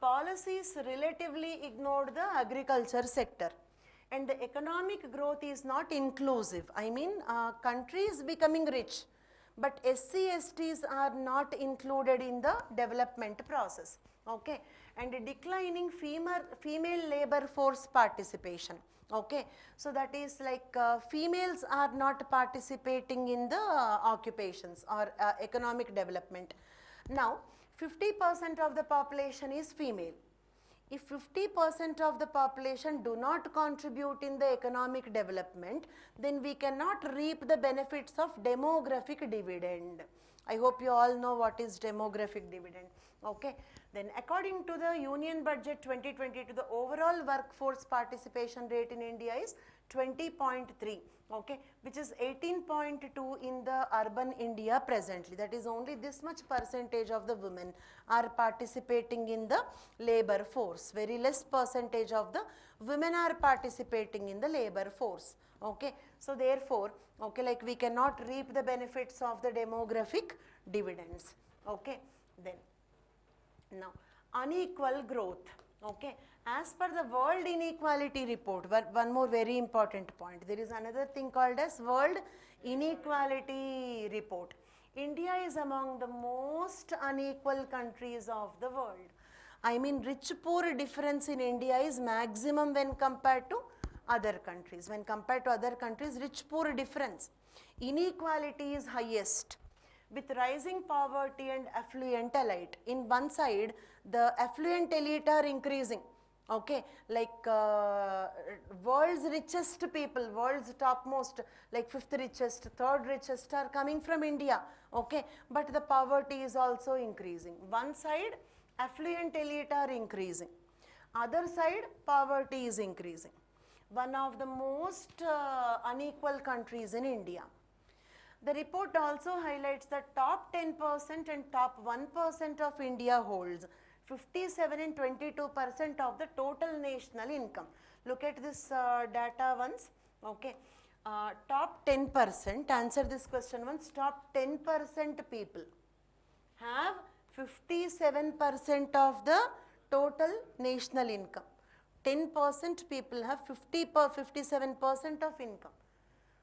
policies relatively ignored the agriculture sector, and the economic growth is not inclusive. I mean, country is becoming rich, but SC, STs are not included in the development process. Okay, and a declining female labor force participation. Okay, so that is like females are not participating in the occupations or economic development. Now 50% of the population is female. If 50% of the population do not contribute in the economic development, then we cannot reap the benefits of demographic dividend. I hope you all know what is demographic dividend. Okay, then according to the Union Budget 2022, the overall workforce participation rate in India is 20.3. Okay, which is 18.2 in the urban India presently. That is only this much percentage of the women are participating in the labor force. Very less percentage of the women are participating in the labor force. Okay, so therefore, okay, like we cannot reap the benefits of the demographic dividends. Okay, then now unequal growth. Okay, as per the World Inequality Report, one more very important point, there is another thing called as World Inequality Report. India is among the most unequal countries of the world. I mean, rich-poor difference in India is maximum when compared to other countries. When compared to other countries, rich-poor difference. Inequality is highest, with rising poverty and affluent elite. In one side, the affluent elite are increasing. Okay, like world's richest people, world's topmost, like 5th richest, 3rd richest are coming from India. Okay, but the poverty is also increasing. One side, affluent elite are increasing. Other side, poverty is increasing. One of the most unequal countries in India. The report also highlights that top 10% and top 1% of India holds 57 and 22% of the total national income. Look at this data once. Okay, top 10%, answer this question once. Top 10% people have 57% of the total national income. 10% people have 57% of income.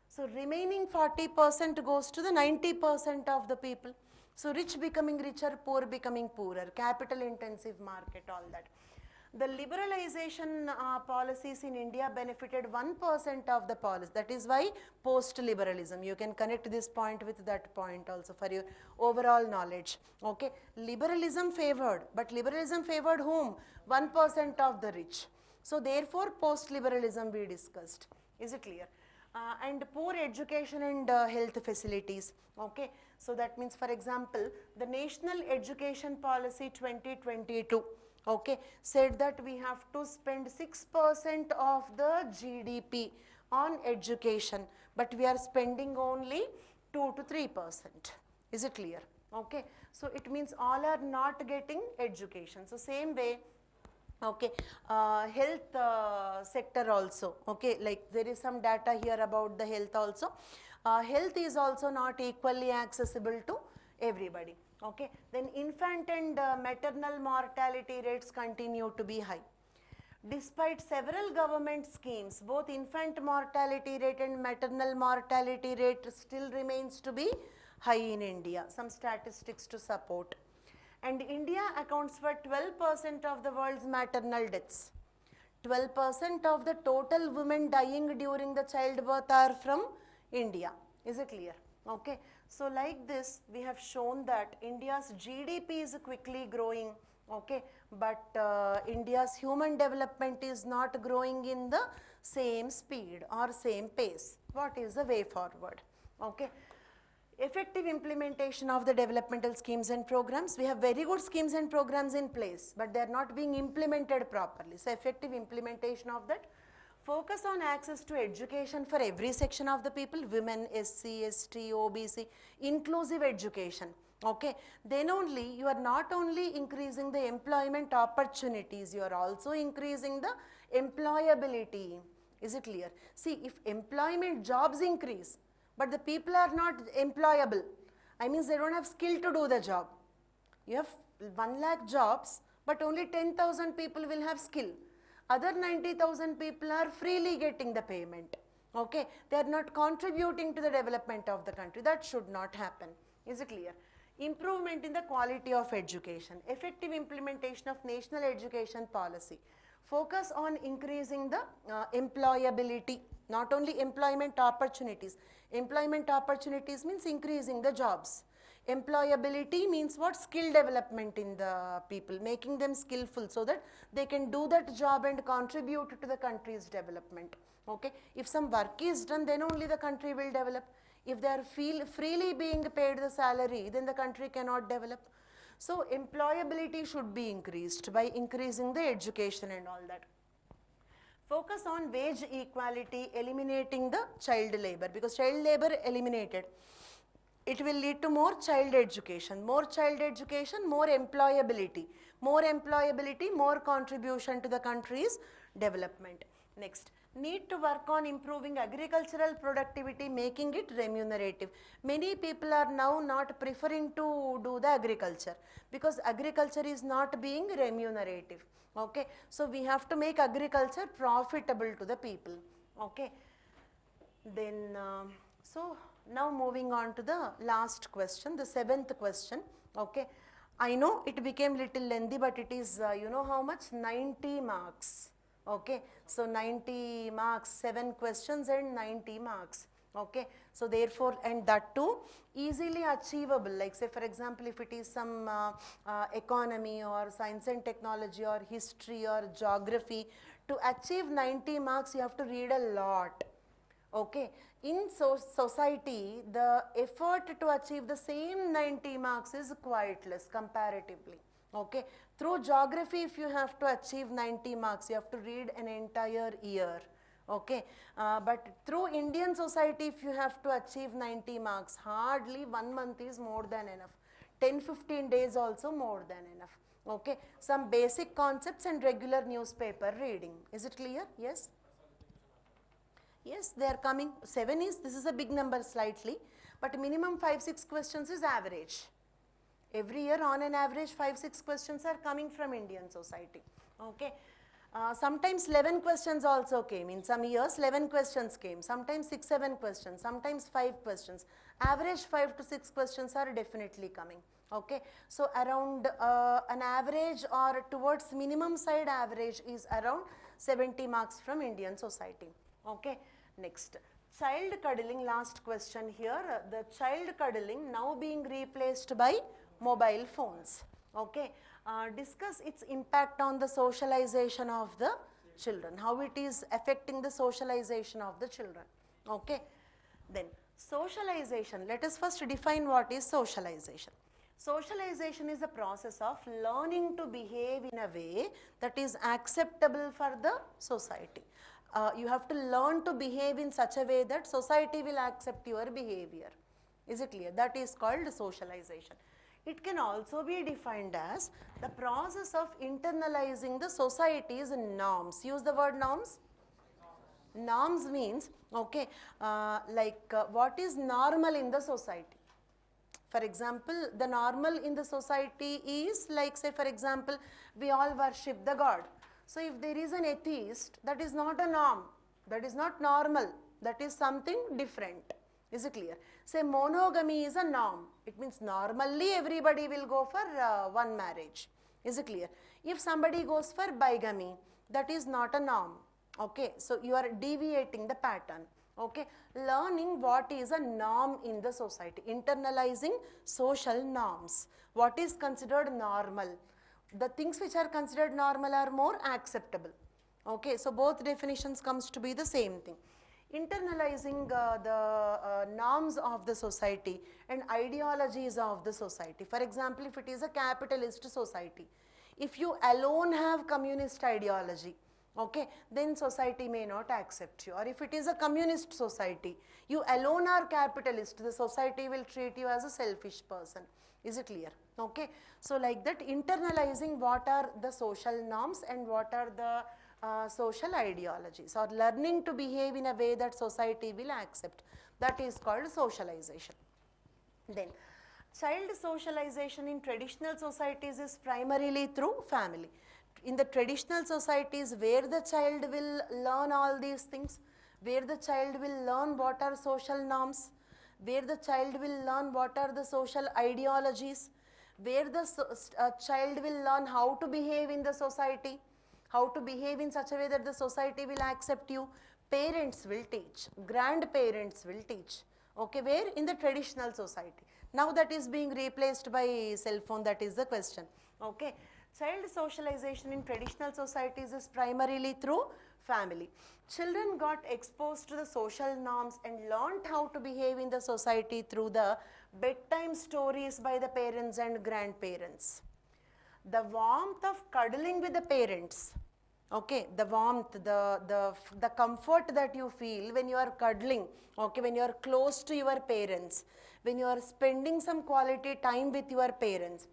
So remaining 40% goes to the 90% of the people. So rich becoming richer, poor becoming poorer, capital intensive market, all that. The liberalization policies in India benefited 1% of the policy. That is why post-liberalism. You can connect this point with that point also for your overall knowledge. Okay, liberalism favored, but liberalism favored whom? 1% of the rich. So therefore post-liberalism we discussed. Is it clear? And poor education and health facilities. Okay, so that means, for example, the National Education Policy 2022. okay, said that we have to spend 6% of the GDP on education, but we are spending only 2 to 3%. Is it clear? Okay, so it means all are not getting education. So same way, okay, health sector also, okay, like there is some data here about the health also. Health is also not equally accessible to everybody, okay. Then infant and maternal mortality rates continue to be high. Despite several government schemes, both infant mortality rate and maternal mortality rate still remains to be high in India. Some statistics to support. And India accounts for 12% of the world's maternal deaths. 12% of the total women dying during the childbirth are from India. Is it clear? Okay. So like this, we have shown that India's GDP is quickly growing, okay, but India's human development is not growing in the same speed or same pace. What is the way forward? Okay. Effective implementation of the developmental schemes and programs. We have very good schemes and programs in place, but they are not being implemented properly. So effective implementation of that. Focus on access to education for every section of the people, women, SC, ST, OBC, inclusive education. Okay, then only you are not only increasing the employment opportunities, you are also increasing the employability. Is it clear? See, if employment jobs increase, but the people are not employable, I mean they don't have skill to do the job. You have 1 lakh jobs, but only 10,000 people will have skill. Other 90,000 people are freely getting the payment. Okay, they are not contributing to the development of the country. That should not happen. Is it clear? Improvement in the quality of education. Effective implementation of national education policy. Focus on increasing the employability, not only employment opportunities. Employment opportunities means increasing the jobs. Employability means what? Skill development in the people, making them skillful so that they can do that job and contribute to the country's development. Okay, if some work is done, then only the country will develop. If they are freely being paid the salary, then the country cannot develop. So employability should be increased by increasing the education and all that. Focus on wage equality, eliminating the child labor, because child labor eliminated, it will lead to more child education, more employability, more contribution to the country's development. Next, need to work on improving agricultural productivity, making it remunerative. Many people are now not preferring to do the agriculture because agriculture is not being remunerative. Okay, so we have to make agriculture profitable to the people. Okay, then so now moving on to the last question, the 7th question. Okay, I know it became little lengthy, but it is you know how much? 90 marks. Okay, so 90 marks, 7 questions and 90 marks. Okay, so therefore, and that too easily achievable, like say for example, if it is some economy or science and technology or history or geography, to achieve 90 marks you have to read a lot. Okay, in society the effort to achieve the same 90 marks is quite less comparatively. Okay, through geography if you have to achieve 90 marks you have to read an entire year. Okay, but through Indian society if you have to achieve 90 marks, hardly 1 month is more than enough. 10-15 days also more than enough. Okay, some basic concepts and regular newspaper reading. Is it clear? Yes? Yes, they are coming. 7 is, this is a big number slightly, but minimum 5-6 questions is average. Every year on an average 5-6 questions are coming from Indian society. Okay. Sometimes 11 questions also came. In some years 11 questions came, sometimes 6-7 questions, sometimes 5 questions. Average 5 to 6 questions are definitely coming. Okay, so around an average or towards minimum side average is around 70 marks from Indian society. Okay, next, child cuddling, last question here. The child cuddling now being replaced by mobile phones. Okay, discuss its impact on the socialization of the children, how it is affecting the socialization of the children. Okay, then socialization, let us first define what is socialization. Socialization is the process of learning to behave in a way that is acceptable for the society. You have to learn to behave in such a way that society will accept your behavior. Is it clear? That is called socialization. It can also be defined as the process of internalizing the society's norms. Use the word norms. Norms means, okay, what is normal in the society. For example, the normal in the society is like, say for example, we all worship the God. So if there is an atheist, that is not a norm, that is not normal, that is something different. Is it clear? Say monogamy is a norm. It means normally everybody will go for one marriage. Is it clear? If somebody goes for bigamy, that is not a norm. Okay, so you are deviating the pattern. Okay, learning what is a norm in the society, internalizing social norms. What is considered normal? The things which are considered normal are more acceptable. Okay, so both definitions comes to be the same thing. Internalizing the norms of the society and ideologies of the society. For example, if it is a capitalist society, if you alone have communist ideology, okay, then society may not accept you. Or if it is a communist society, you alone are capitalist, the society will treat you as a selfish person. Is it clear? Okay, so like that, internalizing what are the social norms and what are the social ideologies, or learning to behave in a way that society will accept, that is called socialization. Then child socialization in traditional societies is primarily through family. In the traditional societies where the child will learn all these things, where the child will learn what are social norms, where the child will learn what are the social ideologies, where the child will learn how to behave in the society, how to behave in such a way that the society will accept you. Parents will teach, grandparents will teach. Okay, where? In the traditional society. Now that is being replaced by cell phone, that is the question. Okay, child socialization in traditional societies is primarily through family. Children got exposed to the social norms and learned how to behave in the society through the bedtime stories by the parents and grandparents. The warmth of cuddling with the parents, okay, the warmth, the comfort that you feel when you are cuddling, okay, when you are close to your parents, when you are spending some quality time with your parents.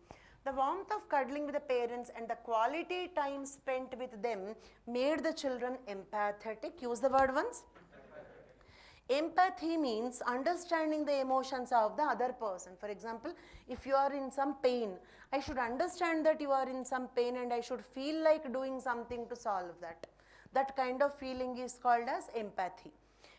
The warmth of cuddling with the parents and the quality time spent with them made the children empathetic. Use the word once. Empathy means understanding the emotions of the other person. For example, if you are in some pain, I should understand that you are in some pain and I should feel like doing something to solve that. That kind of feeling is called as empathy.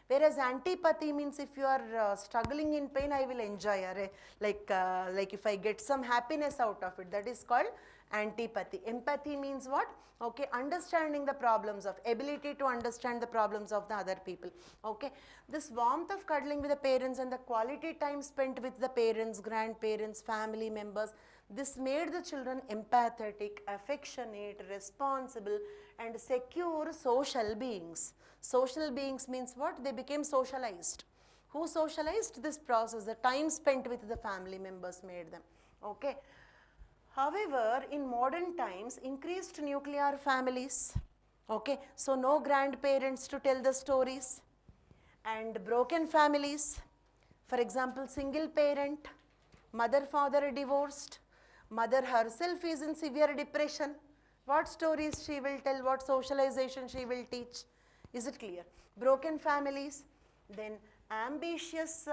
Whereas antipathy means if you are struggling in pain, I will enjoy, like if I get some happiness out of it, that is called antipathy. Empathy means what? Okay, understanding the problems of, ability to understand the problems of the other people. Okay, this warmth of cuddling with the parents and the quality time spent with the parents, grandparents, family members, this made the children empathetic, affectionate, responsible and secure social beings. Social beings means what? They became socialized. Who socialized? This process, the time spent with the family members made them. Okay. However, in modern times, increased nuclear families, okay, so no grandparents to tell the stories, and broken families, for example, single parent, mother, father divorced, mother herself is in severe depression. What stories she will tell, what socialization she will teach? Is it clear? Broken families, then ambitious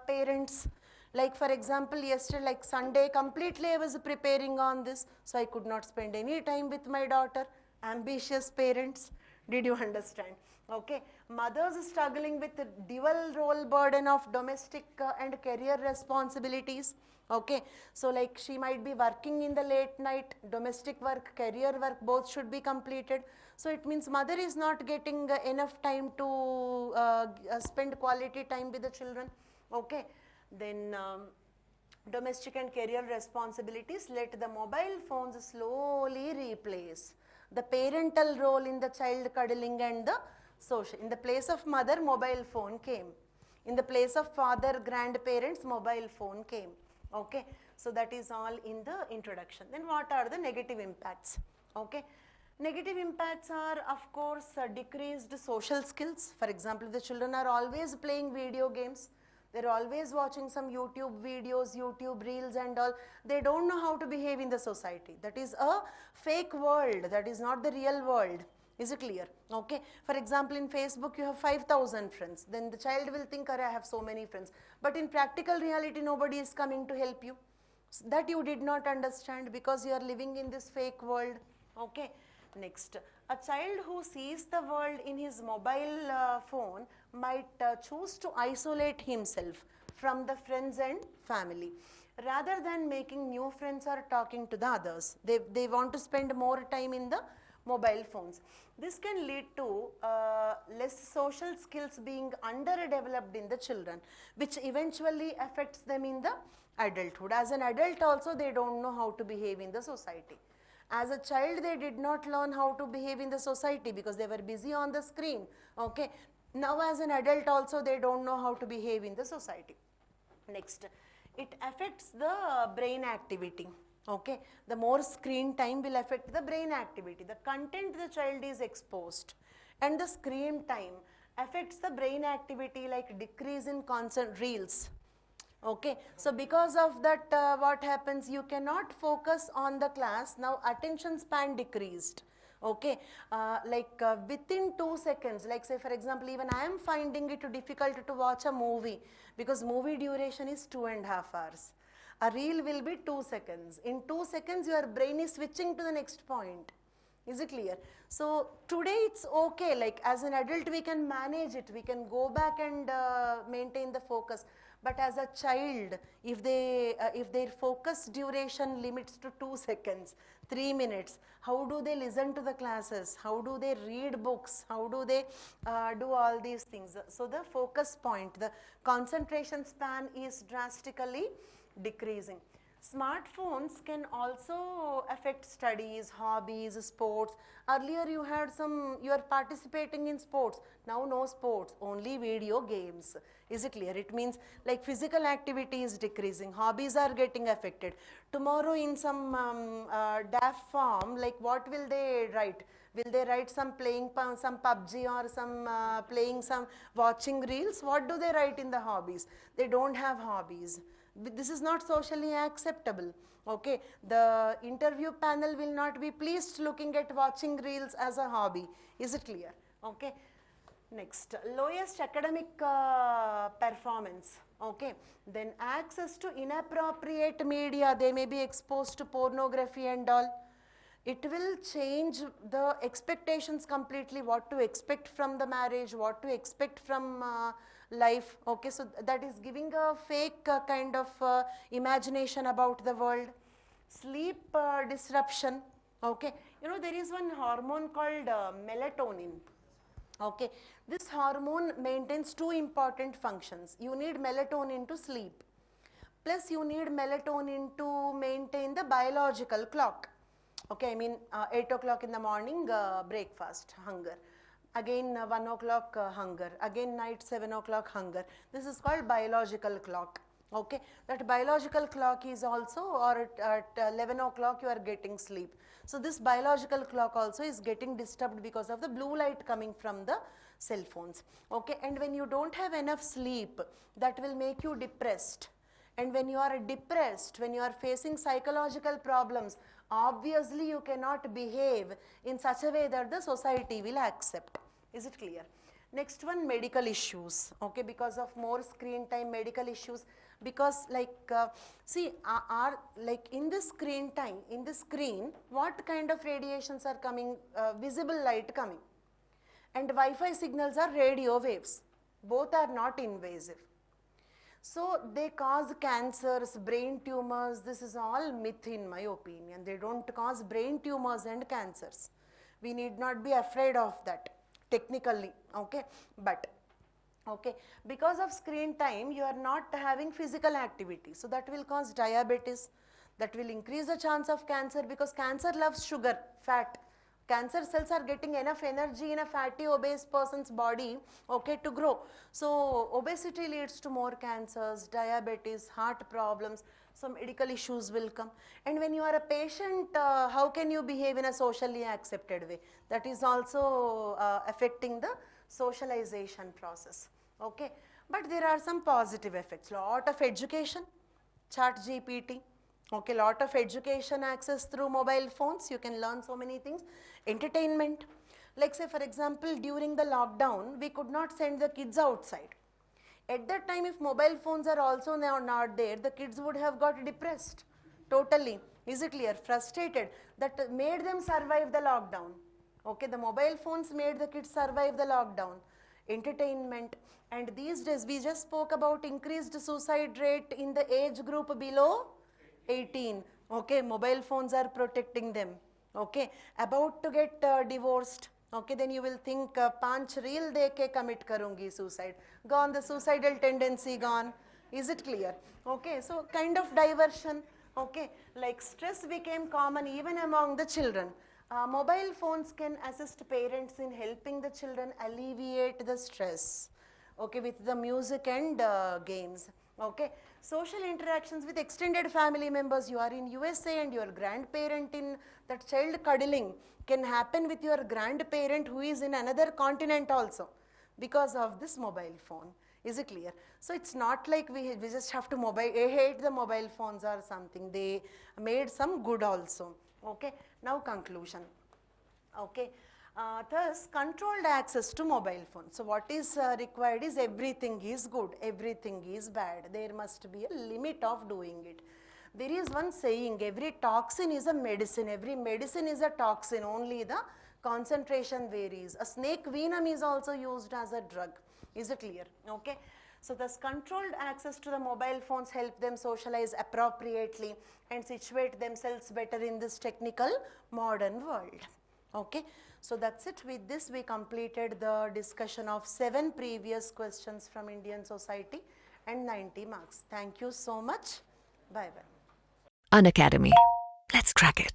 parents. Like for example, yesterday, like Sunday, completely I was preparing on this, so I could not spend any time with my daughter. Ambitious parents. Did you understand? Okay. Mothers struggling with the dual role burden of domestic and career responsibilities. Okay. So like she might be working in the late night, domestic work, career work, both should be completed. So it means mother is not getting enough time to spend quality time with the children. Okay. Then domestic and career responsibilities, let the mobile phones slowly replace the parental role in the child cuddling and the social. In the place of mother, mobile phone came. In the place of father, grandparents, mobile phone came. Okay, so that is all in the introduction. Then what are the negative impacts? Okay, negative impacts are of course decreased social skills. For example, the children are always playing video games, they're always watching some YouTube videos, YouTube reels and all. They don't know how to behave in the society. That is a fake world, that is not the real world. Is it clear? Okay. For example, in Facebook you have 5,000 friends. Then the child will think, I have so many friends. But in practical reality, nobody is coming to help you. That you did not understand because you are living in this fake world. Okay. Next, a child who sees the world in his mobile phone might choose to isolate himself from the friends and family. Rather than making new friends or talking to the others, they want to spend more time in the mobile phones. This can lead to less social skills being underdeveloped in the children, which eventually affects them in the adulthood. As an adult also, they don't know how to behave in the society. As a child, they did not learn how to behave in the society because they were busy on the screen. Okay. Now as an adult also, they don't know how to behave in the society. Next, it affects the brain activity. Okay, the more screen time will affect the brain activity. The content the child is exposed and the screen time affects the brain activity, like decrease in constant reels. Okay, so because of that what happens, you cannot focus on the class. Now attention span decreased. Okay, within 2 seconds, like say for example, even I am finding it difficult to watch a movie because movie duration is 2.5 hours. A reel will be 2 seconds. In 2 seconds, your brain is switching to the next point. Is it clear? So today it's okay, like as an adult we can manage it, we can go back and maintain the focus. But as a child, if their focus duration limits to 2 seconds, 3 minutes, how do they listen to the classes? How do they read books? How do they do all these things? So the focus point, the concentration span is drastically decreasing. Smartphones can also affect studies, hobbies, sports. Earlier you had you are participating in sports. Now no sports, only video games. Is it clear? It means like physical activity is decreasing, hobbies are getting affected. Tomorrow in some DAF form, like what will they write? Will they write some playing some PUBG or some playing some watching reels? What do they write in the hobbies? They don't have hobbies. This is not socially acceptable. Okay, the interview panel will not be pleased looking at watching reels as a hobby. Is it clear? Okay. Next, lowest academic performance. Okay, then access to inappropriate media. They may be exposed to pornography and all. It will change the expectations completely, what to expect from the marriage, what to expect from life. Okay, so that is giving a fake kind of imagination about the world. Sleep disruption. Okay, you know there is one hormone called melatonin. Okay, this hormone maintains two important functions. You need melatonin to sleep, plus you need melatonin to maintain the biological clock. Okay, I mean 8 o'clock in the morning breakfast, hunger. Again 1 o'clock hunger. Again night 7 o'clock hunger. This is called biological clock. Okay, that biological clock is also, or at 11 o'clock you are getting sleep. So this biological clock also is getting disturbed because of the blue light coming from the cell phones. Okay, and when you don't have enough sleep, that will make you depressed. And when you are depressed, when you are facing psychological problems, obviously you cannot behave in such a way that the society will accept. Is it clear? Next one, medical issues. Okay, because of more screen time, medical issues. Because like like in the screen time, in the screen, what kind of radiations are coming? Visible light coming, and Wi-Fi signals are radio waves. Both are not invasive. So they cause cancers, brain tumors. This is all myth in my opinion. They don't cause brain tumors and cancers. We need not be afraid of that technically. Okay, but okay, because of screen time you are not having physical activity, so that will cause diabetes, that will increase the chance of cancer, because cancer loves sugar, fat. Cancer cells are getting enough energy in a fatty obese person's body, okay, to grow. So obesity leads to more cancers, diabetes, heart problems, some medical issues will come. And when you are a patient, how can you behave in a socially accepted way? That is also affecting the socialization process, okay. But there are some positive effects, lot of education, chat GPT, okay, lot of education access through mobile phones, you can learn so many things. Entertainment, like say for example during the lockdown we could not send the kids outside. At that time if mobile phones are also now not there, the kids would have got depressed totally, is it clear, frustrated, that made them survive the lockdown, okay. The mobile phones made the kids survive the lockdown. Entertainment, and these days we just spoke about increased suicide rate in the age group below 18, okay. Mobile phones are protecting them, okay. About to get divorced, okay, then you will think panch reel dekh ke commit karungi suicide, gone, the suicidal tendency gone, is it clear, okay. So kind of diversion, okay, like stress became common even among the children. Mobile phones can assist parents in helping the children alleviate the stress, okay, with the music and games, okay. Social interactions with extended family members, you are in USA and your grandparent in that child cuddling can happen with your grandparent who is in another continent also because of this mobile phone, is it clear. So it's not like we just have to hate the mobile phones or something, they made some good also, okay. Now conclusion, okay. Thus controlled access to mobile phone. So what is required is everything is good, everything is bad, there must be a limit of doing it. There is one saying, every toxin is a medicine, every medicine is a toxin, only the concentration varies. A snake venom is also used as a drug, is it clear, okay. So thus controlled access to the mobile phones help them socialize appropriately and situate themselves better in this technical modern world, okay. So that's it. With this we completed the discussion of 7 previous questions from Indian society and 90 marks. Thank you so much. Bye bye. Unacademy. Let's crack it.